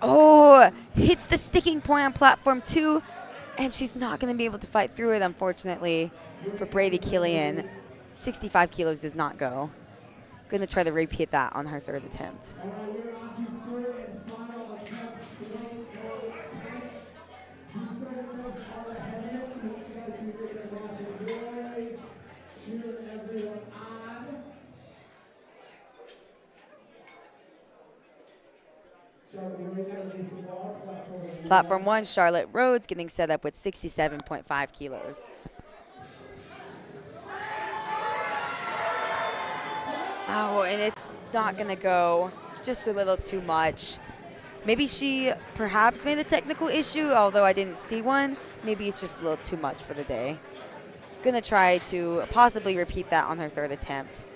Oh, hits the sticking point on platform 2, and she's not going to be able to fight through it, unfortunately, for Brady Killian. 65 kilos does not go. Going to try to repeat that on her third attempt. Platform 1, Charlotte Rhodes getting set up with 67.5 kilos. Oh, and it's not going to go. Just a little too much. Maybe she perhaps made a technical issue, although I didn't see one. Maybe it's just a little too much for the day. Going to try to possibly repeat that on her third attempt.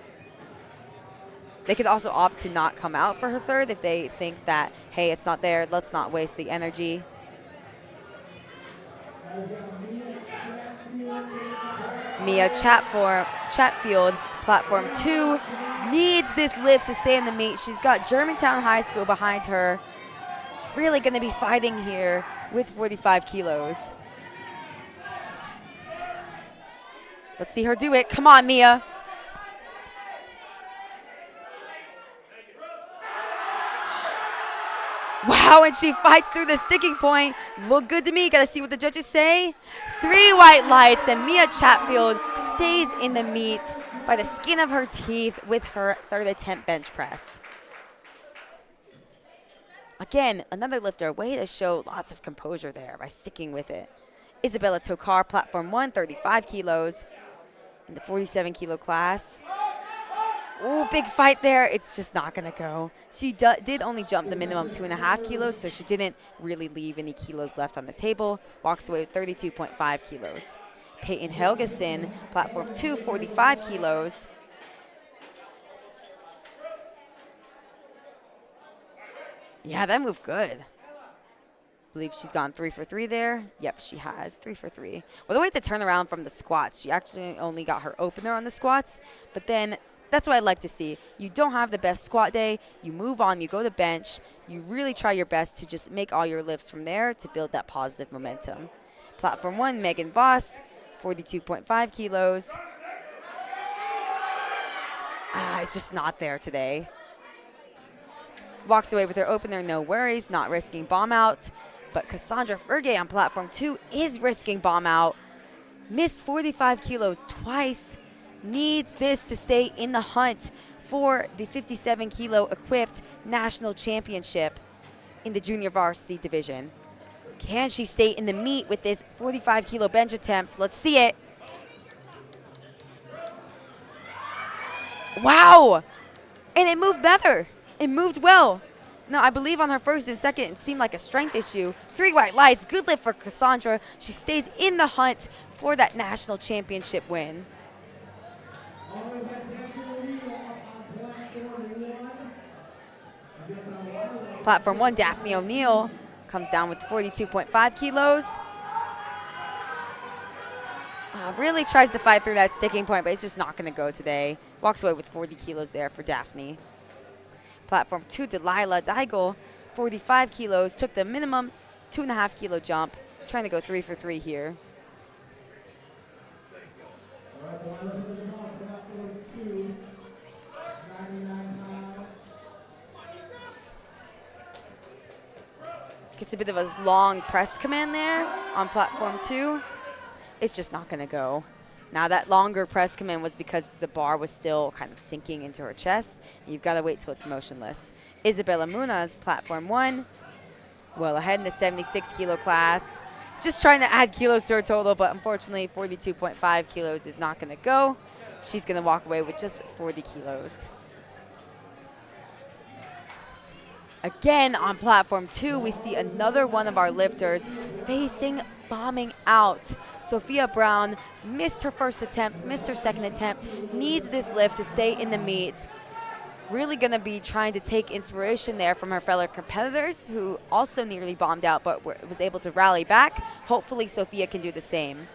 They could also opt to not come out for her third if they think that, hey, it's not there, let's not waste the energy. Mia Chatfield, platform 2, needs this lift to stay in the meet. She's got Germantown High School behind her. Really going to be fighting here with 45 kilos. Let's see her do it. Come on, Mia. Wow, and she fights through the sticking point. Look good to me. Got to see what the judges say. 3 white lights, and Mia Chatfield stays in the meet by the skin of her teeth with her third attempt bench press. Again, another lifter, way to show lots of composure there by sticking with it. Isabella Tokar, platform 1, 35 kilos in the 47 kilo class. Ooh, big fight there. It's just not going to go. She did only jump the minimum 2.5 kilos, so she didn't really leave any kilos left on the table. Walks away with 32.5 kilos. Peyton Helgeson, platform 2, 45 kilos. Yeah, that moved good. I believe she's gone 3 for 3 there. Yep, she has 3 for 3. Well, the way to turn around from the squats, she actually only got her opener on the squats, but then that's what I like to see. You don't have the best squat day, you move on, you go to bench, you really try your best to just make all your lifts from there to build that positive momentum. Platform 1, Megan Voss, 42.5 kilos. It's just not there today. Walks away with her opener, no worries, not risking bomb out. But Cassandra Ferge on platform 2 is risking bomb out. Missed 45 kilos twice. Needs this to stay in the hunt for the 57 kilo equipped national championship in the junior varsity division. Can she stay in the meet with this 45 kilo bench attempt? Let's see it. Wow! And it moved better. It moved well. Now, I believe on her first and second, it seemed like a strength issue. 3 white lights, good lift for Cassandra. She stays in the hunt for that national championship win. Platform 1, Daphne O'Neill comes down with 42.5 kilos. Really tries to fight through that sticking point, but it's just not going to go today. Walks away with 40 kilos there for Daphne. Platform 2, Delilah Deigel, 45 kilos, took the minimum 2.5 kilo jump, trying to go 3 for 3 here. Gets a bit of a long press command there on platform 2. It's just not going to go. Now, that longer press command was because the bar was still kind of sinking into her chest. You've got to wait till it's motionless. Isabella Munoz, platform 1. Well ahead in the 76 kilo class. Just trying to add kilos to her total, but unfortunately 42.5 kilos is not going to go. She's going to walk away with just 40 kilos. Again, on platform 2, we see another one of our lifters facing bombing out. Sophia Brown missed her first attempt, missed her second attempt, needs this lift to stay in the meet. Really going to be trying to take inspiration there from her fellow competitors who also nearly bombed out but was able to rally back. Hopefully Sophia can do the same.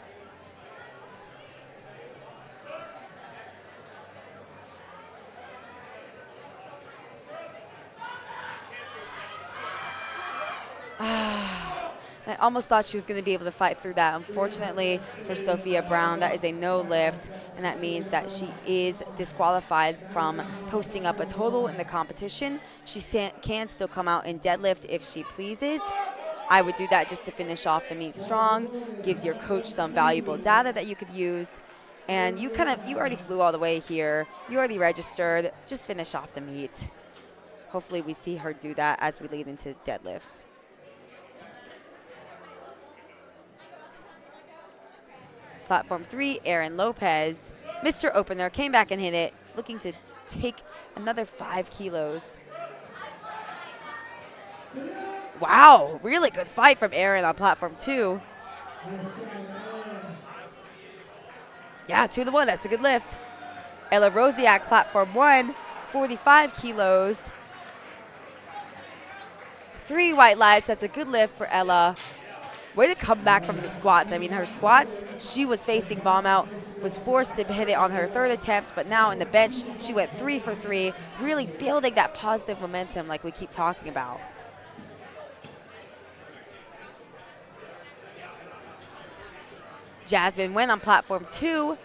I almost thought she was going to be able to fight through that. Unfortunately for Sophia Brown, that is a no lift, and that means that she is disqualified from posting up a total in the competition. She can still come out in deadlift if she pleases. I would do that just to finish off the meet strong. Gives your coach some valuable data that you could use. And you already flew all the way here. You already registered. Just finish off the meet. Hopefully we see her do that as we lead into deadlifts. Platform 3, Erin Lopez. Mr. Opener came back and hit it, looking to take another 5 kilos. Wow, really good fight from Erin on platform 2. Yeah, 2 to 1, that's a good lift. Ella Rosiak, platform 1, 45 kilos. 3 white lights, that's a good lift for Ella. Way to come back from the squats. I mean, her squats, she was facing bomb out, was forced to hit it on her third attempt, but now in the bench, she went 3 for 3, really building that positive momentum like we keep talking about. Jasmine went on platform 2.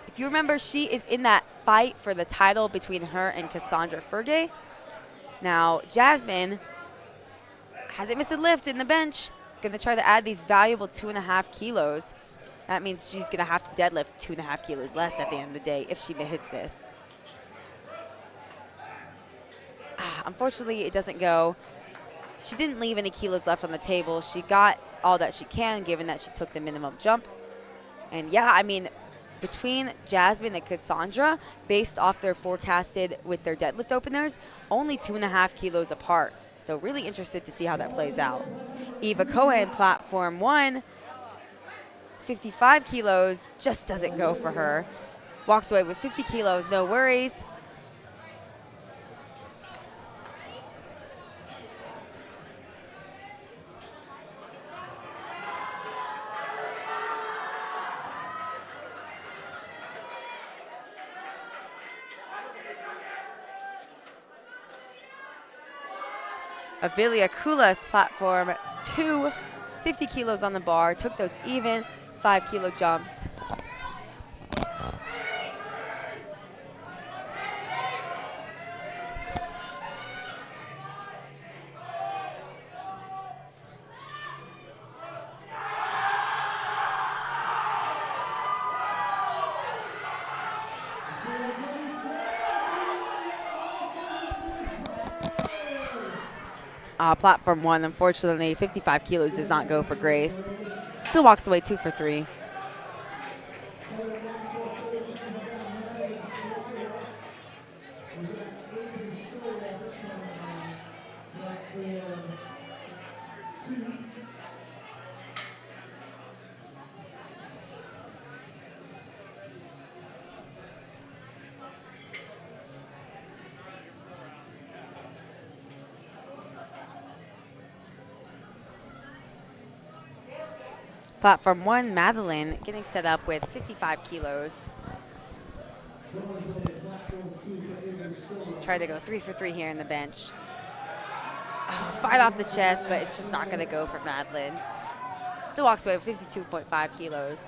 If you remember, she is in that fight for the title between her and Cassandra Ferge. Now, Jasmine hasn't missed a lift in the bench. Going to try to add these valuable 2.5 kilos. That means she's going to have to deadlift 2.5 kilos less at the end of the day if she hits this. Unfortunately, it doesn't go. She didn't leave any kilos left on the table. She got all that she can, given that she took the minimum jump. And yeah, I mean, Between Jasmine and Cassandra, based off their forecasted with their deadlift openers, only 2.5 kilos apart. So really interested to see how that plays out. Eva Cohen, platform 1, 55 kilos, just doesn't go for her. Walks away with 50 kilos, no worries. Avilia Kulas, platform 2, 50 kilos on the bar, took those even 5 kilo jumps. Platform 1, unfortunately, 55 kilos does not go for Grace. Still walks away 2 for 3. Platform 1, Madeline, getting set up with 55 kilos. Try to go 3 for 3 here in the bench. Oh, fight off the chest, but it's just not going to go for Madeline. Still walks away with 52.5 kilos.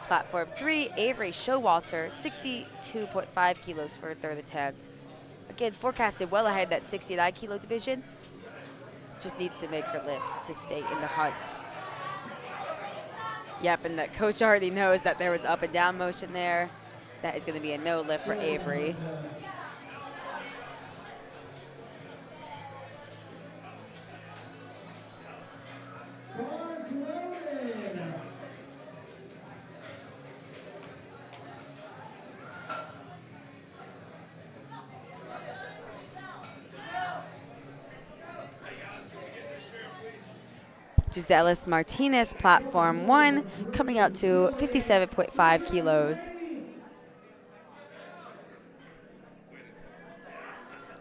Platform 3, Avery Showalter, 62.5 kilos for a third attempt. Again, forecasted well ahead that 69 kilo division. Just needs to make her lifts to stay in the hunt. Yep, and the coach already knows that there was up and down motion there. That is going to be a no lift for Avery. Giselis Martinez, platform 1, coming out to 57.5 kilos.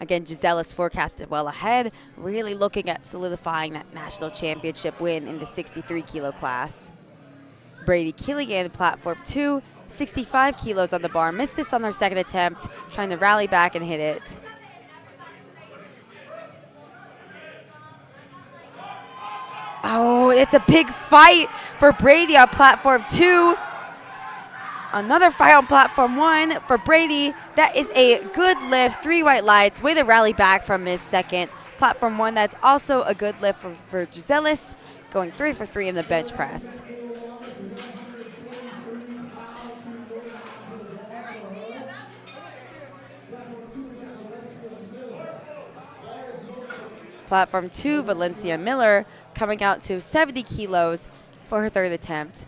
Again, Giselis forecasted well ahead, really looking at solidifying that national championship win in the 63 kilo class. Brady Killigan, platform 2, 65 kilos on the bar. Missed this on her second attempt, trying to rally back and hit it. Oh, it's a big fight for Brady on platform 2. Another fight on platform 1 for Brady. That is a good lift, 3 white lights. Way to rally back from his second. Platform 1, that's also a good lift for Giselis, going 3 for 3 in the bench press. Platform 2, Valencia Miller, coming out to 70 kilos for her third attempt.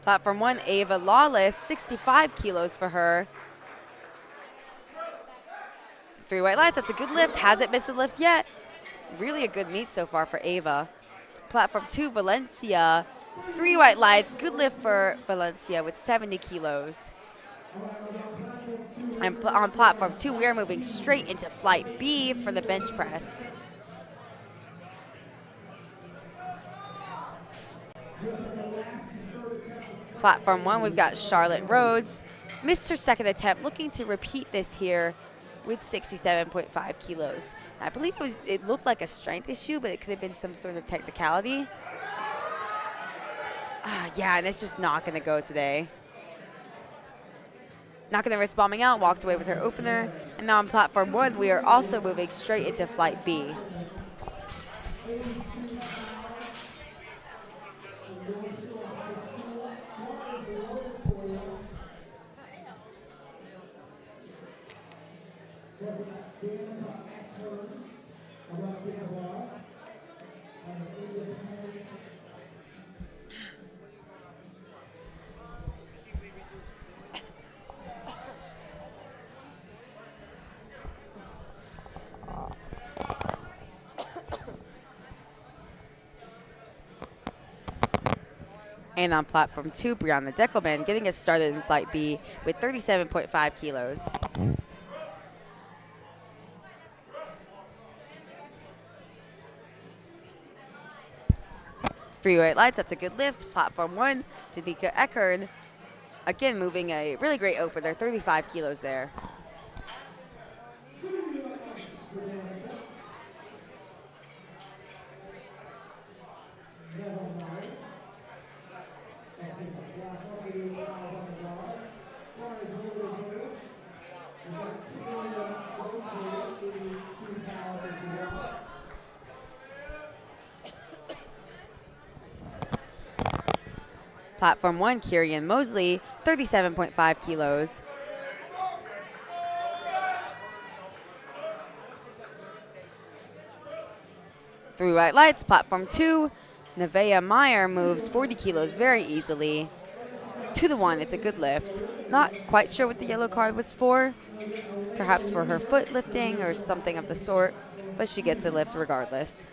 Platform 1, Ava Lawless, 65 kilos for her. 3 white lights, that's a good lift. Hasn't missed a lift yet. Really a good meet so far for Ava. Platform 2, Valencia, 3 white lights. Good lift for Valencia with 70 kilos. And on platform 2, we are moving straight into flight B for the bench press. Platform 1, we've got Charlotte Rhodes. Missed her second attempt, looking to repeat this here with 67.5 kilos. I believe it looked like a strength issue, but it could have been some sort of technicality. Yeah, and it's just not going to go today. Not going to risk bombing out, walked away with her opener. And now on platform 1, we are also moving straight into flight B. And on platform 2, Brianna Deckelman getting us started in flight B with 37.5 kilos. Free white lights, that's a good lift. Platform 1, Danica Eckern, again moving a really great opener, 35 kilos there. Platform 1, Kirian Mosley, 37.5 kilos. Three white lights, platform 2, Nevaeh Meyer moves 40 kilos very easily. 2-1, it's a good lift. Not quite sure what the yellow card was for. Perhaps for her foot lifting or something of the sort, but she gets the lift regardless.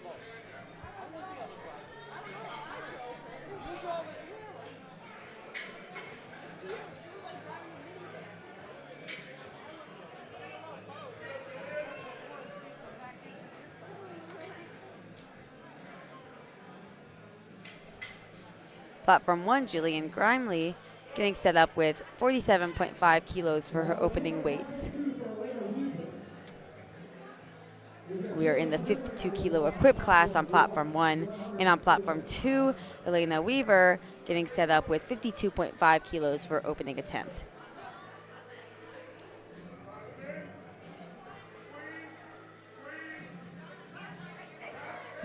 Platform 1, Jillian Grimley, getting set up with 47.5 kilos for her opening weight. We are in the 52 kilo equip class on platform 1, and on platform 2, Elena Weaver getting set up with 52.5 kilos for opening attempt.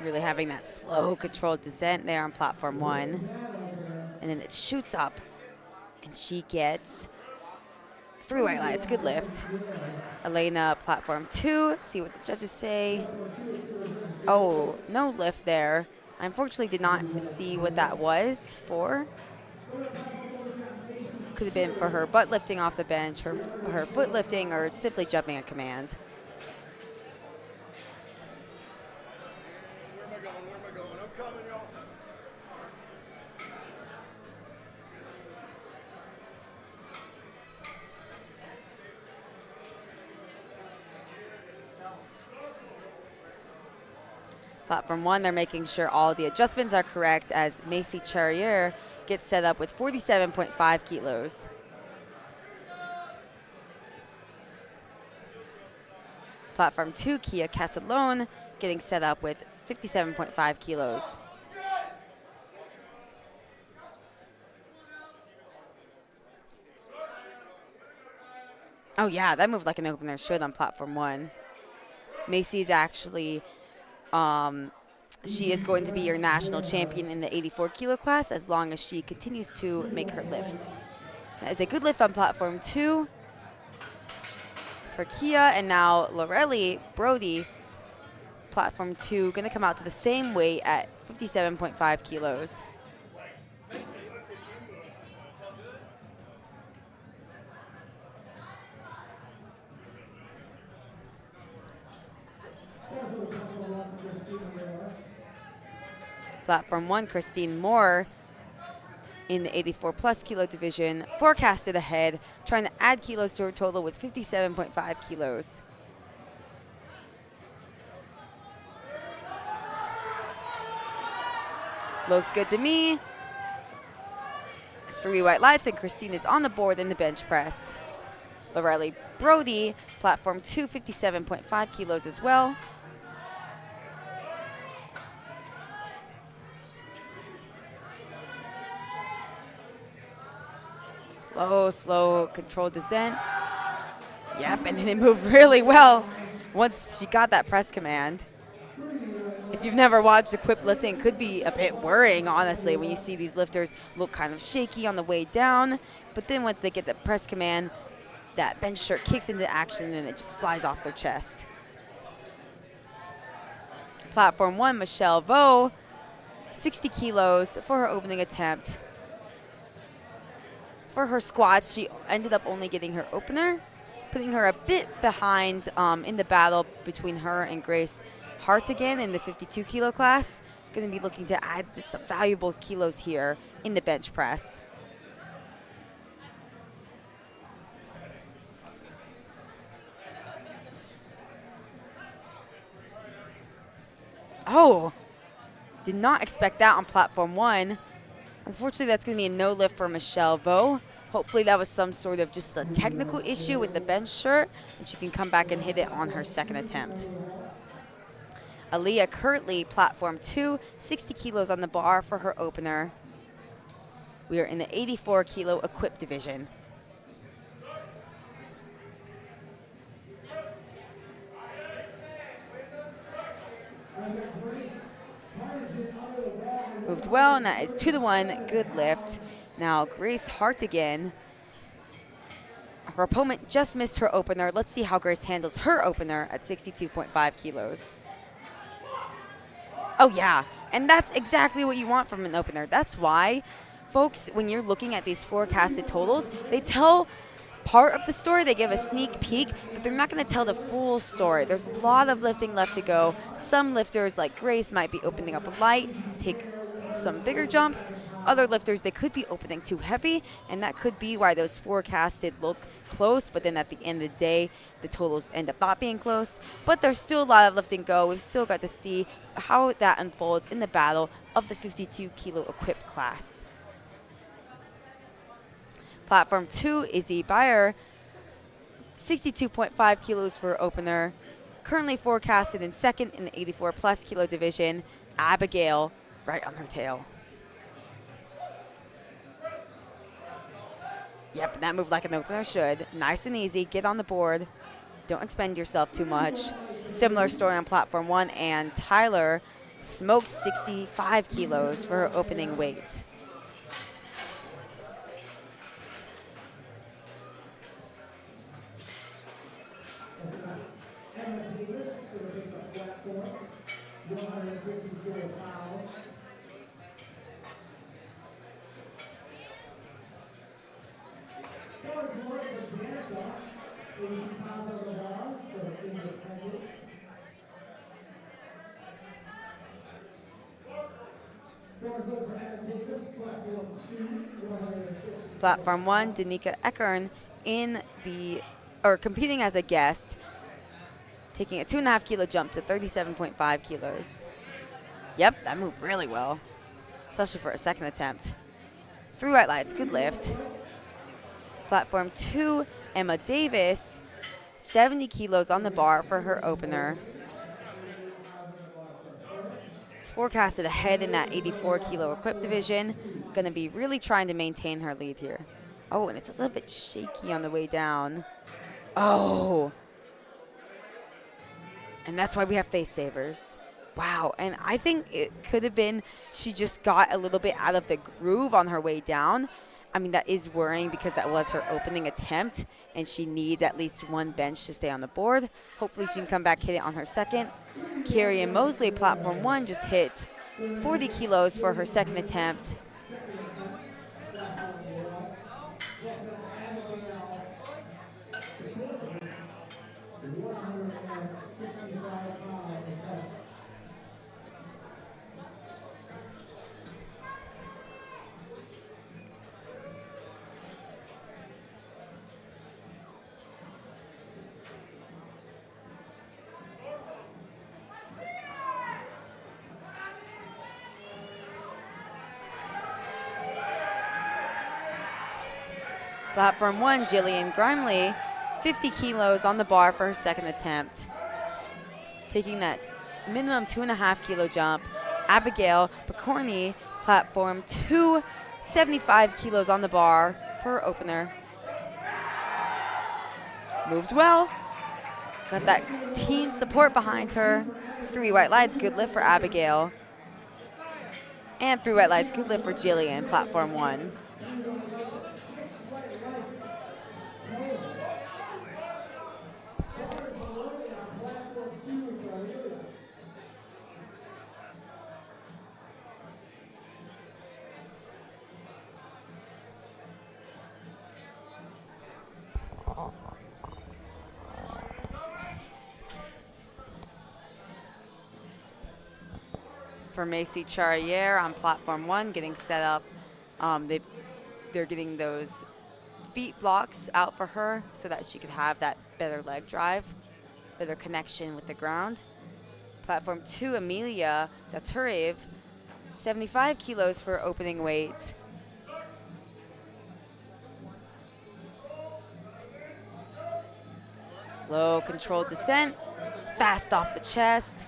Really having that slow, controlled descent there on platform 1. And then it shoots up, and she gets 3 white lights. Good lift. Elena, platform 2. See what the judges say. Oh, no lift there. I unfortunately did not see what that was for. Could have been for her butt lifting off the bench, her foot lifting, or simply jumping a command. Platform 1, they're making sure all the adjustments are correct as Macy Charrier gets set up with 47.5 kilos. Platform 2, Kia Catalone getting set up with 57.5 kilos. Oh yeah, that moved like an opener should on platform 1. Macy's actually she is going to be your national champion in the 84 kilo class as long as she continues to make her lifts. That is a good lift on platform 2 for Kia, and now Lorelli Brody, platform 2, going to come out to the same weight at 57.5 kilos. Platform 1, Christine Moore in the 84 plus kilo division, forecasted ahead, trying to add kilos to her total with 57.5 kilos. Looks good to me. 3 white lights, and Christine is on the board in the bench press. Lorelli Brody, platform 2, 57.5 kilos as well. Slow, controlled descent. Yep, and then it moved really well once she got that press command. If you've never watched equipped lifting, it could be a bit worrying, honestly, when you see these lifters look kind of shaky on the way down. But then once they get the press command, that bench shirt kicks into action and it just flies off their chest. Platform 1, Michelle Vo, 60 kilos for her opening attempt. For her squats, she ended up only getting her opener, putting her a bit behind in the battle between her and Grace Hartigan in the 52 kilo class. Going to be looking to add some valuable kilos here in the bench press. Oh, did not expect that on platform 1. Unfortunately, that's going to be a no lift for Michelle Vo. Hopefully that was some sort of just a technical issue with the bench shirt, and she can come back and hit it on her second attempt. Aaliyah Kirtley, platform 2, 60 kilos on the bar for her opener. We are in the 84 kilo equipped division. Moved well, and that is 2-1, good lift. Now Grace Hartigan, her opponent just missed her opener. Let's see how Grace handles her opener at 62.5 kilos. Oh yeah, and that's exactly what you want from an opener. That's why, folks, when you're looking at these forecasted totals, they tell part of the story, they give a sneak peek, but they're not going to tell the full story. There's a lot of lifting left to go. Some lifters, like Grace, might be opening up light, take some bigger jumps. Other lifters, they could be opening too heavy, and that could be why those forecasted look close, but then at the end of the day, the totals end up not being close. But there's still a lot of lifting go. We've still got to see how that unfolds in the battle of the 52 kilo equipped class. Platform 2, Izzy Beyer, 62.5 kilos for opener. Currently forecasted in second in the 84 plus kilo division. Abigail right on her tail. Yep, that moved like an opener should. Nice and easy, get on the board. Don't expend yourself too much. Similar story on platform 1, and Tyler smoked 65 kilos for her opening weight. Platform 1, Danica Eckern competing as a guest, taking a 2.5 kilo jump to 37.5 kilos. Yep, that moved really well, especially for a second attempt. 3 white lights, good lift. Platform 2, Emma Davis, 70 kilos on the bar for her opener. Forecasted ahead in that 84 kilo equipped division. Going to be really trying to maintain her lead here. Oh, and it's a little bit shaky on the way down. Oh. And that's why we have face savers. Wow, and I think it could have been she just got a little bit out of the groove on her way down. I mean, that is worrying because that was her opening attempt, and she needs at least one bench to stay on the board. Hopefully she can come back, hit it on her second. Carrie and Mosley, platform 1, just hit 40 kilos for her second attempt. Platform 1, Jillian Grimley, 50 kilos on the bar for her second attempt. Taking that minimum 2.5 kilo jump. Abigail Picorni, platform 2, 75 kilos on the bar for her opener. Moved well. Got that team support behind her. 3 white lights, good lift for Abigail. And 3 white lights, good lift for Jillian, platform 1. 2 for Amelia. For Macy Charriere on platform 1, getting set up. They're getting those feet blocks out for her so that she could have that better leg drive, better connection with the ground. Platform 2, Amelia Daturev, 75 kilos for opening weight. Slow, controlled descent, fast off the chest.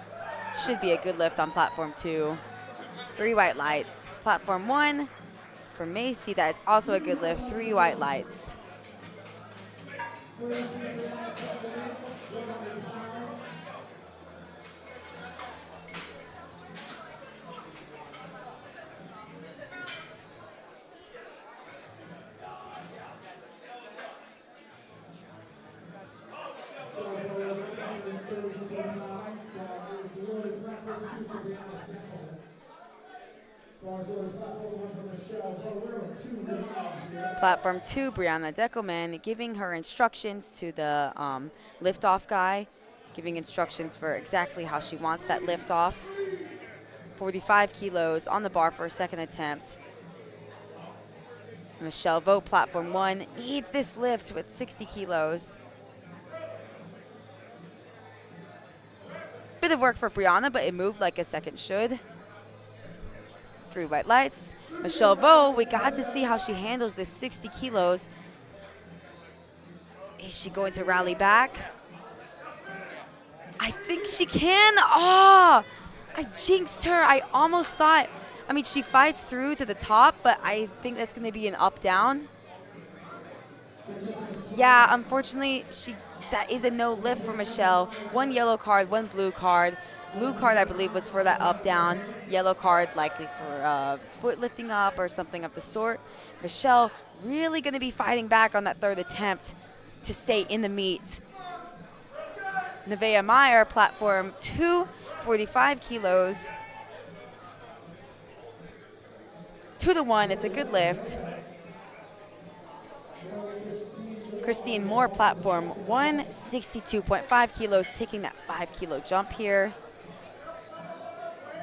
Should be a good lift on platform 2. 3 white lights. Platform 1 for Macy, that is also a good lift. 3 white lights. Platform 2, Brianna Deckelman, giving her instructions to the lift-off guy, giving instructions for exactly how she wants that lift-off. 45 kilos on the bar for a second attempt. Michelle Vogt, platform 1, needs this lift with 60 kilos. Bit of work for Brianna, but it moved like a second should. 3 white lights. Michelle Vogt, we got to see how she handles this 60 kilos. Is she going to rally back? I think she can. Oh, I jinxed her. I almost thought, I mean, she fights through to the top, but I think that's going to be an up-down. Yeah, unfortunately, that is a no lift for Michelle. 1 yellow card, 1 blue card. Blue card, I believe, was for that up-down. Yellow card likely for foot lifting up or something of the sort. Michelle really going to be fighting back on that 3rd attempt to stay in the meet. Nevaeh Meyer, platform 2, 45 kilos. 2 to 1, it's a good lift. Christine Moore, platform 1, 62.5 kilos, taking that 5 kilo jump here.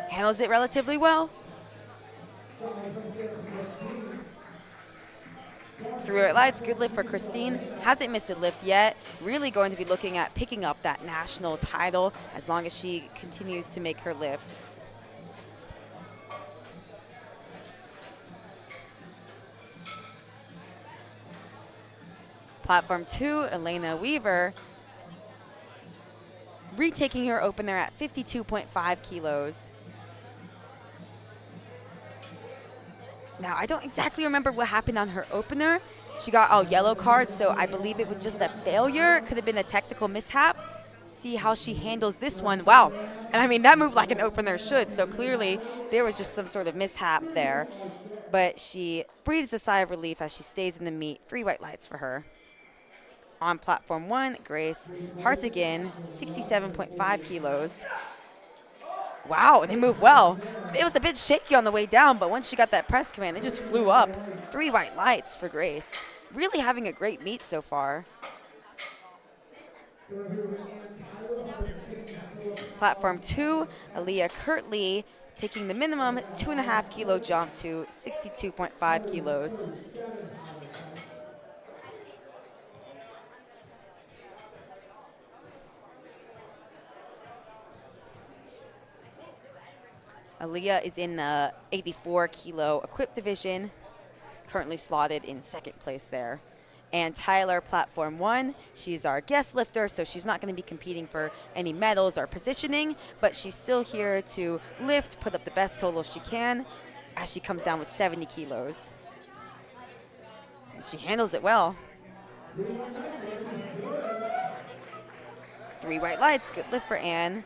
Handles it relatively well. 3 white lights, good lift for Christine. Hasn't missed a lift yet. Really going to be looking at picking up that national title as long as she continues to make her lifts. Platform 2, Elena Weaver, retaking her opener at 52.5 kilos. Now, I don't exactly remember what happened on her opener. She got all yellow cards, so I believe it was just a failure. Could have been a technical mishap. See how she handles this one. Wow. And I mean, that moved like an opener should, so clearly there was just some sort of mishap there. But she breathes a sigh of relief as she stays in the meet. 3 white lights for her. On platform 1, Grace Hartigan, 67.5 kilos. Wow, they move well. It was a bit shaky on the way down, but once she got that press command, they just flew up. 3 white lights for Grace. Really having a great meet so far. Platform 2, Aaliyah Kirtley, taking the minimum 2.5 kilo jump to 62.5 kilos. Aaliyah is in the 84 kilo equipped division, currently slotted in 2nd place there. And Tyler, platform 1, she's our guest lifter, so she's not going to be competing for any medals or positioning, but she's still here to lift, put up the best total she can as she comes down with 70 kilos. And she handles it well. 3 white lights, good lift for Anne.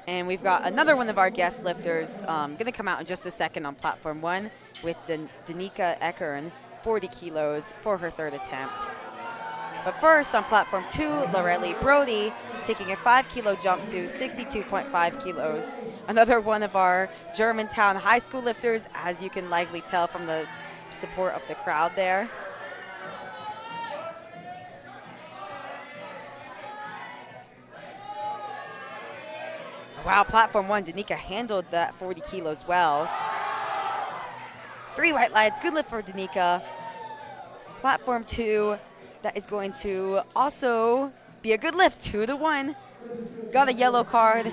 And we've got another one of our guest lifters going to come out in just a second on platform 1 with Danica Eckern, 40 kilos for her third attempt. But first, on platform 2, Lorelli Brody taking a 5-kilo jump to 62.5 kilos. Another one of our Germantown high school lifters, as you can likely tell from the support of the crowd there. Wow, platform 1, Danica handled that 40 kilos well. 3 white lights, good lift for Danica. Platform 2, that is going to also be a good lift, 2 to 1. Got a yellow card.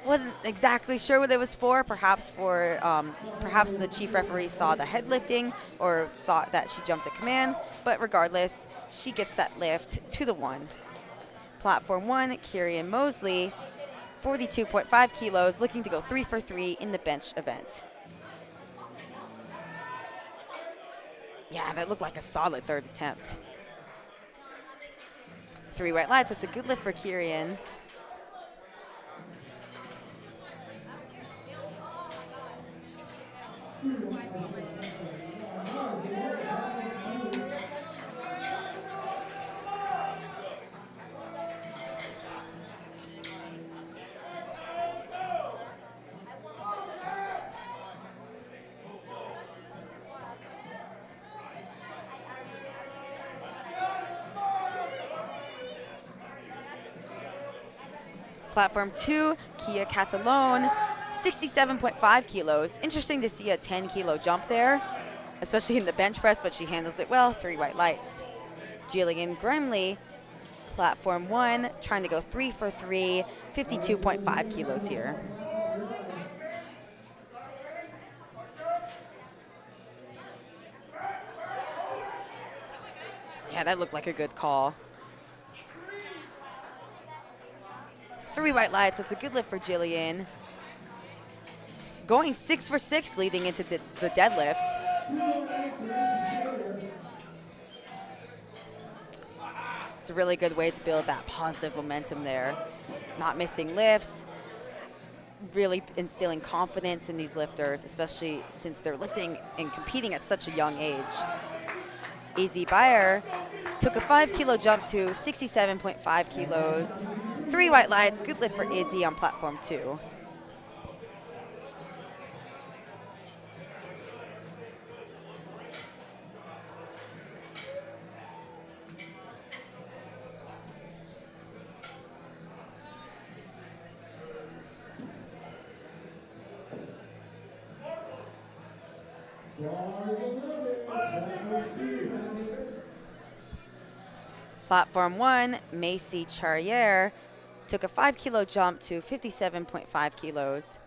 Wasn't exactly sure what it was for. Perhaps the chief referee saw the head lifting or thought that she jumped a command. But regardless, she gets that lift, 2 to 1. Platform 1, Kieran Mosley, 42.5 kilos, looking to go 3 for 3 in the bench event. Yeah, that looked like a solid third attempt. 3 white lights, that's a good lift for Kieran. Platform 2, Kia Catalone, 67.5 kilos. Interesting to see a 10-kilo jump there, especially in the bench press, but she handles it well, 3 white lights. Jillian Grimley, platform 1, trying to go 3 for 3, 52.5 kilos here. Yeah, that looked like a good call. 3 white lights, that's a good lift for Jillian. Going 6 for 6 leading into the deadlifts. It's a really good way to build that positive momentum there. Not missing lifts, really instilling confidence in these lifters, especially since they're lifting and competing at such a young age. Izzy Bayer took a 5-kilo jump to 67.5 kilos. 3 white lights, good lift for Izzy on platform 2. Platform 1, Macy Charriere took a 5-kilo jump to 57.5 kilos.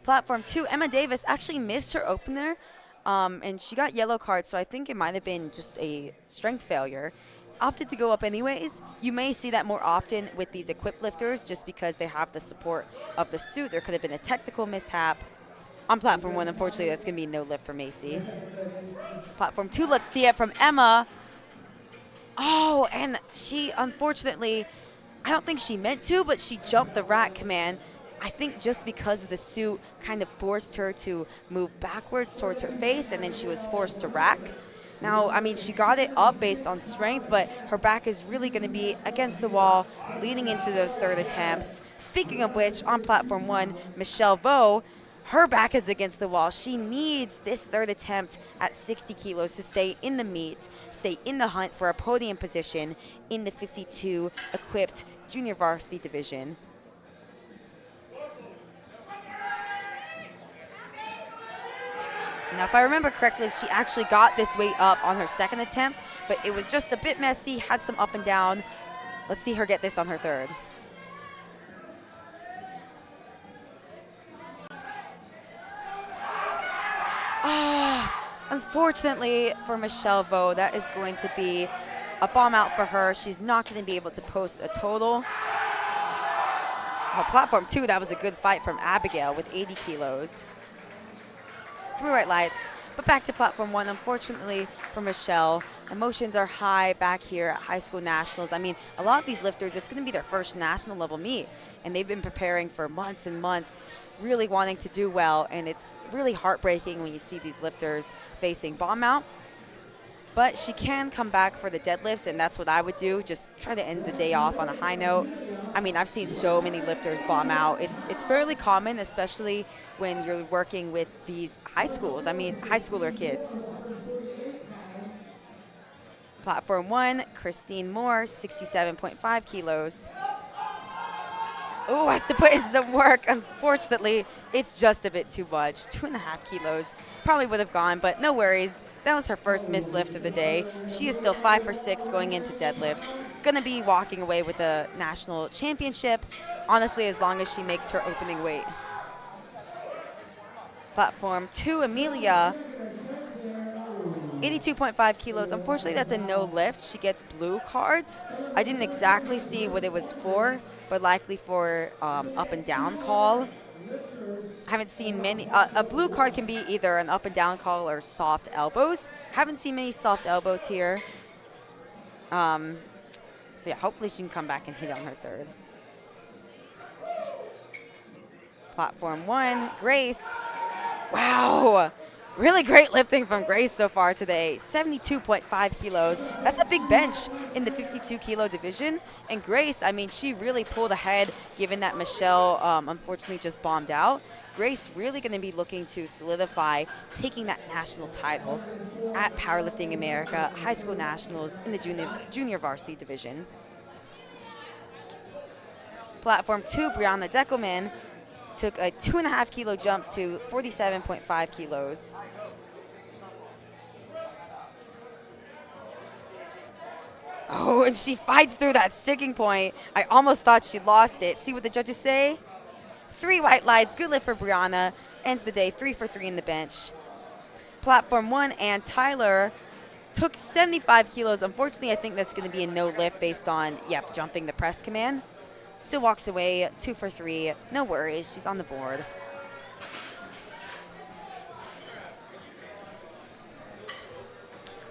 Platform 2, Emma Davis actually missed her opener, and she got yellow cards, so I think it might have been just a strength failure. Opted to go up anyways. You may see that more often with these equipped lifters just because they have the support of the suit. There could have been a technical mishap. On platform 1, unfortunately, that's going to be no lift for Macy. Platform 2, let's see it from Emma. Oh, and she, unfortunately, I don't think she meant to, but she jumped the rack command. I think just because the suit kind of forced her to move backwards towards her face, and then she was forced to rack. Now, I mean, she got it up based on strength, but her back is really going to be against the wall leading into those third attempts. Speaking of which, on platform 1, Michelle Vo, her back is against the wall. She needs this third attempt at 60 kilos to stay in the meet, stay in the hunt for a podium position in the 52 equipped junior varsity division. Now, if I remember correctly, she actually got this weight up on her second attempt, but it was just a bit messy, had some up and down. Let's see her get this on her third. Unfortunately for Michelle Vo, that is going to be a bomb out for her. She's not going to be able to post a total. Platform 2, that was a good fight from Abigail with 80 kilos. 3 white lights. But back to platform one, unfortunately for Michelle, emotions are high back here at high school nationals. I mean, a lot of these lifters, it's going to be their first national level meet, and they've been preparing for months and months, really wanting to do well, and it's really heartbreaking when you see these lifters facing bomb out. But she can come back for the deadlifts, and that's what I would do, just try to end the day off on a high note. I mean, I've seen so many lifters bomb out. It's fairly common, especially when you're working with these high schools. I mean, high schooler kids. Platform one, Christine Moore, 67.5 kilos. Oh, has to put in some work. Unfortunately, it's just a bit too much. 2.5 kilos. Probably would have gone, but no worries. That was her first missed lift of the day. She is still 5 for 6 going into deadlifts. Gonna be walking away with the national championship, honestly, as long as she makes her opening weight. Platform 2, Amelia, 82.5 kilos. Unfortunately, that's a no lift. She gets blue cards. I didn't exactly see what it was for, but likely for up and down call. I haven't seen many. A blue card can be either an up and down call or soft elbows. Haven't seen many soft elbows here. So yeah, hopefully she can come back and hit on her third. Platform one, Grace. Wow. Really great lifting from Grace so far today. 72.5 kilos. That's a big bench in the 52 kilo division. And Grace, I mean, she really pulled ahead given that Michelle unfortunately just bombed out. Grace really going to be looking to solidify taking that national title at Powerlifting America High School Nationals in the junior varsity division. Platform 2, Brianna Deckelman, took a 2.5 kilo jump to 47.5 kilos. Oh, and she fights through that sticking point. I almost thought she lost it. See what the judges say? 3 white lights, good lift for Brianna. Ends the day 3 for 3 in the bench. Platform 1, and Tyler took 75 kilos. Unfortunately, I think that's going to be a no lift based on, jumping the press command. Still walks away 2 for 3. No worries, she's on the board.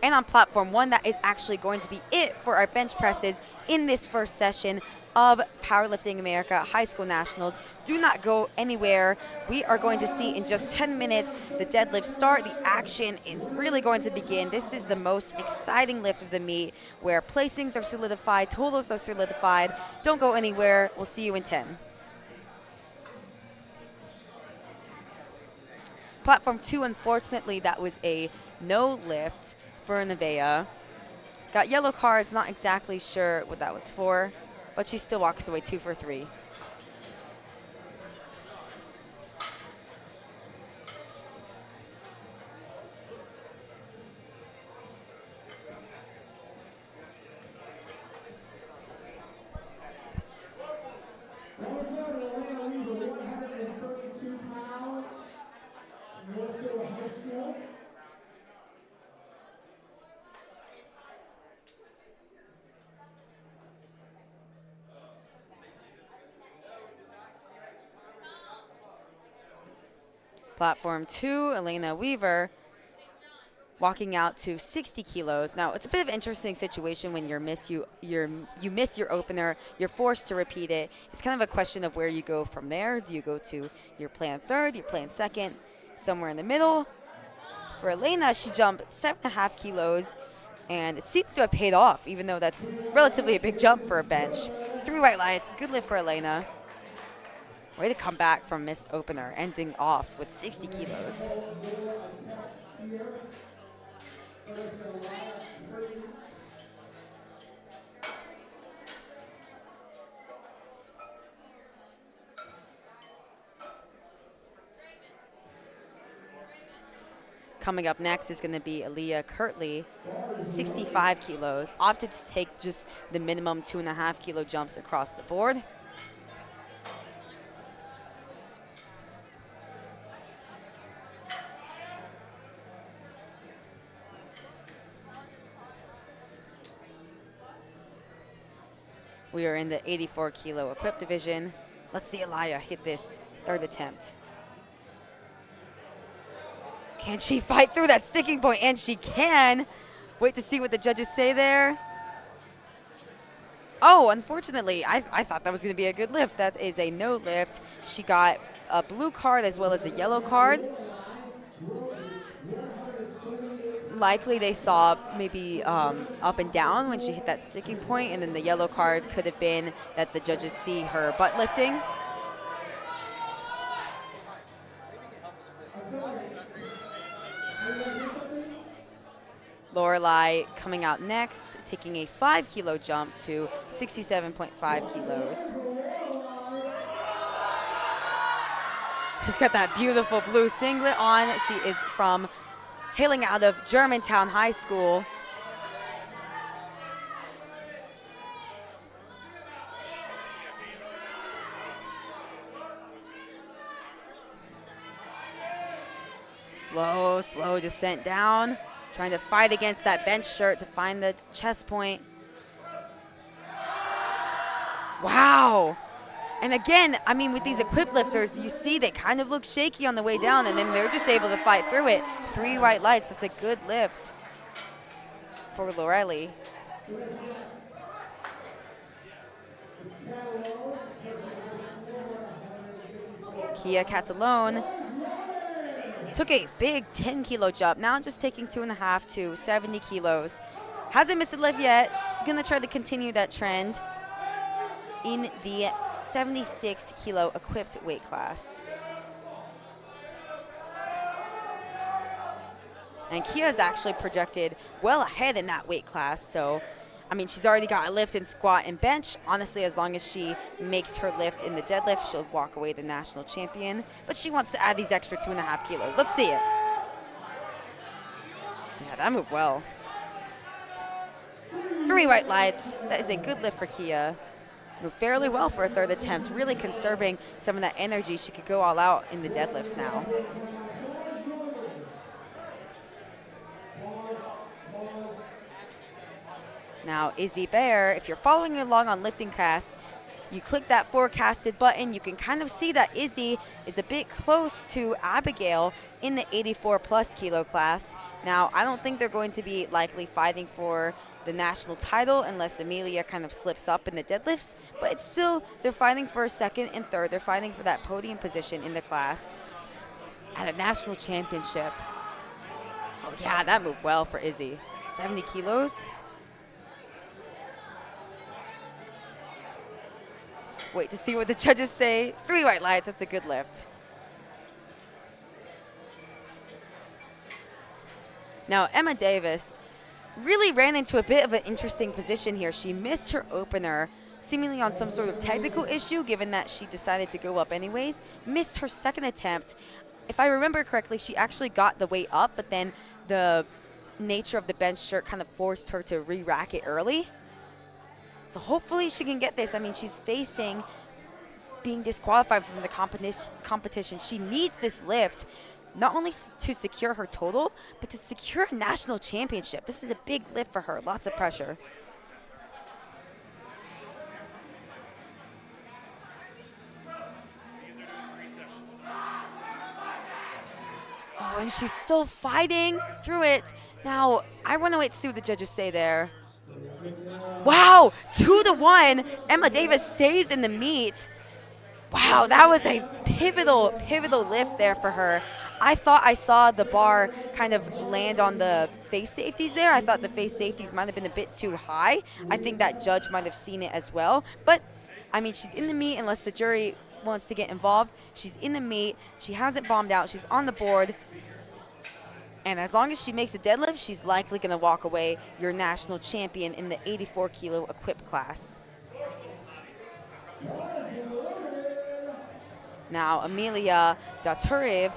And on platform 1, that is actually going to be it for our bench presses in this first session of Powerlifting America High School Nationals. Do not go anywhere. We are going to see in just 10 minutes the deadlift start. The action is really going to begin. This is the most exciting lift of the meet where placings are solidified, totals are solidified. Don't go anywhere. We'll see you in 10. Platform 2, unfortunately, that was a no lift for Nevaeh. Got yellow cards, not exactly sure what that was for, but she still walks away 2 for 3. Platform 2, Elena Weaver, walking out to 60 kilos. Now, it's a bit of an interesting situation when you miss your opener, you're forced to repeat it. It's kind of a question of where you go from there. Do you go to your planned third, your planned second, somewhere in the middle? For Elena, she jumped 7.5 kilos, and it seems to have paid off, even though that's relatively a big jump for a bench. 3 white lights, good lift for Elena. Way to come back from missed opener, ending off with 60 kilos. Coming up next is going to be Aaliyah Kirtley, 65 kilos. Opted to take just the minimum 2.5 kilo jumps across the board. We are in the 84 kilo equipped division. Let's see Aaliyah hit this third attempt. Can she fight through that sticking point? And she can. Wait to see what the judges say there. Oh, unfortunately, I thought that was going to be a good lift. That is a no lift. She got a blue card as well as a yellow card. Likely they saw maybe up and down when she hit that sticking point, and then the yellow card could have been that the judges see her butt lifting. Lorelai coming out next, taking a 5 kilo jump to 67.5 kilos. She's got that beautiful blue singlet on. She is hailing out of Germantown High School. Slow descent down. Trying to fight against that bench shirt to find the chest point. Wow. And again, I mean, with these equipped lifters, you see they kind of look shaky on the way down, and then they're just able to fight through it. 3 white lights, that's a good lift for Lorelai. Kia Catalone took a big 10 kilo jump, now just taking 2.5 to 70 kilos. Hasn't missed a lift yet, gonna try to continue that trend in the 76 kilo equipped weight class. And Kia is actually projected well ahead in that weight class, so I mean, she's already got a lift in squat and bench. Honestly, as long as she makes her lift in the deadlift, she'll walk away the national champion. But she wants to add these extra 2.5 kilos. Let's see it. Yeah, that moved well. 3 white lights. That is a good lift for Kia. Moved fairly well for a 3rd attempt, really conserving some of that energy. She could go all out in the deadlifts now. Now, Izzy Bear, if you're following along on Lifting Cast, you click that forecasted button, you can kind of see that Izzy is a bit close to Abigail in the 84 plus kilo class. Now, I don't think they're going to be likely fighting for the national title unless Amelia kind of slips up in the deadlifts, but it's still, they're fighting for a 2nd and 3rd. They're fighting for that podium position in the class at a national championship. Oh yeah, that moved well for Izzy. 70 kilos. Wait to see what the judges say. 3 white lights, that's a good lift. Now, Emma Davis really ran into a bit of an interesting position here. She missed her opener, seemingly on some sort of technical issue, given that she decided to go up anyways. Missed her 2nd attempt. If I remember correctly, she actually got the weight up, but then the nature of the bench shirt kind of forced her to re-rack it early. So hopefully she can get this. I mean, she's facing being disqualified from the competition. She needs this lift, not only to secure her total, but to secure a national championship. This is a big lift for her, lots of pressure. Oh, and she's still fighting through it. Now, I want to wait to see what the judges say there. Wow, 2-1. Emma Davis stays in the meet. Wow, that was a pivotal lift there for her. I thought I saw the bar kind of land on the face safeties there. I thought the face safeties might have been a bit too high. I think that judge might have seen it as well. But, I mean, she's in the meet unless the jury wants to get involved. She's in the meet. She hasn't bombed out. She's on the board. And as long as she makes a deadlift, she's likely going to walk away your national champion in the 84 kilo equipped class. Now, Amelia Daturev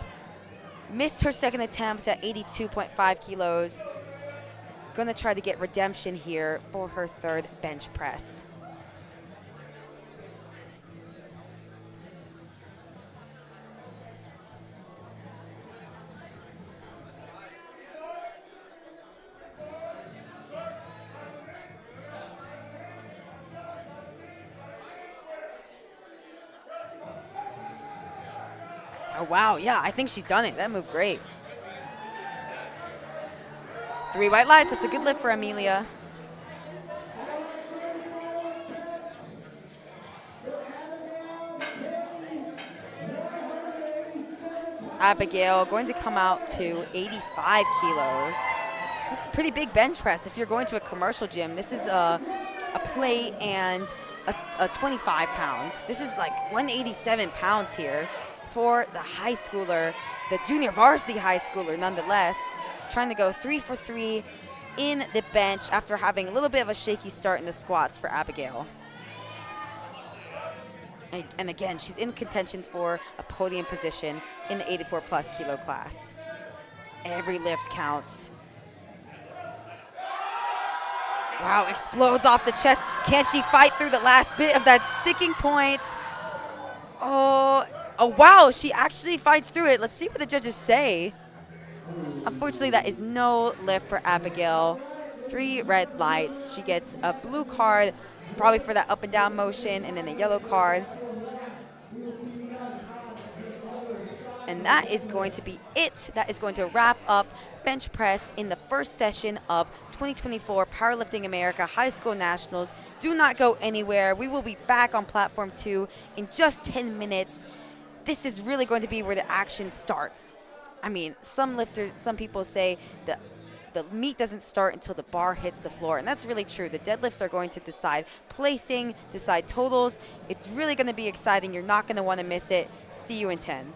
missed her 2nd attempt at 82.5 kilos. Going to try to get redemption here for her 3rd bench press. Oh, wow, yeah, I think she's done it. That moved great. 3 white lights. That's a good lift for Amelia. Abigail going to come out to 85 kilos. This is a pretty big bench press. If you're going to a commercial gym, this is a plate and a 25 pounds. This is like 187 pounds here for the high schooler, the junior varsity high schooler nonetheless, trying to go 3 for 3 in the bench after having a little bit of a shaky start in the squats for Abigail. And again, she's in contention for a podium position in the 84 plus kilo class. Every lift counts. Wow, explodes off the chest. Can she fight through the last bit of that sticking point? Oh, wow, she actually fights through it. Let's see what the judges say. Unfortunately, that is no lift for Abigail. 3 red lights. She gets a blue card, probably for that up and down motion, and then a yellow card. And that is going to be it. That is going to wrap up bench press in the first session of 2024 Powerlifting America High School Nationals. Do not go anywhere. We will be back on platform 2 in just 10 minutes. This is really going to be where the action starts. I mean, some people say that the meet doesn't start until the bar hits the floor, and that's really true. The deadlifts are going to decide placing, decide totals. It's really going to be exciting. You're not going to want to miss it. See you in 10.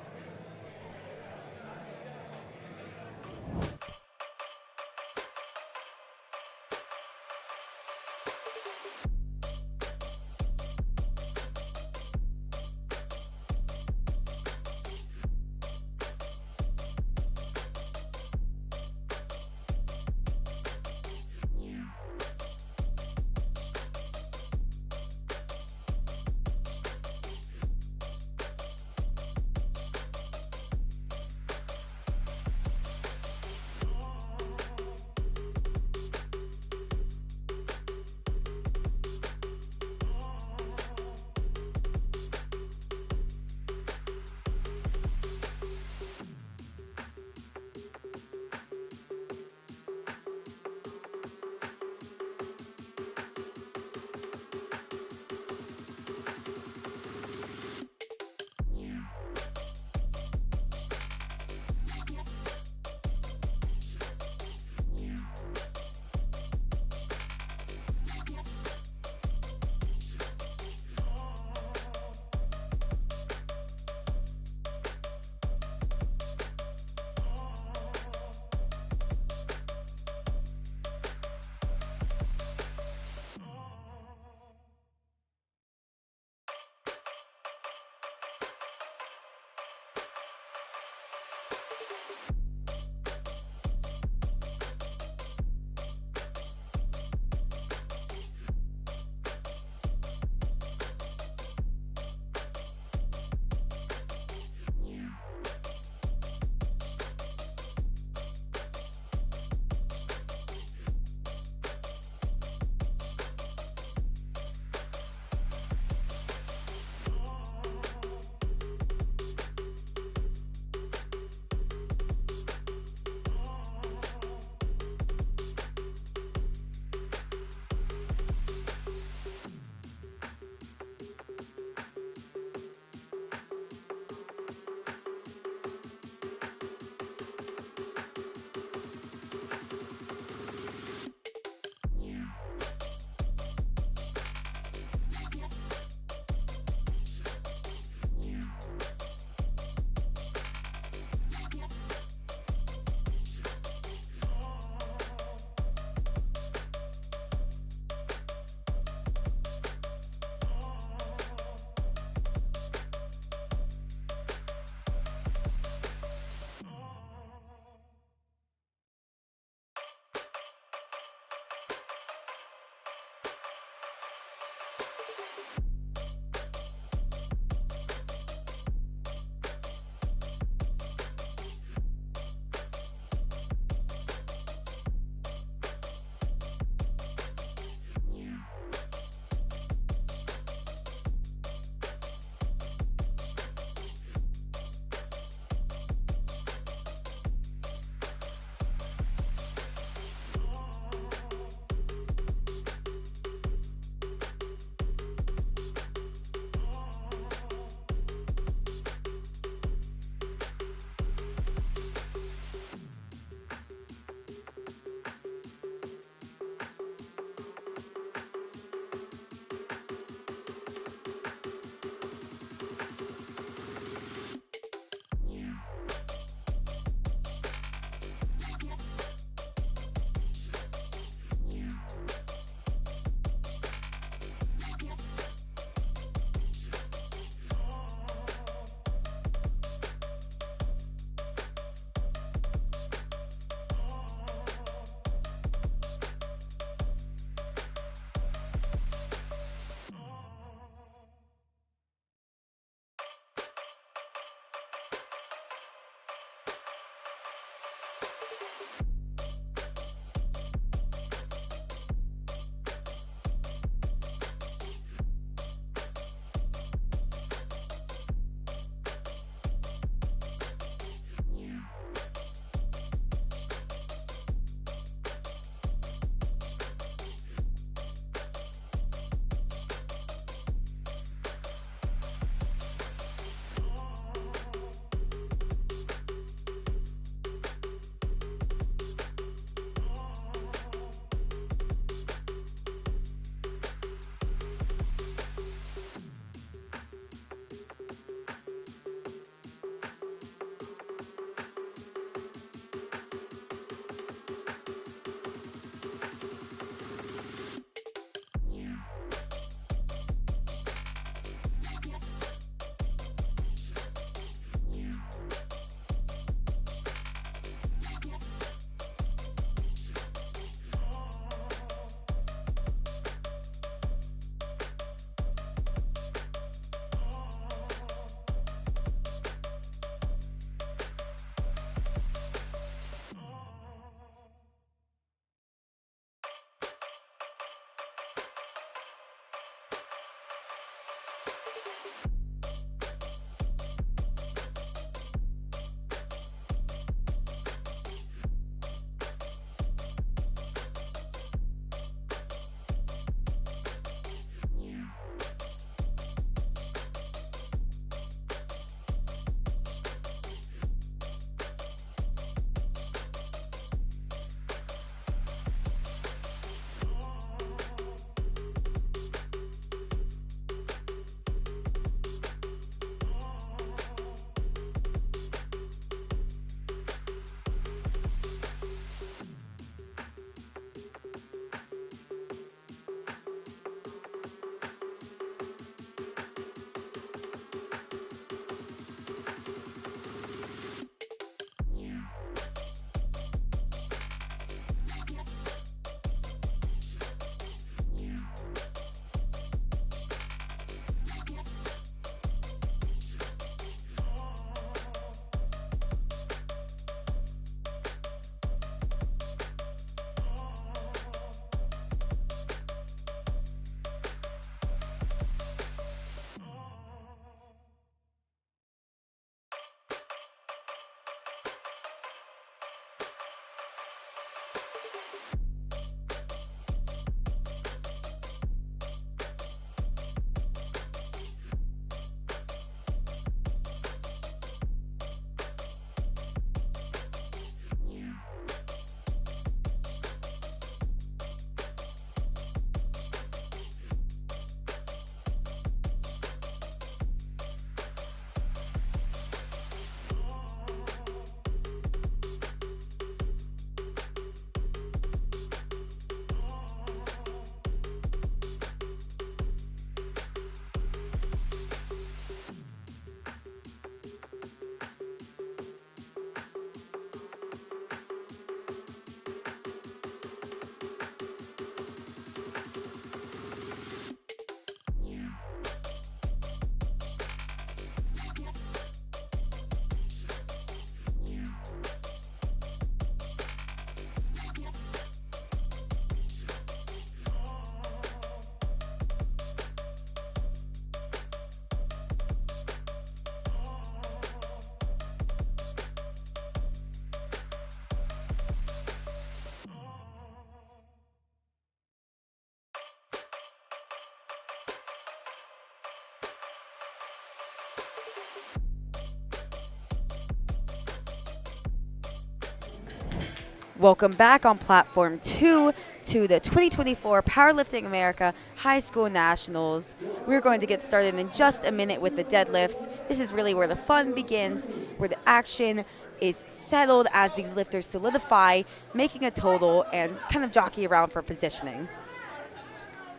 Welcome back on Platform 2 to the 2024 Powerlifting America High School Nationals. We're going to get started in just a minute with the deadlifts. This is really where the fun begins, where the action is settled as these lifters solidify, making a total and kind of jockey around for positioning.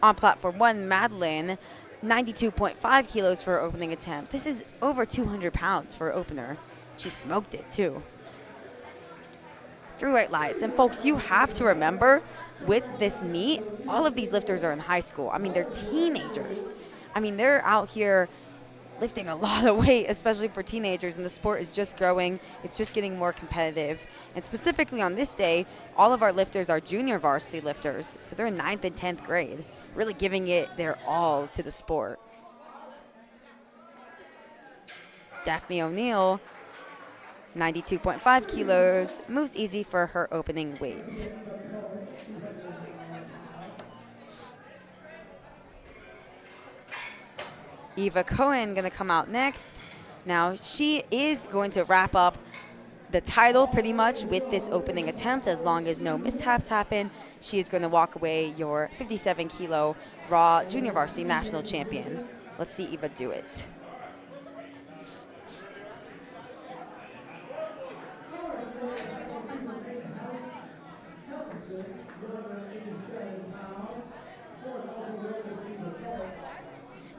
On Platform 1, Madeline, 92.5 kilos for her opening attempt. This is over 200 pounds for an opener. She smoked it too. Through white lights. And folks, you have to remember with this meet, all of these lifters are in high school. I mean, they're teenagers. I mean, they're out here lifting a lot of weight, especially for teenagers, and the sport is just growing. It's just getting more competitive. And specifically on this day, all of our lifters are junior varsity lifters, so they're in 9th and 10th grade, really giving it their all to the sport. Daphne O'Neill, 92.5 kilos, moves easy for her opening weight. Eva Cohen going to come out next. Now, she is going to wrap up the title pretty much with this opening attempt. As long as no mishaps happen, she is going to walk away your 57 kilo raw junior varsity national champion. Let's see Eva do it.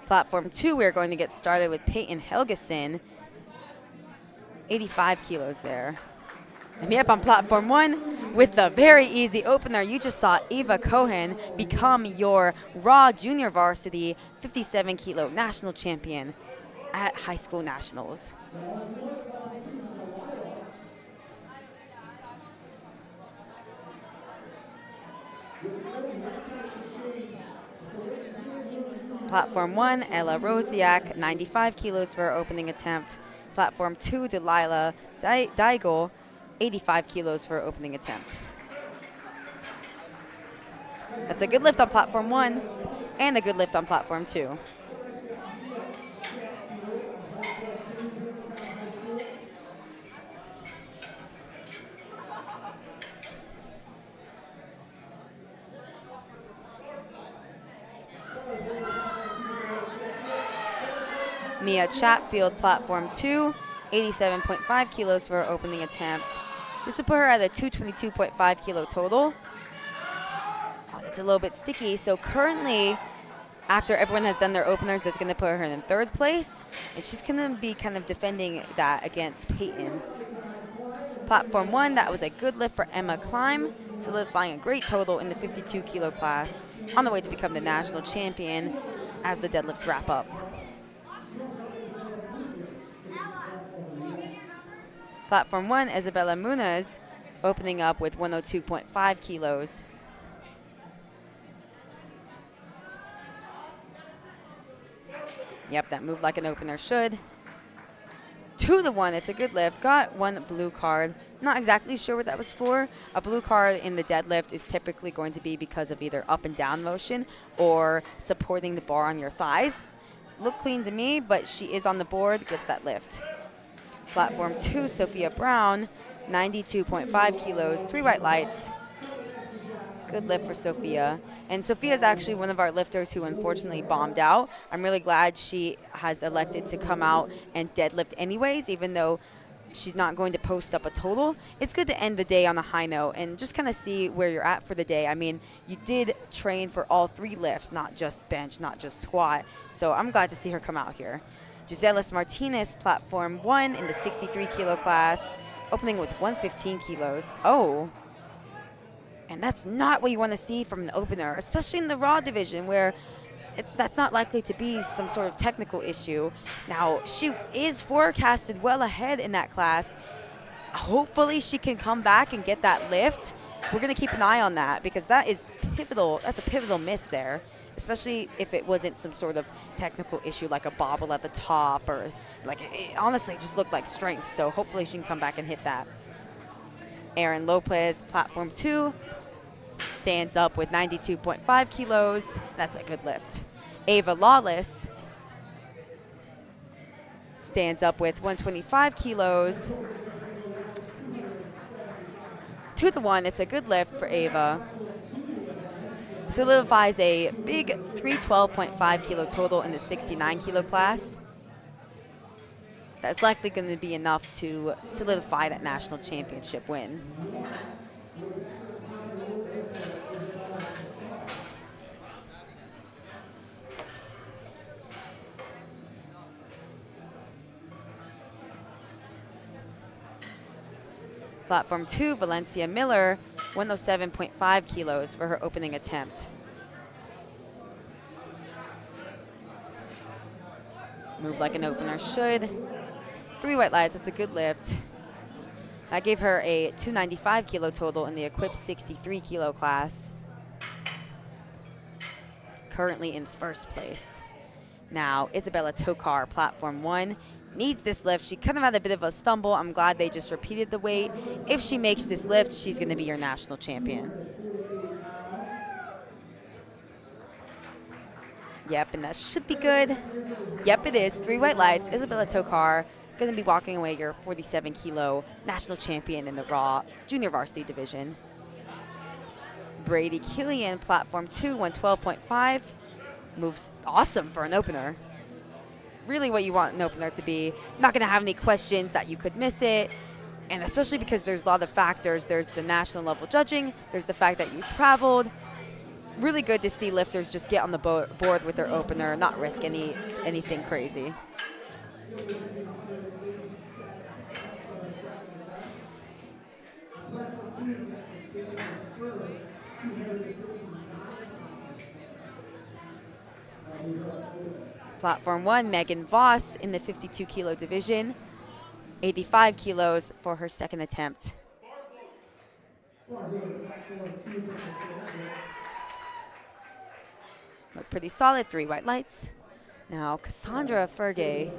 Platform 2, we're going to get started with Peyton Helgeson, 85 kilos there. And yep, on Platform 1, with the very easy opener, you just saw Eva Cohen become your raw junior varsity 57 kilo national champion at high school nationals. Platform 1, Ella Rosiak, 95 kilos for her opening attempt. Platform 2, Delilah Daigel, 85 kilos for her opening attempt. That's a good lift on Platform 1 and a good lift on Platform 2. Mia Chatfield, Platform 2, 87.5 kilos for her opening attempt. This will put her at a 222.5 kilo total. Oh, that's a little bit sticky. So currently, after everyone has done their openers, that's going to put her in 3rd place. And she's going to be kind of defending that against Peyton. Platform 1, that was a good lift for Emma Klein, solidifying a great total in the 52 kilo class, on the way to become the national champion as the deadlifts wrap up. Platform 1, Isabella Munez, opening up with 102.5 kilos. Yep, that moved like an opener should. 2-1, it's a good lift. Got 1 blue card. Not exactly sure what that was for. A blue card in the deadlift is typically going to be because of either up and down motion or supporting the bar on your thighs. Looked clean to me, but she is on the board, gets that lift. Platform 2, Sophia Brown, 92.5 kilos, 3 white lights. Good lift for Sophia. And Sophia is actually one of our lifters who unfortunately bombed out. I'm really glad she has elected to come out and deadlift anyways, even though she's not going to post up a total. It's good to end the day on a high note and just kind of see where you're at for the day. I mean, you did train for all 3 lifts, not just bench, not just squat. So I'm glad to see her come out here. Giselis Martinez, Platform 1 in the 63 kilo class, opening with 115 kilos. Oh, and that's not what you want to see from an opener, especially in the raw division where that's not likely to be some sort of technical issue. Now, she is forecasted well ahead in that class. Hopefully she can come back and get that lift. We're going to keep an eye on that because that is pivotal. That's a pivotal miss there, especially if it wasn't some sort of technical issue like a bobble at the top or like it honestly just looked like strength. So hopefully she can come back and hit that. Erin Lopez, Platform 2, stands up with 92.5 kilos. That's a good lift. Ava Lawless stands up with 125 kilos. 2 to 1. It's a good lift for Ava. Solidifies a big 312.5 kilo total in the 69 kilo class. That's likely going to be enough to solidify that national championship win. Platform 2, Valencia Miller, 107.5 kilos for her opening attempt. Move like an opener should. 3 white lights, that's a good lift. That gave her a 295 kilo total in the equipped 63 kilo class. Currently in first place. Now, Isabella Tokar, platform 1, needs this lift. She kind of had a bit of a stumble. I'm glad they just repeated the weight. If she makes this lift, she's going to be your national champion. Yep, and that should be good. Yep, it is. 3 white lights. Isabella Tokar going to be walking away your 47 kilo national champion in the Raw Junior Varsity division. Brady Killian, platform 2, 112.5. Moves awesome for an opener. Really what you want an opener to be. Not going to have any questions that you could miss it. And especially because there's a lot of factors. There's the national level judging. There's the fact that you traveled. Really good to see lifters just get on the board with their opener, not risk anything crazy. Platform 1, Megan Voss in the 52 kilo division, 85 kilos for her second attempt. Look pretty solid, 3 white lights. Now, Cassandra Fergay.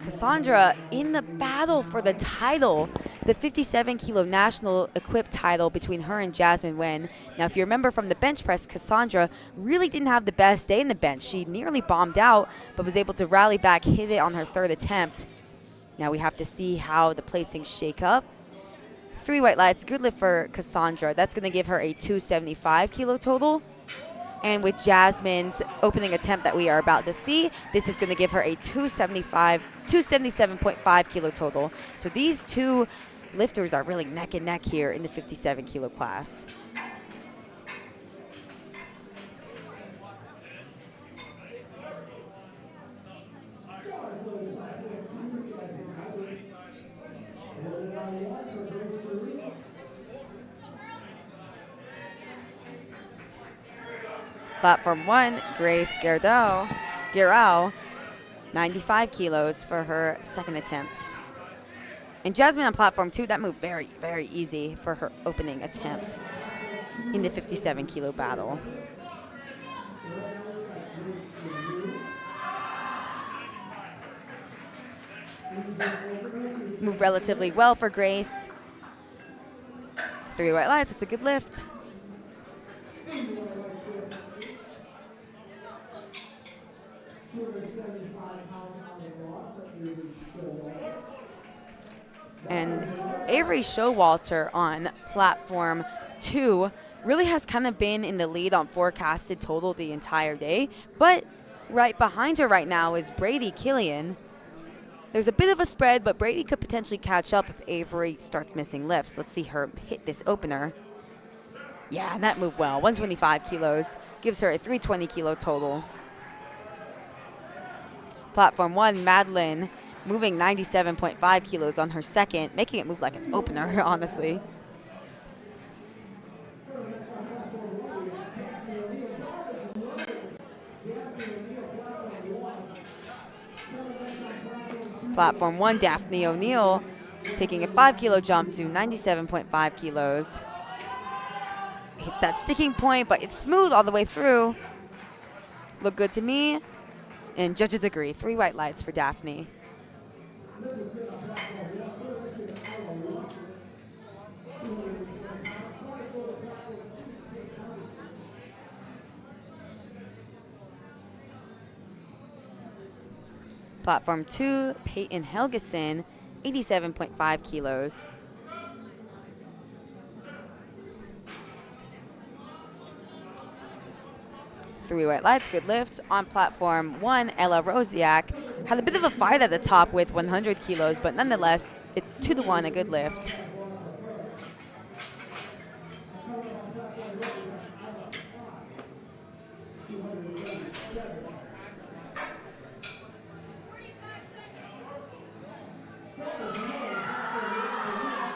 Cassandra in the battle for the title, the 57 kilo national equipped title between her and Jasmine Wen. Now, if you remember from the bench press, Cassandra really didn't have the best day in the bench. She nearly bombed out, but was able to rally back, hit it on her 3rd attempt. Now we have to see how the placings shake up. 3 white lights, good lift for Cassandra. That's going to give her a 275 kilo total. And with Jasmine's opening attempt that we are about to see, this is going to give her a 277.5 kilo total. So these 2 lifters are really neck and neck here in the 57 kilo class. Platform 1, Grace Guerrero, 95 kilos for her second attempt. And Jasmine on platform 2, that moved very, very easy for her opening attempt in the 57 kilo battle. Moved relatively well for Grace. 3 white lights, it's a good lift. And Avery Showalter on platform 2 really has kind of been in the lead on forecasted total the entire day. But right behind her right now is Brady Killian. There's a bit of a spread, but Brady could potentially catch up if Avery starts missing lifts. Let's see her hit this opener. Yeah, and that moved well. 125 kilos gives her a 320 kilo total. Platform 1, Madeline, moving 97.5 kilos on her second, making it move like an opener, honestly. Platform 1, Daphne O'Neill, taking a 5 kilo jump to 97.5 kilos. Hits that sticking point, but it's smooth all the way through. Look good to me. And judges agree. 3 white lights for Daphne. Platform 2, Peyton Helgeson, 87.5 kilos. Three white lights, good lift. On platform 1, Ella Rosiak had a bit of a fight at the top with 100 kilos, but nonetheless, it's 2-1, a good lift.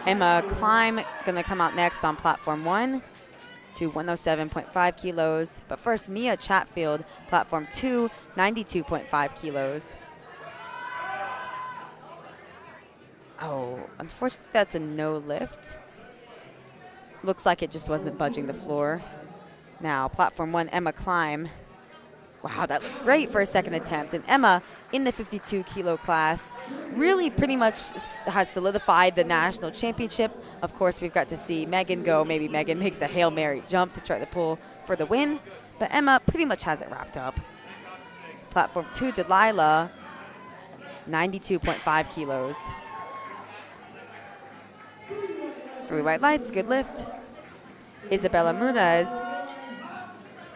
Emma Climb gonna come out next on platform 1 to 107.5 kilos. But first, Mia Chatfield, platform 2, 92.5 kilos. Oh, unfortunately, that's a no lift. Looks like it just wasn't budging the floor. Now, platform 1, Emma Climb. Wow, that looked great for a second attempt. And Emma, in the 52 kilo class, really pretty much has solidified the national championship. Of course, we've got to see Megan go. Maybe Megan makes a Hail Mary jump to try to pull for the win. But Emma pretty much has it wrapped up. Platform 2, Delilah, 92.5 kilos. Three white lights, good lift. Isabella Munez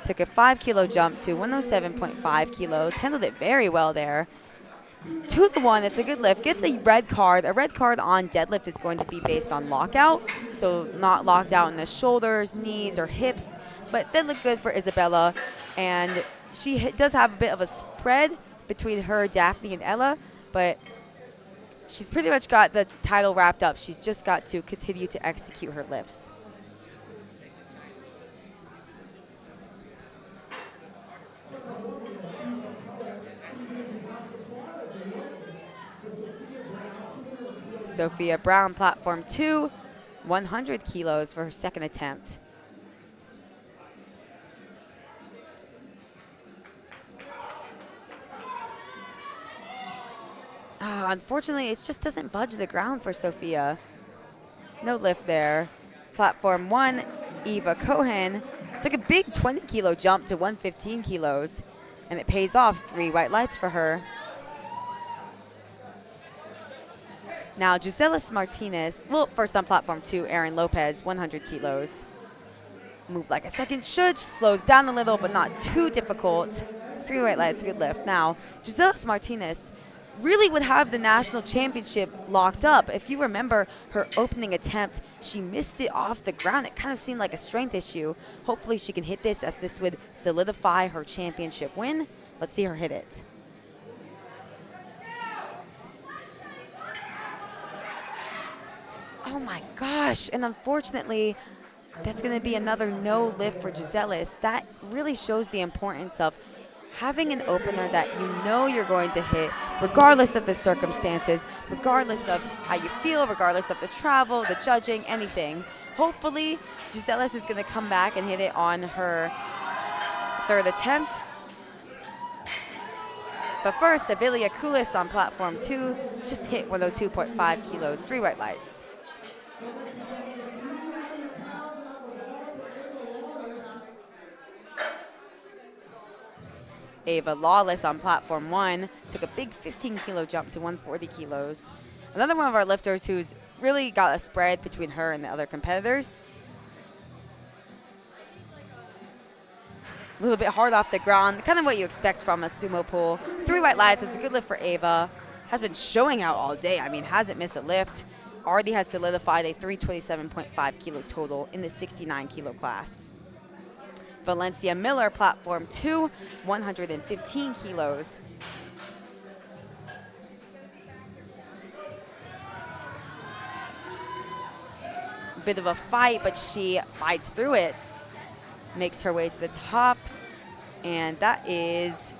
took a 5 kilo jump to 107.5 kilos. Handled it very well there. 2-1, it's a good lift. Gets a red card. A red card on deadlift is going to be based on lockout. So not locked out in the shoulders, knees, or hips. But that looked good for Isabella. And she does have a bit of a spread between her, Daphne, and Ella. But she's pretty much got the title wrapped up. She's just got to continue to execute her lifts. Sophia Brown, platform 2, 100 kilos for her second attempt. Unfortunately, it just doesn't budge the ground for Sophia. No lift there. Platform 1, Eva Cohen took a big 20 kilo jump to 115 kilos, and it pays off. 3 white lights for her. Now, Giselis Martinez, well, first on platform 2, Erin Lopez, 100 kilos. Moved like a second should, slows down a little, but not too difficult. 3 white lights, good lift. Now, Giselis Martinez really would have the national championship locked up. If you remember her opening attempt, she missed it off the ground. It kind of seemed like a strength issue. Hopefully she can hit this, as this would solidify her championship win. Let's see her hit it. Oh my gosh, and unfortunately, that's gonna be another no lift for Giselis. That really shows the importance of having an opener that you know you're going to hit, regardless of the circumstances, regardless of how you feel, regardless of the travel, the judging, anything. Hopefully, Giselis is gonna come back and hit it on her third attempt. But first, Avilia Kulis on platform 2 just hit 102.5 kilos, 3 white lights. Ava Lawless on platform 1 took a big 15 kilo jump to 140 kilos. Another one of our lifters who's really got a spread between her and the other competitors. A little bit hard off the ground, kind of what you expect from a sumo pull. 3 white lights, it's a good lift for Ava. Has been showing out all day, I mean, hasn't missed a lift. Already has solidified a 327.5 kilo total in the 69 kilo class. Valencia Miller, platform 2, 115 kilos. Bit of a fight, but she fights through it. Makes her way to the top, and that is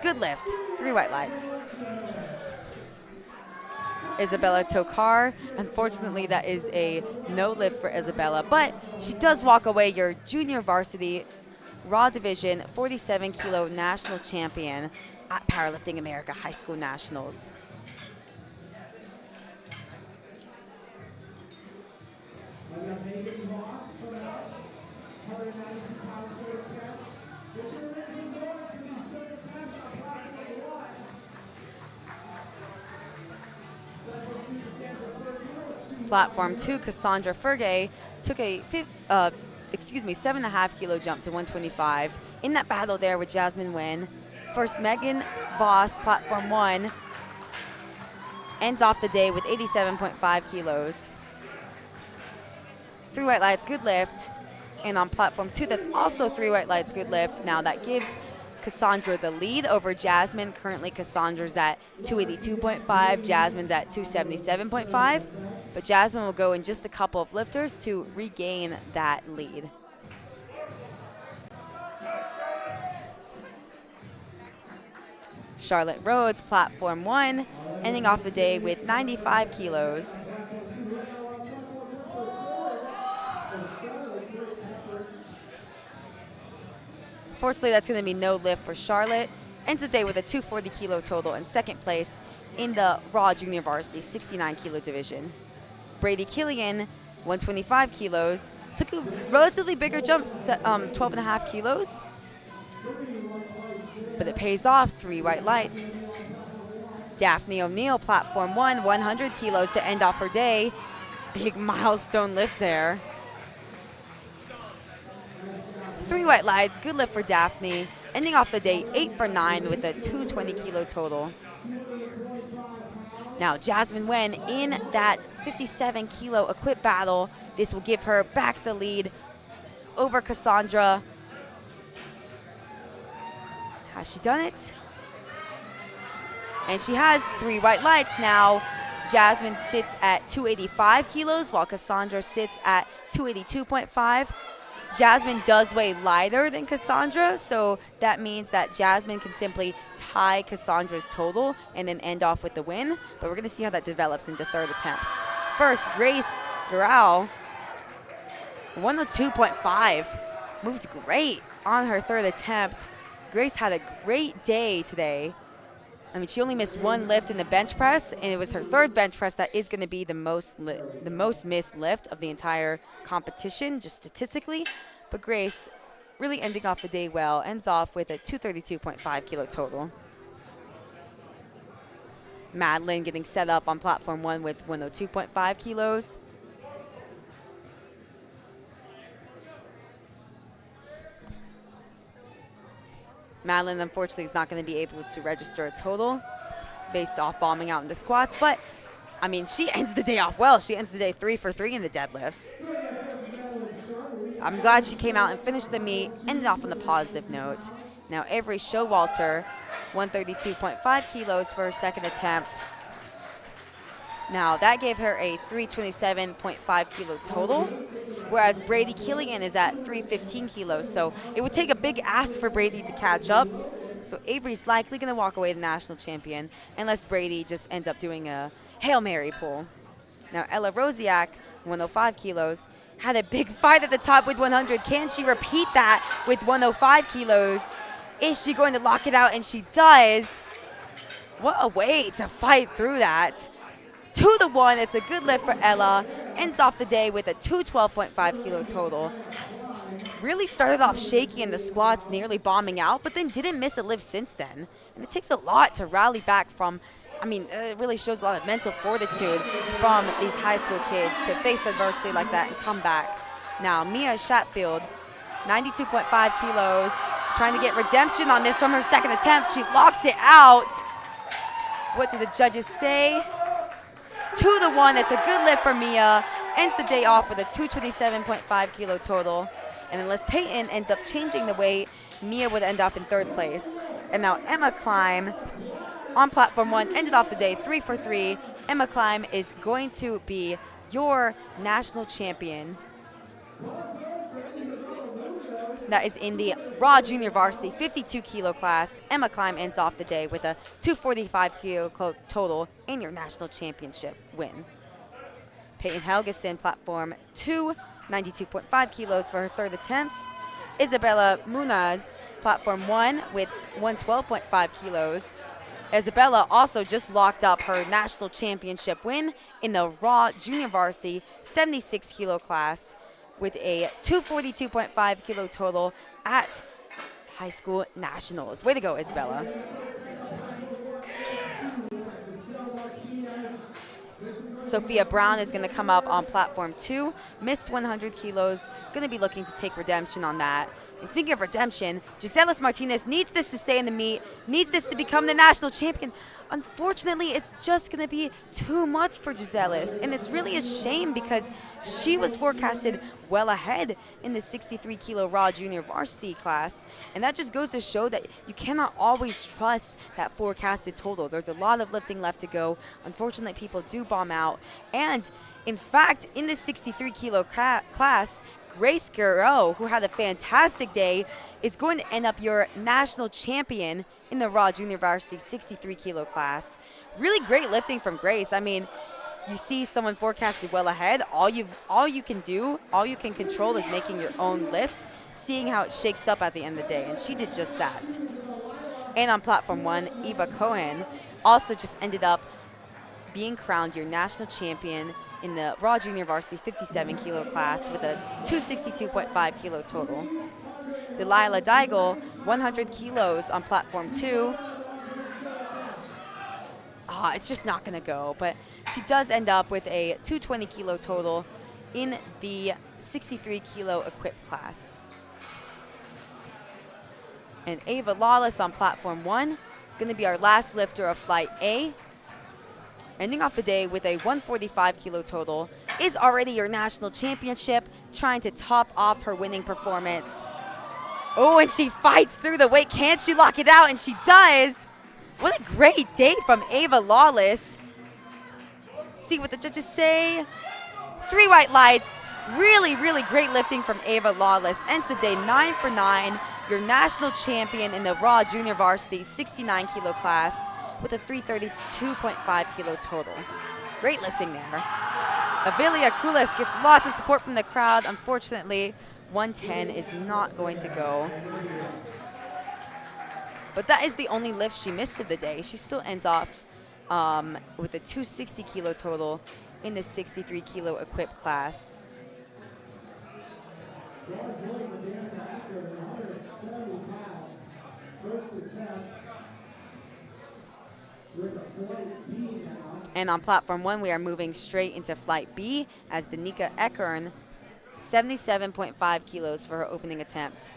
good lift. 3 white lights. Isabella Tokar, unfortunately that is a no lift for Isabella, but she does walk away your junior varsity raw division 47 kilo national champion at Powerlifting America High School Nationals. Platform 2, Cassandra Fergay took a 7.5 kilo jump to 125. In that battle there with Jasmine Nguyen. First, Megan Voss, Platform 1, ends off the day with 87.5 kilos. 3 white lights, good lift. And on Platform 2, that's also 3 white lights, good lift. Now that gives Cassandra the lead over Jasmine. Currently, Cassandra's at 282.5, Jasmine's at 277.5. But Jasmine will go in just a couple of lifters to regain that lead. Charlotte Rhodes, Platform 1, ending off the day with 95 kilos. Fortunately, that's going to be no lift for Charlotte. Ends the day with a 240 kilo total in second place in the Raw Junior Varsity 69 kilo division. Brady Killian, 125 kilos, took a relatively bigger jump, 12.5 kilos. But it pays off, 3 white lights. Daphne O'Neill, Platform 1, 100 kilos to end off her day. Big milestone lift there. 3 white lights, good lift for Daphne. Ending off the day 8 for 9 with a 220 kilo total. Now Jasmine Nguyen in that 57 kilo equip battle. This will give her back the lead over Cassandra. Has she done it? And she has 3 white lights now. Jasmine sits at 285 kilos while Cassandra sits at 282.5. Jasmine does weigh lighter than Cassandra, so that means that Jasmine can simply tie Cassandra's total and then end off with the win. But we're going to see how that develops into third attempts. First, Grace Garau, 102.5. Moved great on her third attempt. Grace had a great day today. I mean, she only missed 1 lift in the bench press, and it was her third bench press that is going to be the most missed lift of the entire competition, just statistically. But Grace really ending off the day well, ends off with a 232.5 kilo total. Madeline getting set up on Platform 1 with 102.5 kilos. Madeline, unfortunately, is not going to be able to register a total based off bombing out in the squats. But, I mean, she ends the day off well. She ends the day 3 for 3 in the deadlifts. I'm glad she came out and finished the meet, ended off on a positive note. Now, Avery Showalter, 132.5 kilos for her second attempt. Now, that gave her a 327.5 kilo total, whereas Brady Killian is at 315 kilos. So it would take a big ask for Brady to catch up. So Avery's likely going to walk away the national champion unless Brady just ends up doing a Hail Mary pull. Now, Ella Rosiak, 105 kilos, had a big fight at the top with 100. Can she repeat that with 105 kilos? Is she going to lock it out? And she does. What a way to fight through that. 2-1, it's a good lift for Ella. Ends off the day with a 212.5 kilo total. Really started off shaky in the squats, nearly bombing out, but then didn't miss a lift since then. And it takes a lot to rally back from, I mean, it really shows a lot of mental fortitude from these high school kids to face adversity like that and come back. Now, Mia Shatfield, 92.5 kilos, trying to get redemption on this from her second attempt. She locks it out. What do the judges say? 2-1, it's a good lift for Mia. Ends the day off with a 227.5 kilo total. And unless Peyton ends up changing the weight, Mia would end up in third place. And now Emma Klein on Platform 1 ended off the day 3 for 3. Emma Klein is going to be your national champion. That is in the Raw Junior Varsity 52 kilo class. Emma Klein ends off the day with a 245 kilo total in your national championship win. Peyton Helgeson, Platform 2, 92.5 kilos for her third attempt. Isabella Munaz, Platform 1 with 112.5 kilos. Isabella also just locked up her national championship win in the Raw Junior Varsity 76 kilo class with a 242.5 kilo total at high school nationals. Way to go, Isabella. Sophia Brown is going to come up on platform 2, missed 100 kilos, going to be looking to take redemption on that. And speaking of redemption, Giselis Martinez needs this to stay in the meet, needs this to become the national champion. Unfortunately, it's just going to be too much for Giselis, and it's really a shame because she was forecasted well ahead in the 63 kilo raw junior varsity class, and that just goes to show that you cannot always trust that forecasted total. There's a lot of lifting left to go. Unfortunately, people do bomb out, and in fact, in the 63 kilo class, Grace Guerrero, who had a fantastic day, is going to end up your national champion in the raw junior varsity 63 kilo class. Really great lifting from Grace. I mean, you see someone forecasted well ahead. All you can control is making your own lifts, seeing how it shakes up at the end of the day, and she did just that. And on platform 1, Eva Cohen also just ended up being crowned your national champion in the raw junior varsity 57 kilo class with a 262.5 kilo total. Delilah Deigel, 100 kilos on platform 2. It's just not going to go, but she does end up with a 220 kilo total in the 63 kilo equipped class. And Ava Lawless on platform 1, going to be our last lifter of flight A, ending off the day with a 145 kilo total, is already your national championship, trying to top off her winning performance. Oh, and she fights through the weight. Can she lock it out? And she does. What a great day from Ava Lawless. See what the judges say. 3 white lights. Really, really great lifting from Ava Lawless. Ends the day 9 for 9. Your national champion in the raw junior varsity 69 kilo class with a 332.5 kilo total. Great lifting there. Avilia Kulis gets lots of support from the crowd. Unfortunately, 110 is not going to go. But that is the only lift she missed of the day. She still ends off with a 260 kilo total in the 63 kilo equipped class. And on platform 1, we are moving straight into flight B as Danica Eckern, 77.5 kilos for her opening attempt.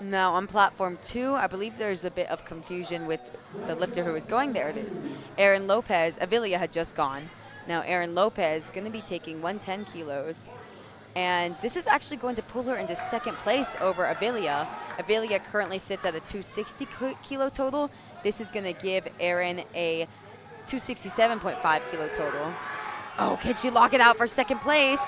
Now on platform 2, I believe there's a bit of confusion with the lifter who is going there. It is Erin Lopez. Avilia had just gone. Now Erin Lopez is going to be taking 110 kilos. And this is actually going to pull her into second place over Avilia. Avilia currently sits at a 260 kilo total. This is going to give Erin a 267.5 kilo total. Oh, can she lock it out for second place?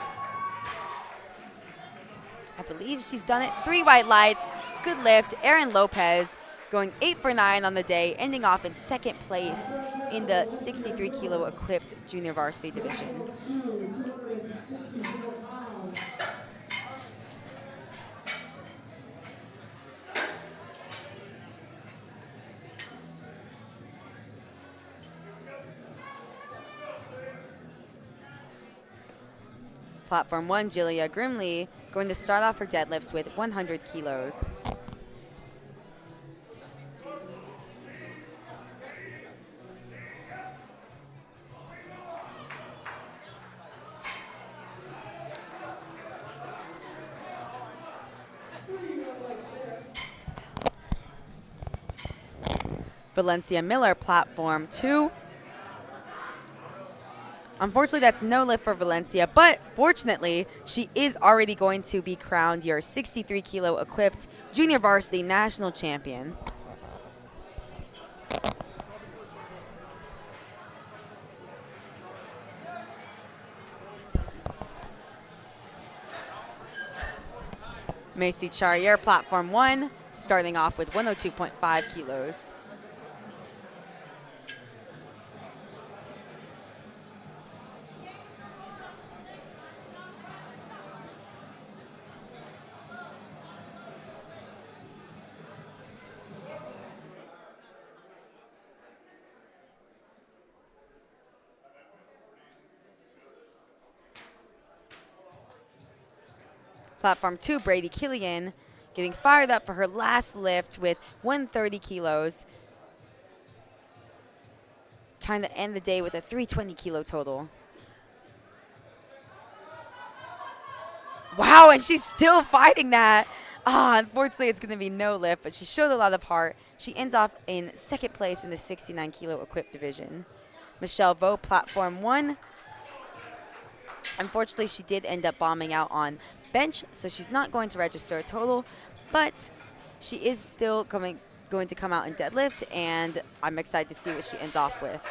I believe she's done it. 3 white lights. Good lift. Erin Lopez going 8 for 9 on the day, ending off in second place in the 63 kilo equipped junior varsity division. Platform 1, Julia Grimley, going to start off her deadlifts with 100 kilos. Valencia Miller, platform 2. Unfortunately, that's no lift for Valencia, but fortunately, she is already going to be crowned your 63 kilo equipped junior varsity national champion. Macy Charrier, platform 1, starting off with 102.5 kilos. Platform 2, Brady Killian, getting fired up for her last lift with 130 kilos. Trying to end the day with a 320 kilo total. Wow, and she's still fighting that. Unfortunately, it's going to be no lift, but she showed a lot of heart. She ends off in second place in the 69 kilo equipped division. Michelle Vo, Platform 1. Unfortunately, she did end up bombing out on bench, so she's not going to register a total, but she is still going to come out in deadlift, and I'm excited to see what she ends off with.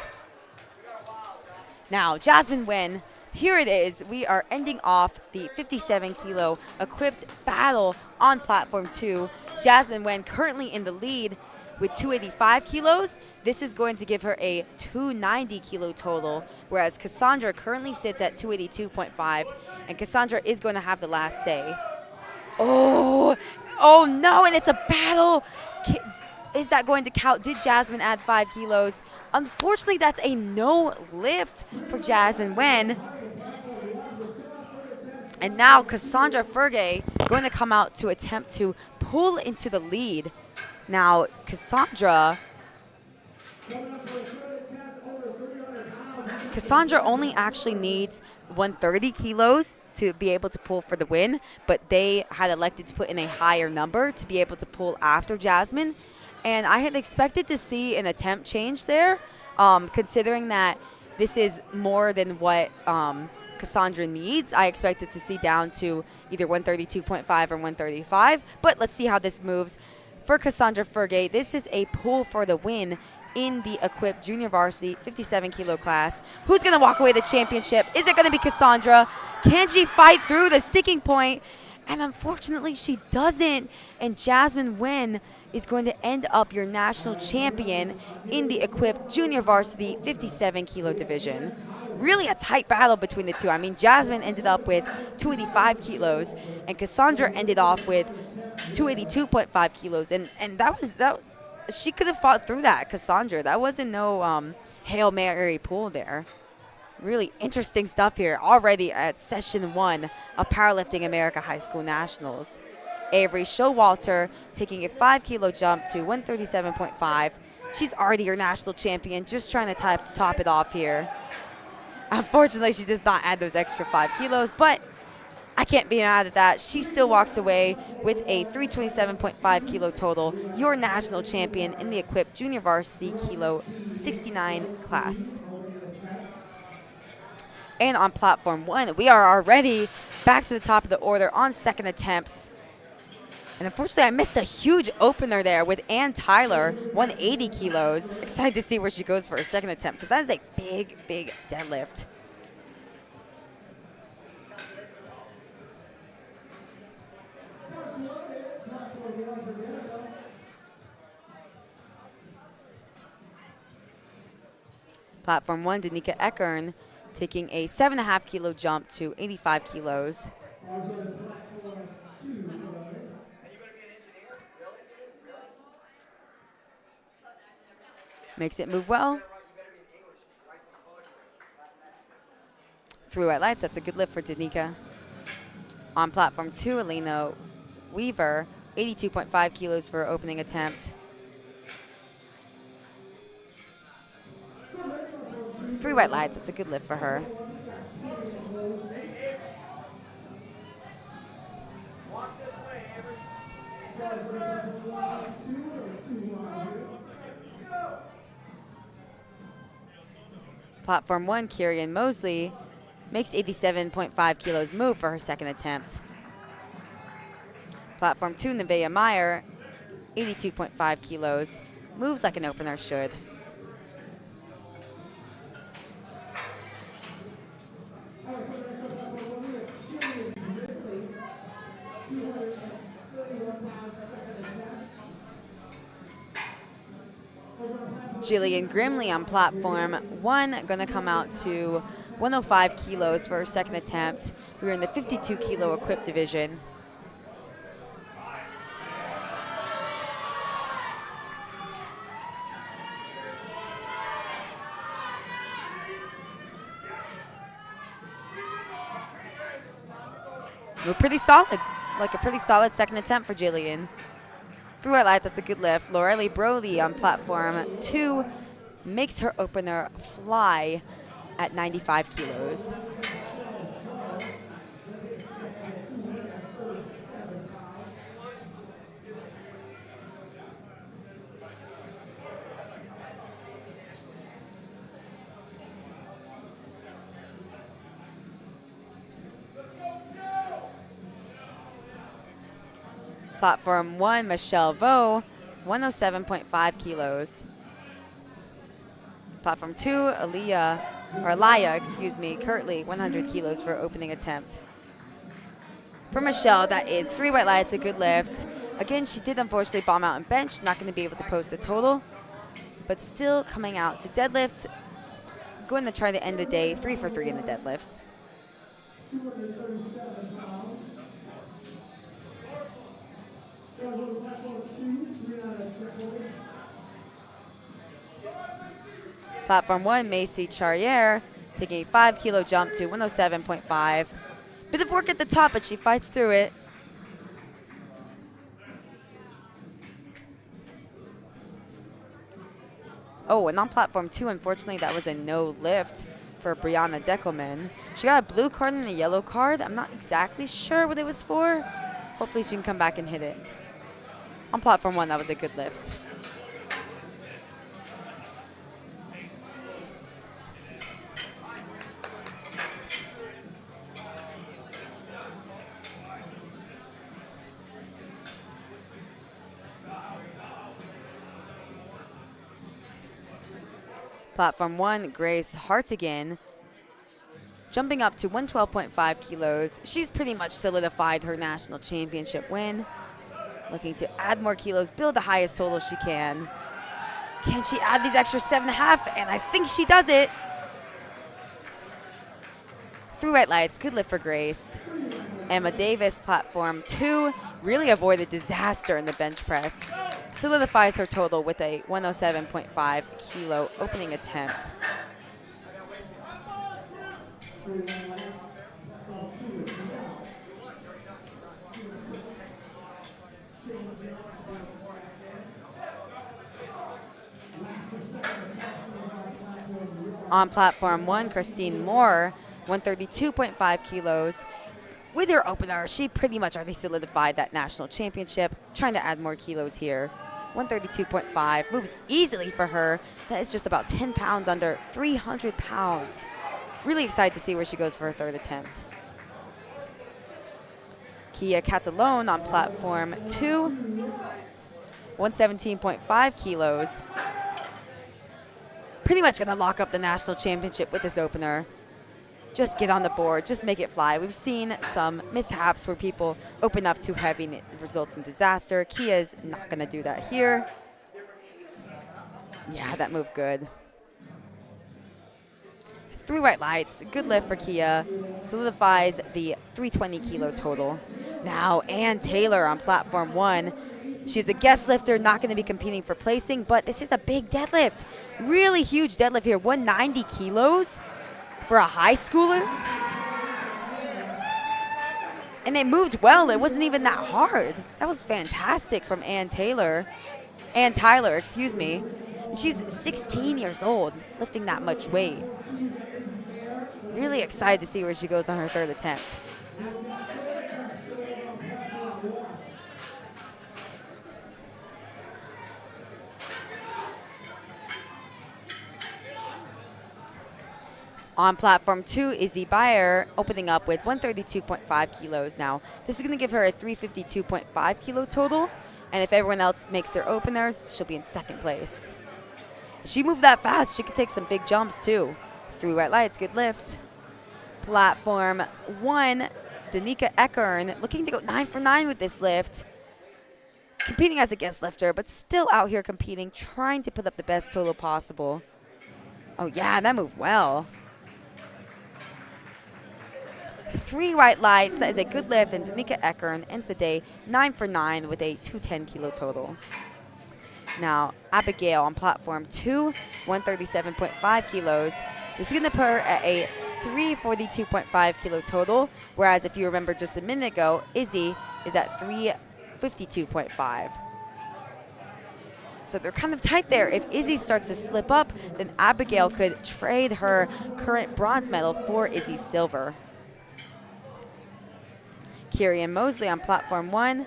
Now, Jasmine Nguyen, here it is. We are ending off the 57 kilo equipped battle on Platform 2. Jasmine Nguyen currently in the lead with 285 kilos. This is going to give her a 290 kilo total, whereas Cassandra currently sits at 282.5, and Cassandra is going to have the last say. Oh no, and it's a battle. Is that going to count? Did Jasmine add 5 kilos? Unfortunately, that's a no lift for Jasmine Nguyen. And now Cassandra Fergay going to come out to attempt to pull into the lead. Now, Cassandra only actually needs 130 kilos to be able to pull for the win, but they had elected to put in a higher number to be able to pull after Jasmine. And I had expected to see an attempt change there, considering that this is more than what Cassandra needs. I expected to see down to either 132.5 or 135, but let's see how this moves. For Cassandra Fergay, this is a pull for the win in the equipped junior varsity 57 kilo class. Who's going to walk away with the championship? Is it going to be Cassandra? Can she fight through the sticking point? And unfortunately, she doesn't. And Jasmine Nguyen is going to end up your national champion in the equipped junior varsity 57 kilo division. Really a tight battle between the two. I mean, Jasmine ended up with 285 kilos, and Cassandra ended off with 282.5 kilos. And that she could have fought through that, Cassandra. That wasn't no Hail Mary pull there. Really interesting stuff here already at Session 1 of Powerlifting America High School Nationals. Avery Showalter taking a 5 kilo jump to 137.5. She's already your national champion, just trying to top it off here. Unfortunately, she does not add those extra 5 kilos, but I can't be mad at that. She still walks away with a 327.5 kilo total, your national champion in the equipped junior varsity kilo 69 class. And on Platform 1, we are already back to the top of the order on second attempts. And unfortunately, I missed a huge opener there with Ann Tyler, 180 kilos. Excited to see where she goes for her second attempt, because that is a big, big deadlift. Platform 1, Danica Eckern taking a 7.5 kilo jump to 85 kilos. Makes it move well. 3 white lights, that's a good lift for Danica. On Platform 2, Elena Weaver, 82.5 kilos for her opening attempt. 3 white lights, that's a good lift for her. Platform 1, Kieran Mosley, makes 87.5 kilos move for her second attempt. Platform 2, Nevaeh Meyer, 82.5 kilos, moves like an opener should. Jillian Grimley on Platform 1, going to come out to 105 kilos for her second attempt. We're in the 52 kilo equipped division. We're pretty solid. like a pretty solid second attempt for Jillian. Three white lights, that's a good lift. Lorelei Brody on platform 2 makes her opener fly at 95 kilos. Platform 1, Michelle Vo, 107.5 kilos. Platform 2, Aliyah Kirtley, 100 kilos for opening attempt. For Michelle, that is 3 white lights, a good lift. Again, she did unfortunately bomb out in bench, not going to be able to post a total, but still coming out to deadlift. Going to try to end the day 3 for 3 in the deadlifts. 237 pounds. Guys on platform 2, Brianna Deadlift. Platform 1, Macy Charriere, taking a 5-kilo jump to 107.5. Bit of work at the top, but she fights through it. Oh, and on platform 2, unfortunately, that was a no lift for Brianna Deckelman. She got a blue card and a yellow card. I'm not exactly sure what it was for. Hopefully she can come back and hit it. On platform 1, that was a good lift. Platform 1, Grace Hartigan, jumping up to 112.5 kilos. She's pretty much solidified her national championship win. Looking to add more kilos, build the highest total she can. Can she add these extra 7.5? And I think she does it. 3 white lights, good lift for Grace. Emma Davis, platform 2, really avoided disaster in the bench press. Solidifies her total with a 107.5 kilo opening attempt. On platform 1, Christine Moore, 132.5 kilos. With her opener, she pretty much already solidified that national championship, trying to add more kilos here. 132.5, moves easily for her. That is just about 10 pounds under 300 pounds. Really excited to see where she goes for her third attempt. Kia Catalone on platform 2, 117.5 kilos. Pretty much gonna lock up the national championship with this opener. Just get on the board, just make it fly. We've seen some mishaps where people open up too heavy and it results in disaster. Kia's not gonna do that here. Yeah, that moved good. 3 white lights, good lift for Kia. Solidifies the 320 kilo total. Now, Ann Taylor on platform 1. She's a guest lifter, not gonna be competing for placing, but this is a big deadlift. Really huge deadlift here, 190 kilos. For a high schooler. And it moved well. It wasn't even that hard. That was fantastic from Ann Tyler, excuse me. And she's 16 years old, lifting that much weight. Really excited to see where she goes on her third attempt. On platform 2, Izzy Bayer opening up with 132.5 kilos now. This is going to give her a 352.5 kilo total. And if everyone else makes their openers, she'll be in second place. She moved that fast. She could take some big jumps too. 3 white lights, good lift. Platform 1, Danica Eckern looking to go 9 for 9 with this lift. Competing as a guest lifter, but still out here competing, trying to put up the best total possible. Oh yeah, that moved well. 3 white lights, that is a good lift, and Danica Eckern ends the day 9 for 9 with a 210 kilo total. Now, Abigail on platform 2, 137.5 kilos. This is going to put her at a 342.5 kilo total, whereas if you remember just a minute ago, Izzy is at 352.5. So they're kind of tight there. If Izzy starts to slip up, then Abigail could trade her current bronze medal for Izzy's silver. Kieran Mosley on platform 1.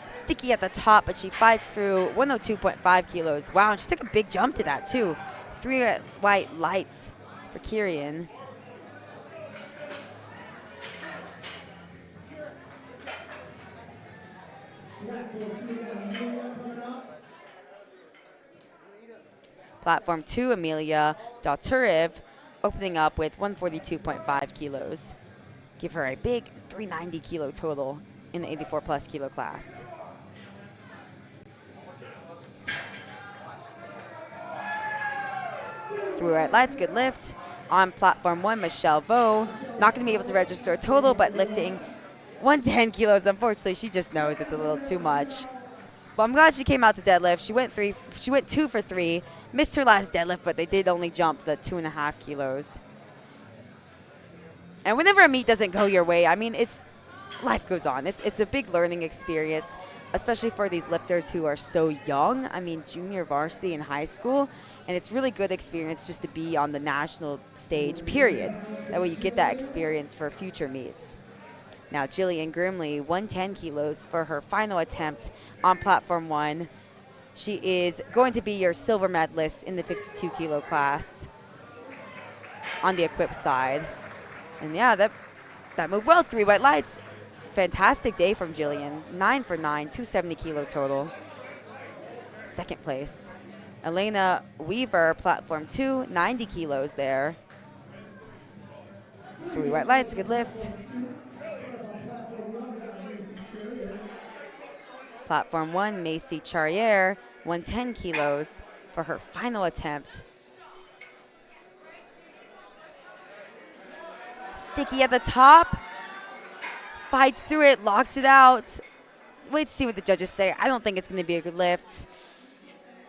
Sticky at the top, but she fights through 102.5 kilos. Wow, and she took a big jump to that too. 3 white lights for Kieran. Platform 2, Amelia Dalturev, opening up with 142.5 kilos. Give her a big 390 kilo total in the 84 plus kilo class. Through right lights, good lift. On platform 1, Michelle Vo, not going to be able to register a total, but lifting 110 kilos. Unfortunately, she just knows it's a little too much. But I'm glad she came out to deadlift. She went 2 for 3. Missed her last deadlift, but they did only jump the 2.5 kilos. And whenever a meet doesn't go your way, I mean, life goes on. It's a big learning experience, especially for these lifters who are so young. I mean, junior varsity in high school. And it's really good experience just to be on the national stage, period. That way you get that experience for future meets. Now, Jillian Grimley, 110 kilos for her final attempt on platform 1. She is going to be your silver medalist in the 52 kilo class on the equipped side. And yeah, that moved well. 3 white lights. Fantastic day from Jillian. 9 for 9, 270 kilo total. Second place. Elena Weaver, platform 2, 90 kilos there. 3 white lights, good lift. Platform 1, Macy Charriere, 110 kilos for her final attempt. Sticky at the top, fights through it, locks it out. Wait to see what the judges say. I don't think it's going to be a good lift.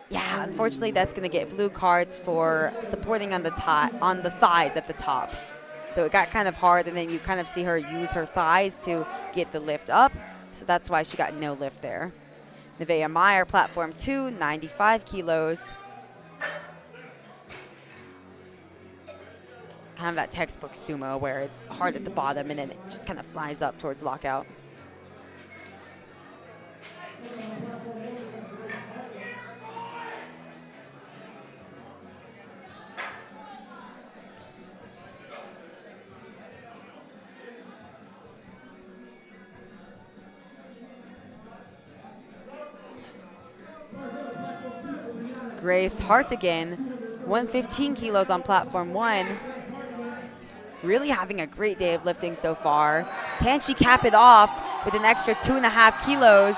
Yeah, unfortunately, that's going to get blue cards for supporting on the thighs at the top. So it got kind of hard, and then you kind of see her use her thighs to get the lift up. So that's why she got no lift there. Nevaeh Meyer, platform 2, 95 kilos. Kind of that textbook sumo where it's hard at the bottom and then it just kind of flies up towards lockout. Grace Hartigan, 115 kilos on platform 1. Really having a great day of lifting so far. Can she cap it off with an extra 2.5 kilos?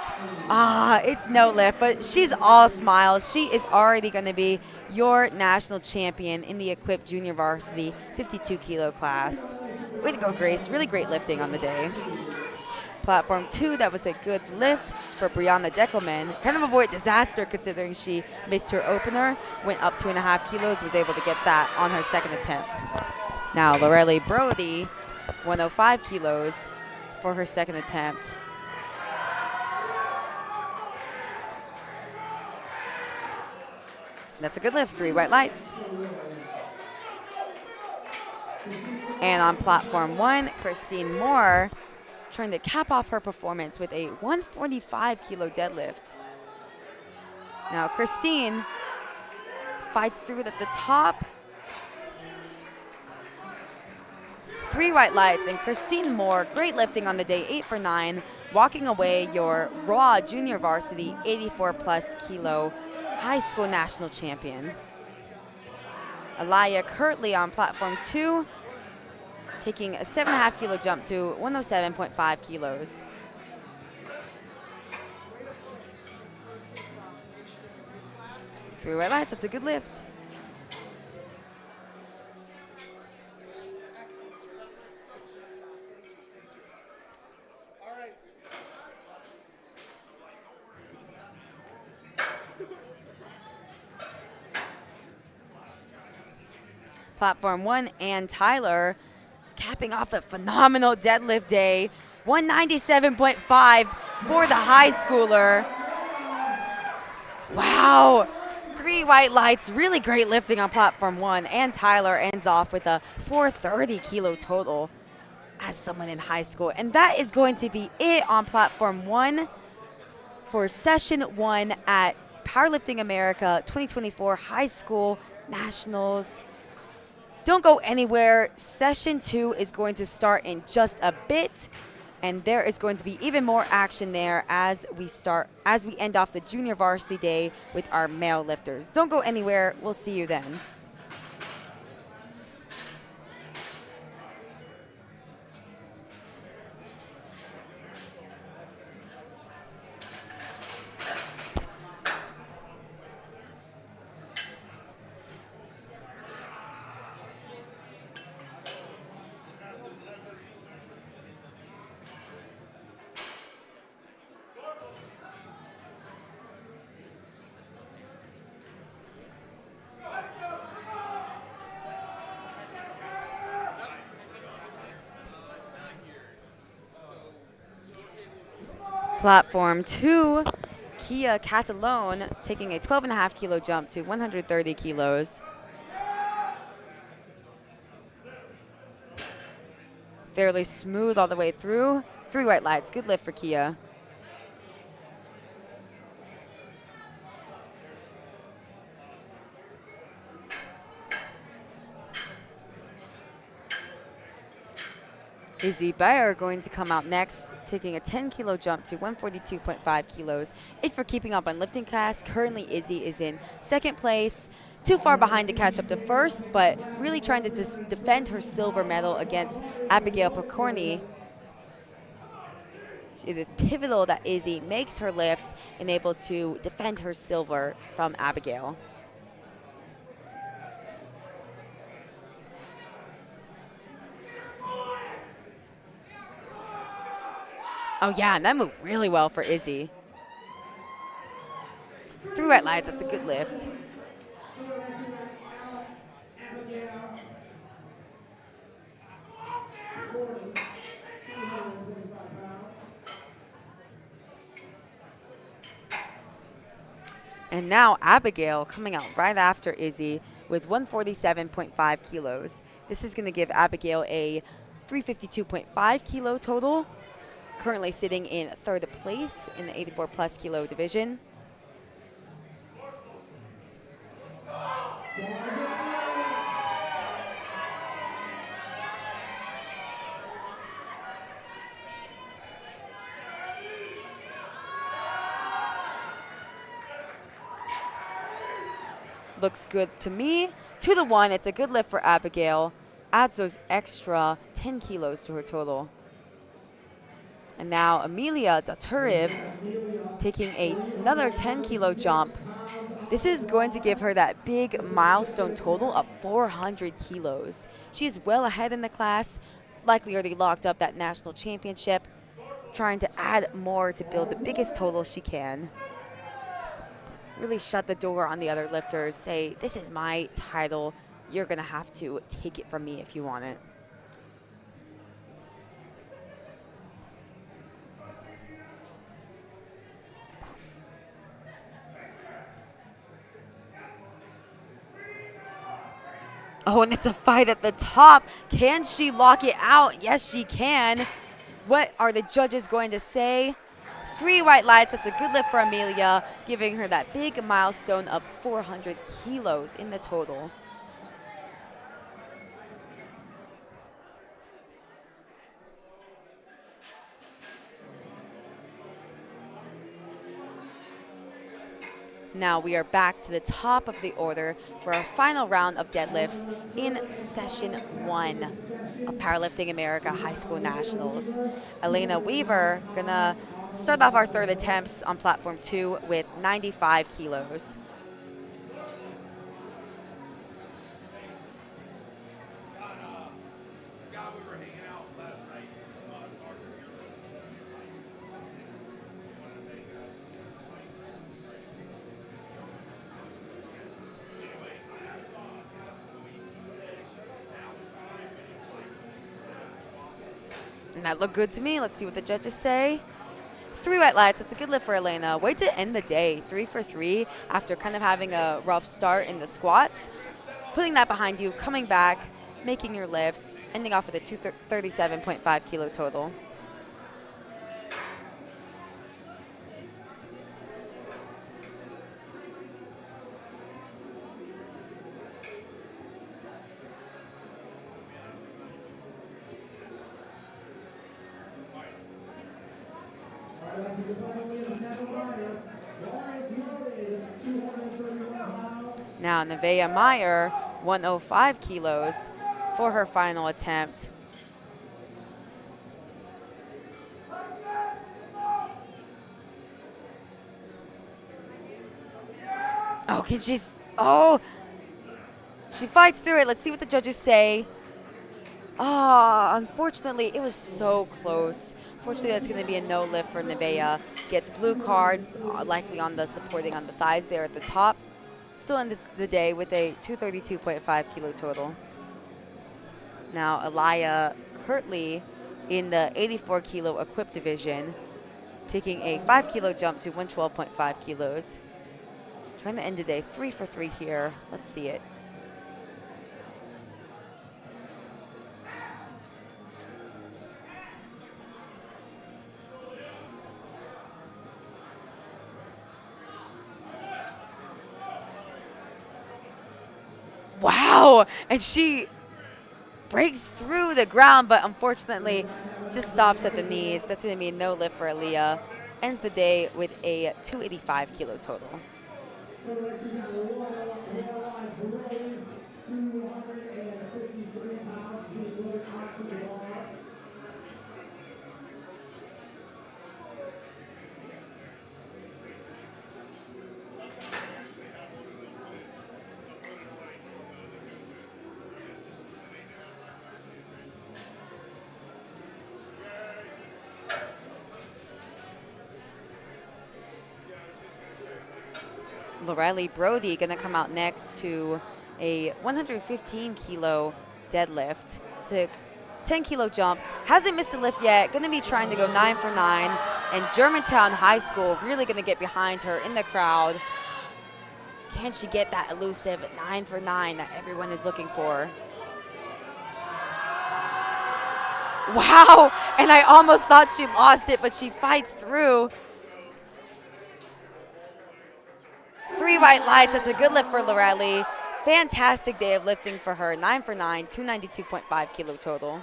It's no lift, but she's all smiles. She is already going to be your national champion in the equipped junior varsity 52 kilo class. Way to go, Grace. Really great lifting on the day. Platform 2, that was a good lift for Brianna Deckelman. Kind of avoid disaster considering she missed her opener, went up 2.5 kilos, was able to get that on her second attempt. Now, Lorelei Brody, 105 kilos for her second attempt. That's a good lift, 3 white lights. And on platform 1, Christine Moore, trying to cap off her performance with a 145 kilo deadlift. Now Christine fights through it at the top. 3 white lights, and Christine Moore, great lifting on the day, 8 for 9, walking away your raw junior varsity 84 plus kilo high school national champion. Alaya Kirtley on platform 2, taking a 7.5 kilo jump to 107.5 kilos. Three white lights, that's a good lift. Platform 1, Ann Tyler, capping off a phenomenal deadlift day. 197.5 for the high schooler. Wow. 3 white lights, really great lifting on platform 1. And Tyler ends off with a 430 kilo total as someone in high school. And that is going to be it on platform 1 for session 1 at Powerlifting America 2024 High School Nationals. Don't go anywhere. Session 2 is going to start in just a bit, and there is going to be even more action there as we end off the junior varsity day with our male lifters. Don't go anywhere. We'll see you then. Platform 2, Kia Catalone taking a 12.5 kilo jump to 130 kilos. Fairly smooth all the way through. 3 white lights, good lift for Kia. Izzy Bayer going to come out next, taking a 10 kilo jump to 142.5 kilos. If for keeping up on lifting class, currently Izzy is in 2nd place, too far behind to catch up to 1st, but really trying to defend her silver medal against Abigail Pokorny. It is pivotal that Izzy makes her lifts and able to defend her silver from Abigail. Oh yeah, and that moved really well for Izzy. 3 white lights, that's a good lift. And now Abigail coming out right after Izzy with 147.5 kilos. This is going to give Abigail a 352.5 kilo total. Currently sitting in 3rd place in the 84 plus kilo division. Looks good to me. To the 1, it's a good lift for Abigail. Adds those extra 10 kilos to her total. And now Amelia Daturiv taking another 10 kilo jump. This is going to give her that big milestone total of 400 kilos. She is well ahead in the class, likely already locked up that national championship, trying to add more to build the biggest total she can. Really shut the door on the other lifters, say, this is my title, you're gonna have to take it from me if you want it. Oh, and it's a fight at the top. Can she lock it out? Yes, she can. What are the judges going to say? 3 white lights. That's a good lift for Amelia, giving her that big milestone of 400 kilos in the total. Now we are back to the top of the order for our final round of deadlifts in session 1 of Powerlifting America High School Nationals. Elena Weaver gonna start off our 3rd attempts on platform 2 with 95 kilos. And that looked good to me. Let's see what the judges say. 3 white lights. It's a good lift for Elena. Way to end the day. 3 for 3 after kind of having a rough start in the squats. Putting that behind you, coming back, making your lifts, ending off with a 237.5 kilo total. Now Nevaeh Meyer, 105 kilos for her final attempt. Okay, she fights through it. Let's see what the judges say. Unfortunately, it was so close. Fortunately, that's going to be a no lift for Nevaeh. Gets blue cards, likely on the supporting on the thighs there at the top. Still ends the day with a 232.5 kilo total. Now, Elia Kirtley in the 84 kilo equipped division, taking a 5 kilo jump to 112.5 kilos. Trying to end the day 3 for 3 here. Let's see it. Wow, and she breaks through the ground, but unfortunately just stops at the knees. That's going to be no lift for Elia. Ends the day with a 285 kilo total. Lorelli Brody going to come out next to a 115 kilo deadlift. Took 10 kilo jumps. Hasn't missed a lift yet. Going to be trying to go 9 for 9. And Germantown High School really going to get behind her in the crowd. Can she get that elusive 9 for 9 that everyone is looking for? Wow, and I almost thought she lost it, but she fights through. 3 white lights. That's a good lift for Lorelli. Fantastic day of lifting for her. 9 for 9, 292.5 kilo total.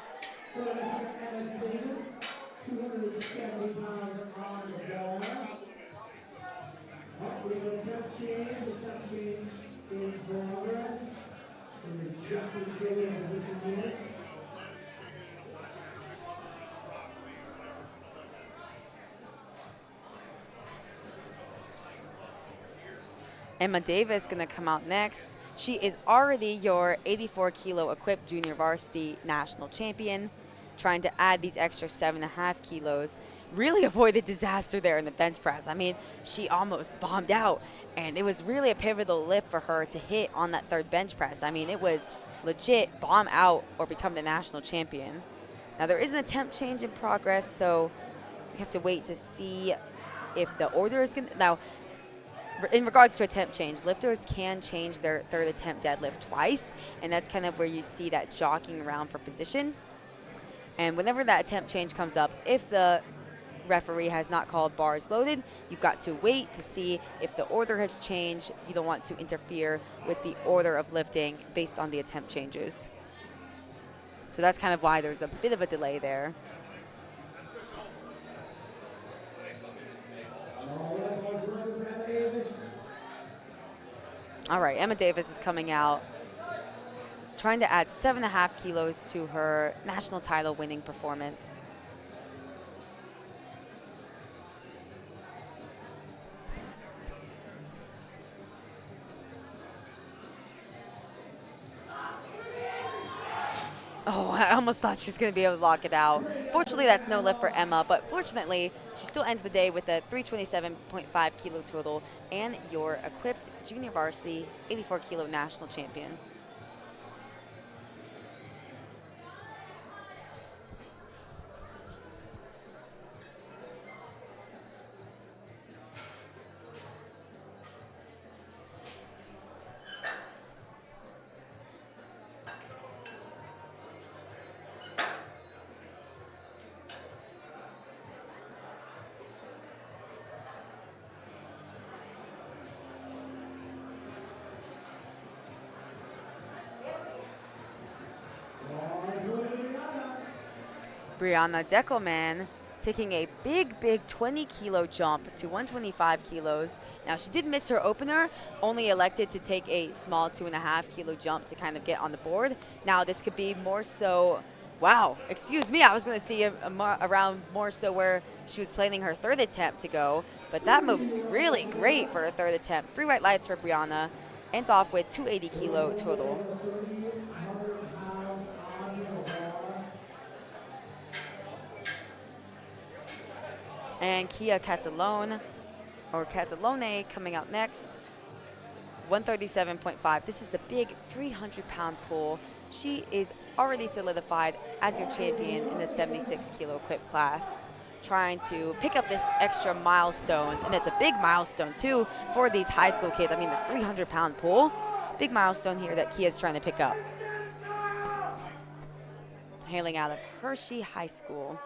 Emma Davis going to come out next. She is already your 84 kilo equipped junior varsity national champion. Trying to add these extra 7.5 kilos. Really avoided disaster there in the bench press. I mean, she almost bombed out, and it was really a pivotal lift for her to hit on that third bench press. I mean, it was legit bomb out or become the national champion. Now, there is an attempt change in progress, so we have to wait to see if the order is going to. Now, in regards to attempt change, lifters can change their third attempt deadlift twice, and that's kind of where you see that jockeying around for position. And whenever that attempt change comes up, if the referee has not called bars loaded, you've got to wait to see if the order has changed. You don't want to interfere with the order of lifting based on the attempt changes. So that's kind of why there's a bit of a delay there. All right, Emma Davis is coming out, trying to add 7.5 kilos to her national title winning performance. Oh, I almost thought she was going to be able to lock it out. Fortunately, that's no lift for Emma, but fortunately, she still ends the day with a 327.5 kilo total and your equipped junior varsity 84 kilo national champion. Brianna Deckelman taking a big 20-kilo jump to 125 kilos. Now, she did miss her opener, only elected to take a small 2.5-kilo jump to kind of get on the board. Now, this could be more so, wow, excuse me, I was going to see around more so where she was planning her third attempt to go, but that move's really great for her third attempt. 3 white lights for Brianna, ends off with 280-kilo total. And Kia Catalone coming out next. 137.5. This is the big 300-pound pull. She is already solidified as your champion in the 76-kilo equipped class, trying to pick up this extra milestone. And it's a big milestone, too, for these high school kids. I mean, the 300-pound pull, big milestone here that Kia's trying to pick up. Hailing out of Hershey High School.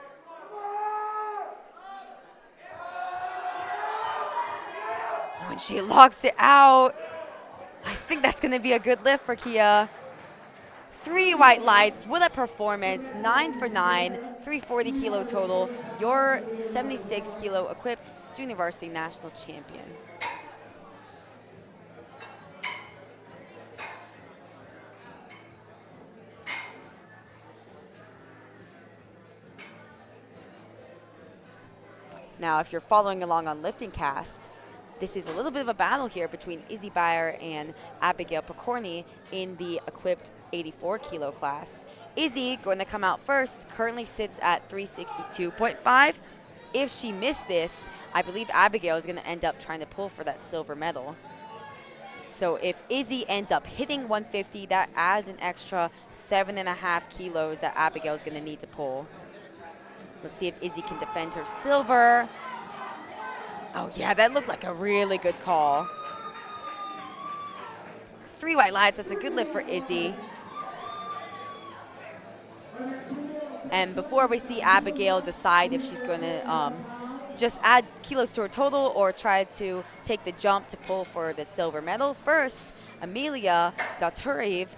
When she locks it out, I think that's going to be a good lift for Kia. 3 white lights. What a performance. 9 for 9, 340-kilo total. Your 76-kilo equipped junior varsity national champion. Now, if you're following along on Lifting Cast, this is a little bit of a battle here between Izzy Beyer and Abigail Picorni in the equipped 84-kilo class. Izzy going to come out first, currently sits at 362.5. If she missed this, I believe Abigail is going to end up trying to pull for that silver medal. So if Izzy ends up hitting 150, that adds an extra 7.5 kilos that Abigail is going to need to pull. Let's see if Izzy can defend her silver. Oh, yeah, that looked like a really good call. 3 white lights. That's a good lift for Izzy. And before we see Abigail decide if she's going to just add kilos to her total or try to take the jump to pull for the silver medal, first, Amelia Dauteriv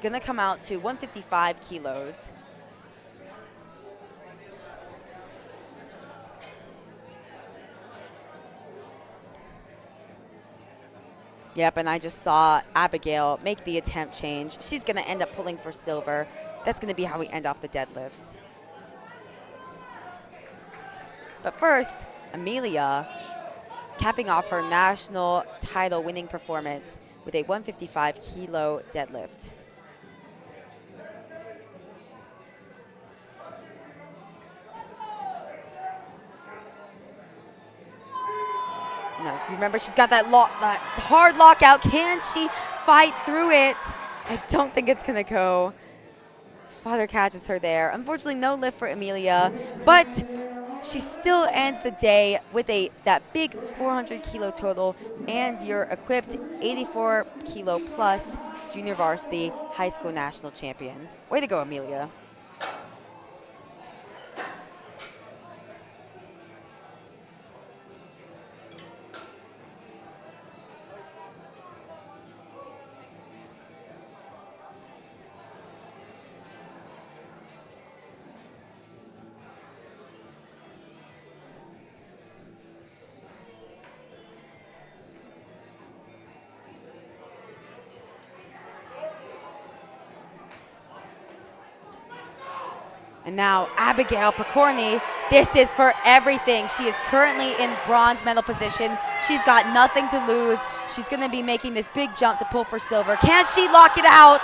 going to come out to 155 kilos. Yep, and I just saw Abigail make the attempt change. She's going to end up pulling for silver. That's going to be how we end off the deadlifts. But first, Amelia capping off her national title winning performance with a 155-kilo deadlift. Now, if you remember, she's got that hard lockout. Can she fight through it? I don't think it's going to go. Spotter catches her there. Unfortunately, no lift for Amelia, but she still ends the day with that big 400-kilo total and your equipped 84-kilo plus junior varsity high school national champion. Way to go, Amelia. And now Abigail Picorni, this is for everything. She is currently in bronze medal position. She's got nothing to lose. She's going to be making this big jump to pull for silver. Can she lock it out?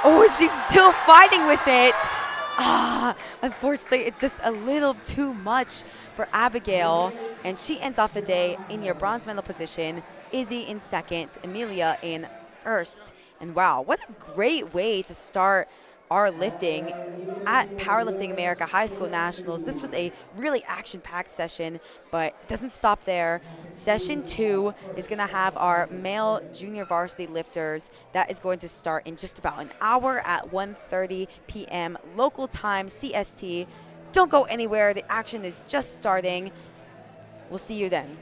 Oh, she's still fighting with it. Unfortunately, it's just a little too much for Abigail. And she ends off the day in your bronze medal position. Izzy in second, Amelia in first. And wow, what a great way to start our lifting at Powerlifting America High School Nationals. This was a really action-packed session, but it doesn't stop there. Session 2 is going to have our male junior varsity lifters. That is going to start in just about an hour at 1:30 p.m. local time, CST. Don't go anywhere. The action is just starting. We'll see you then.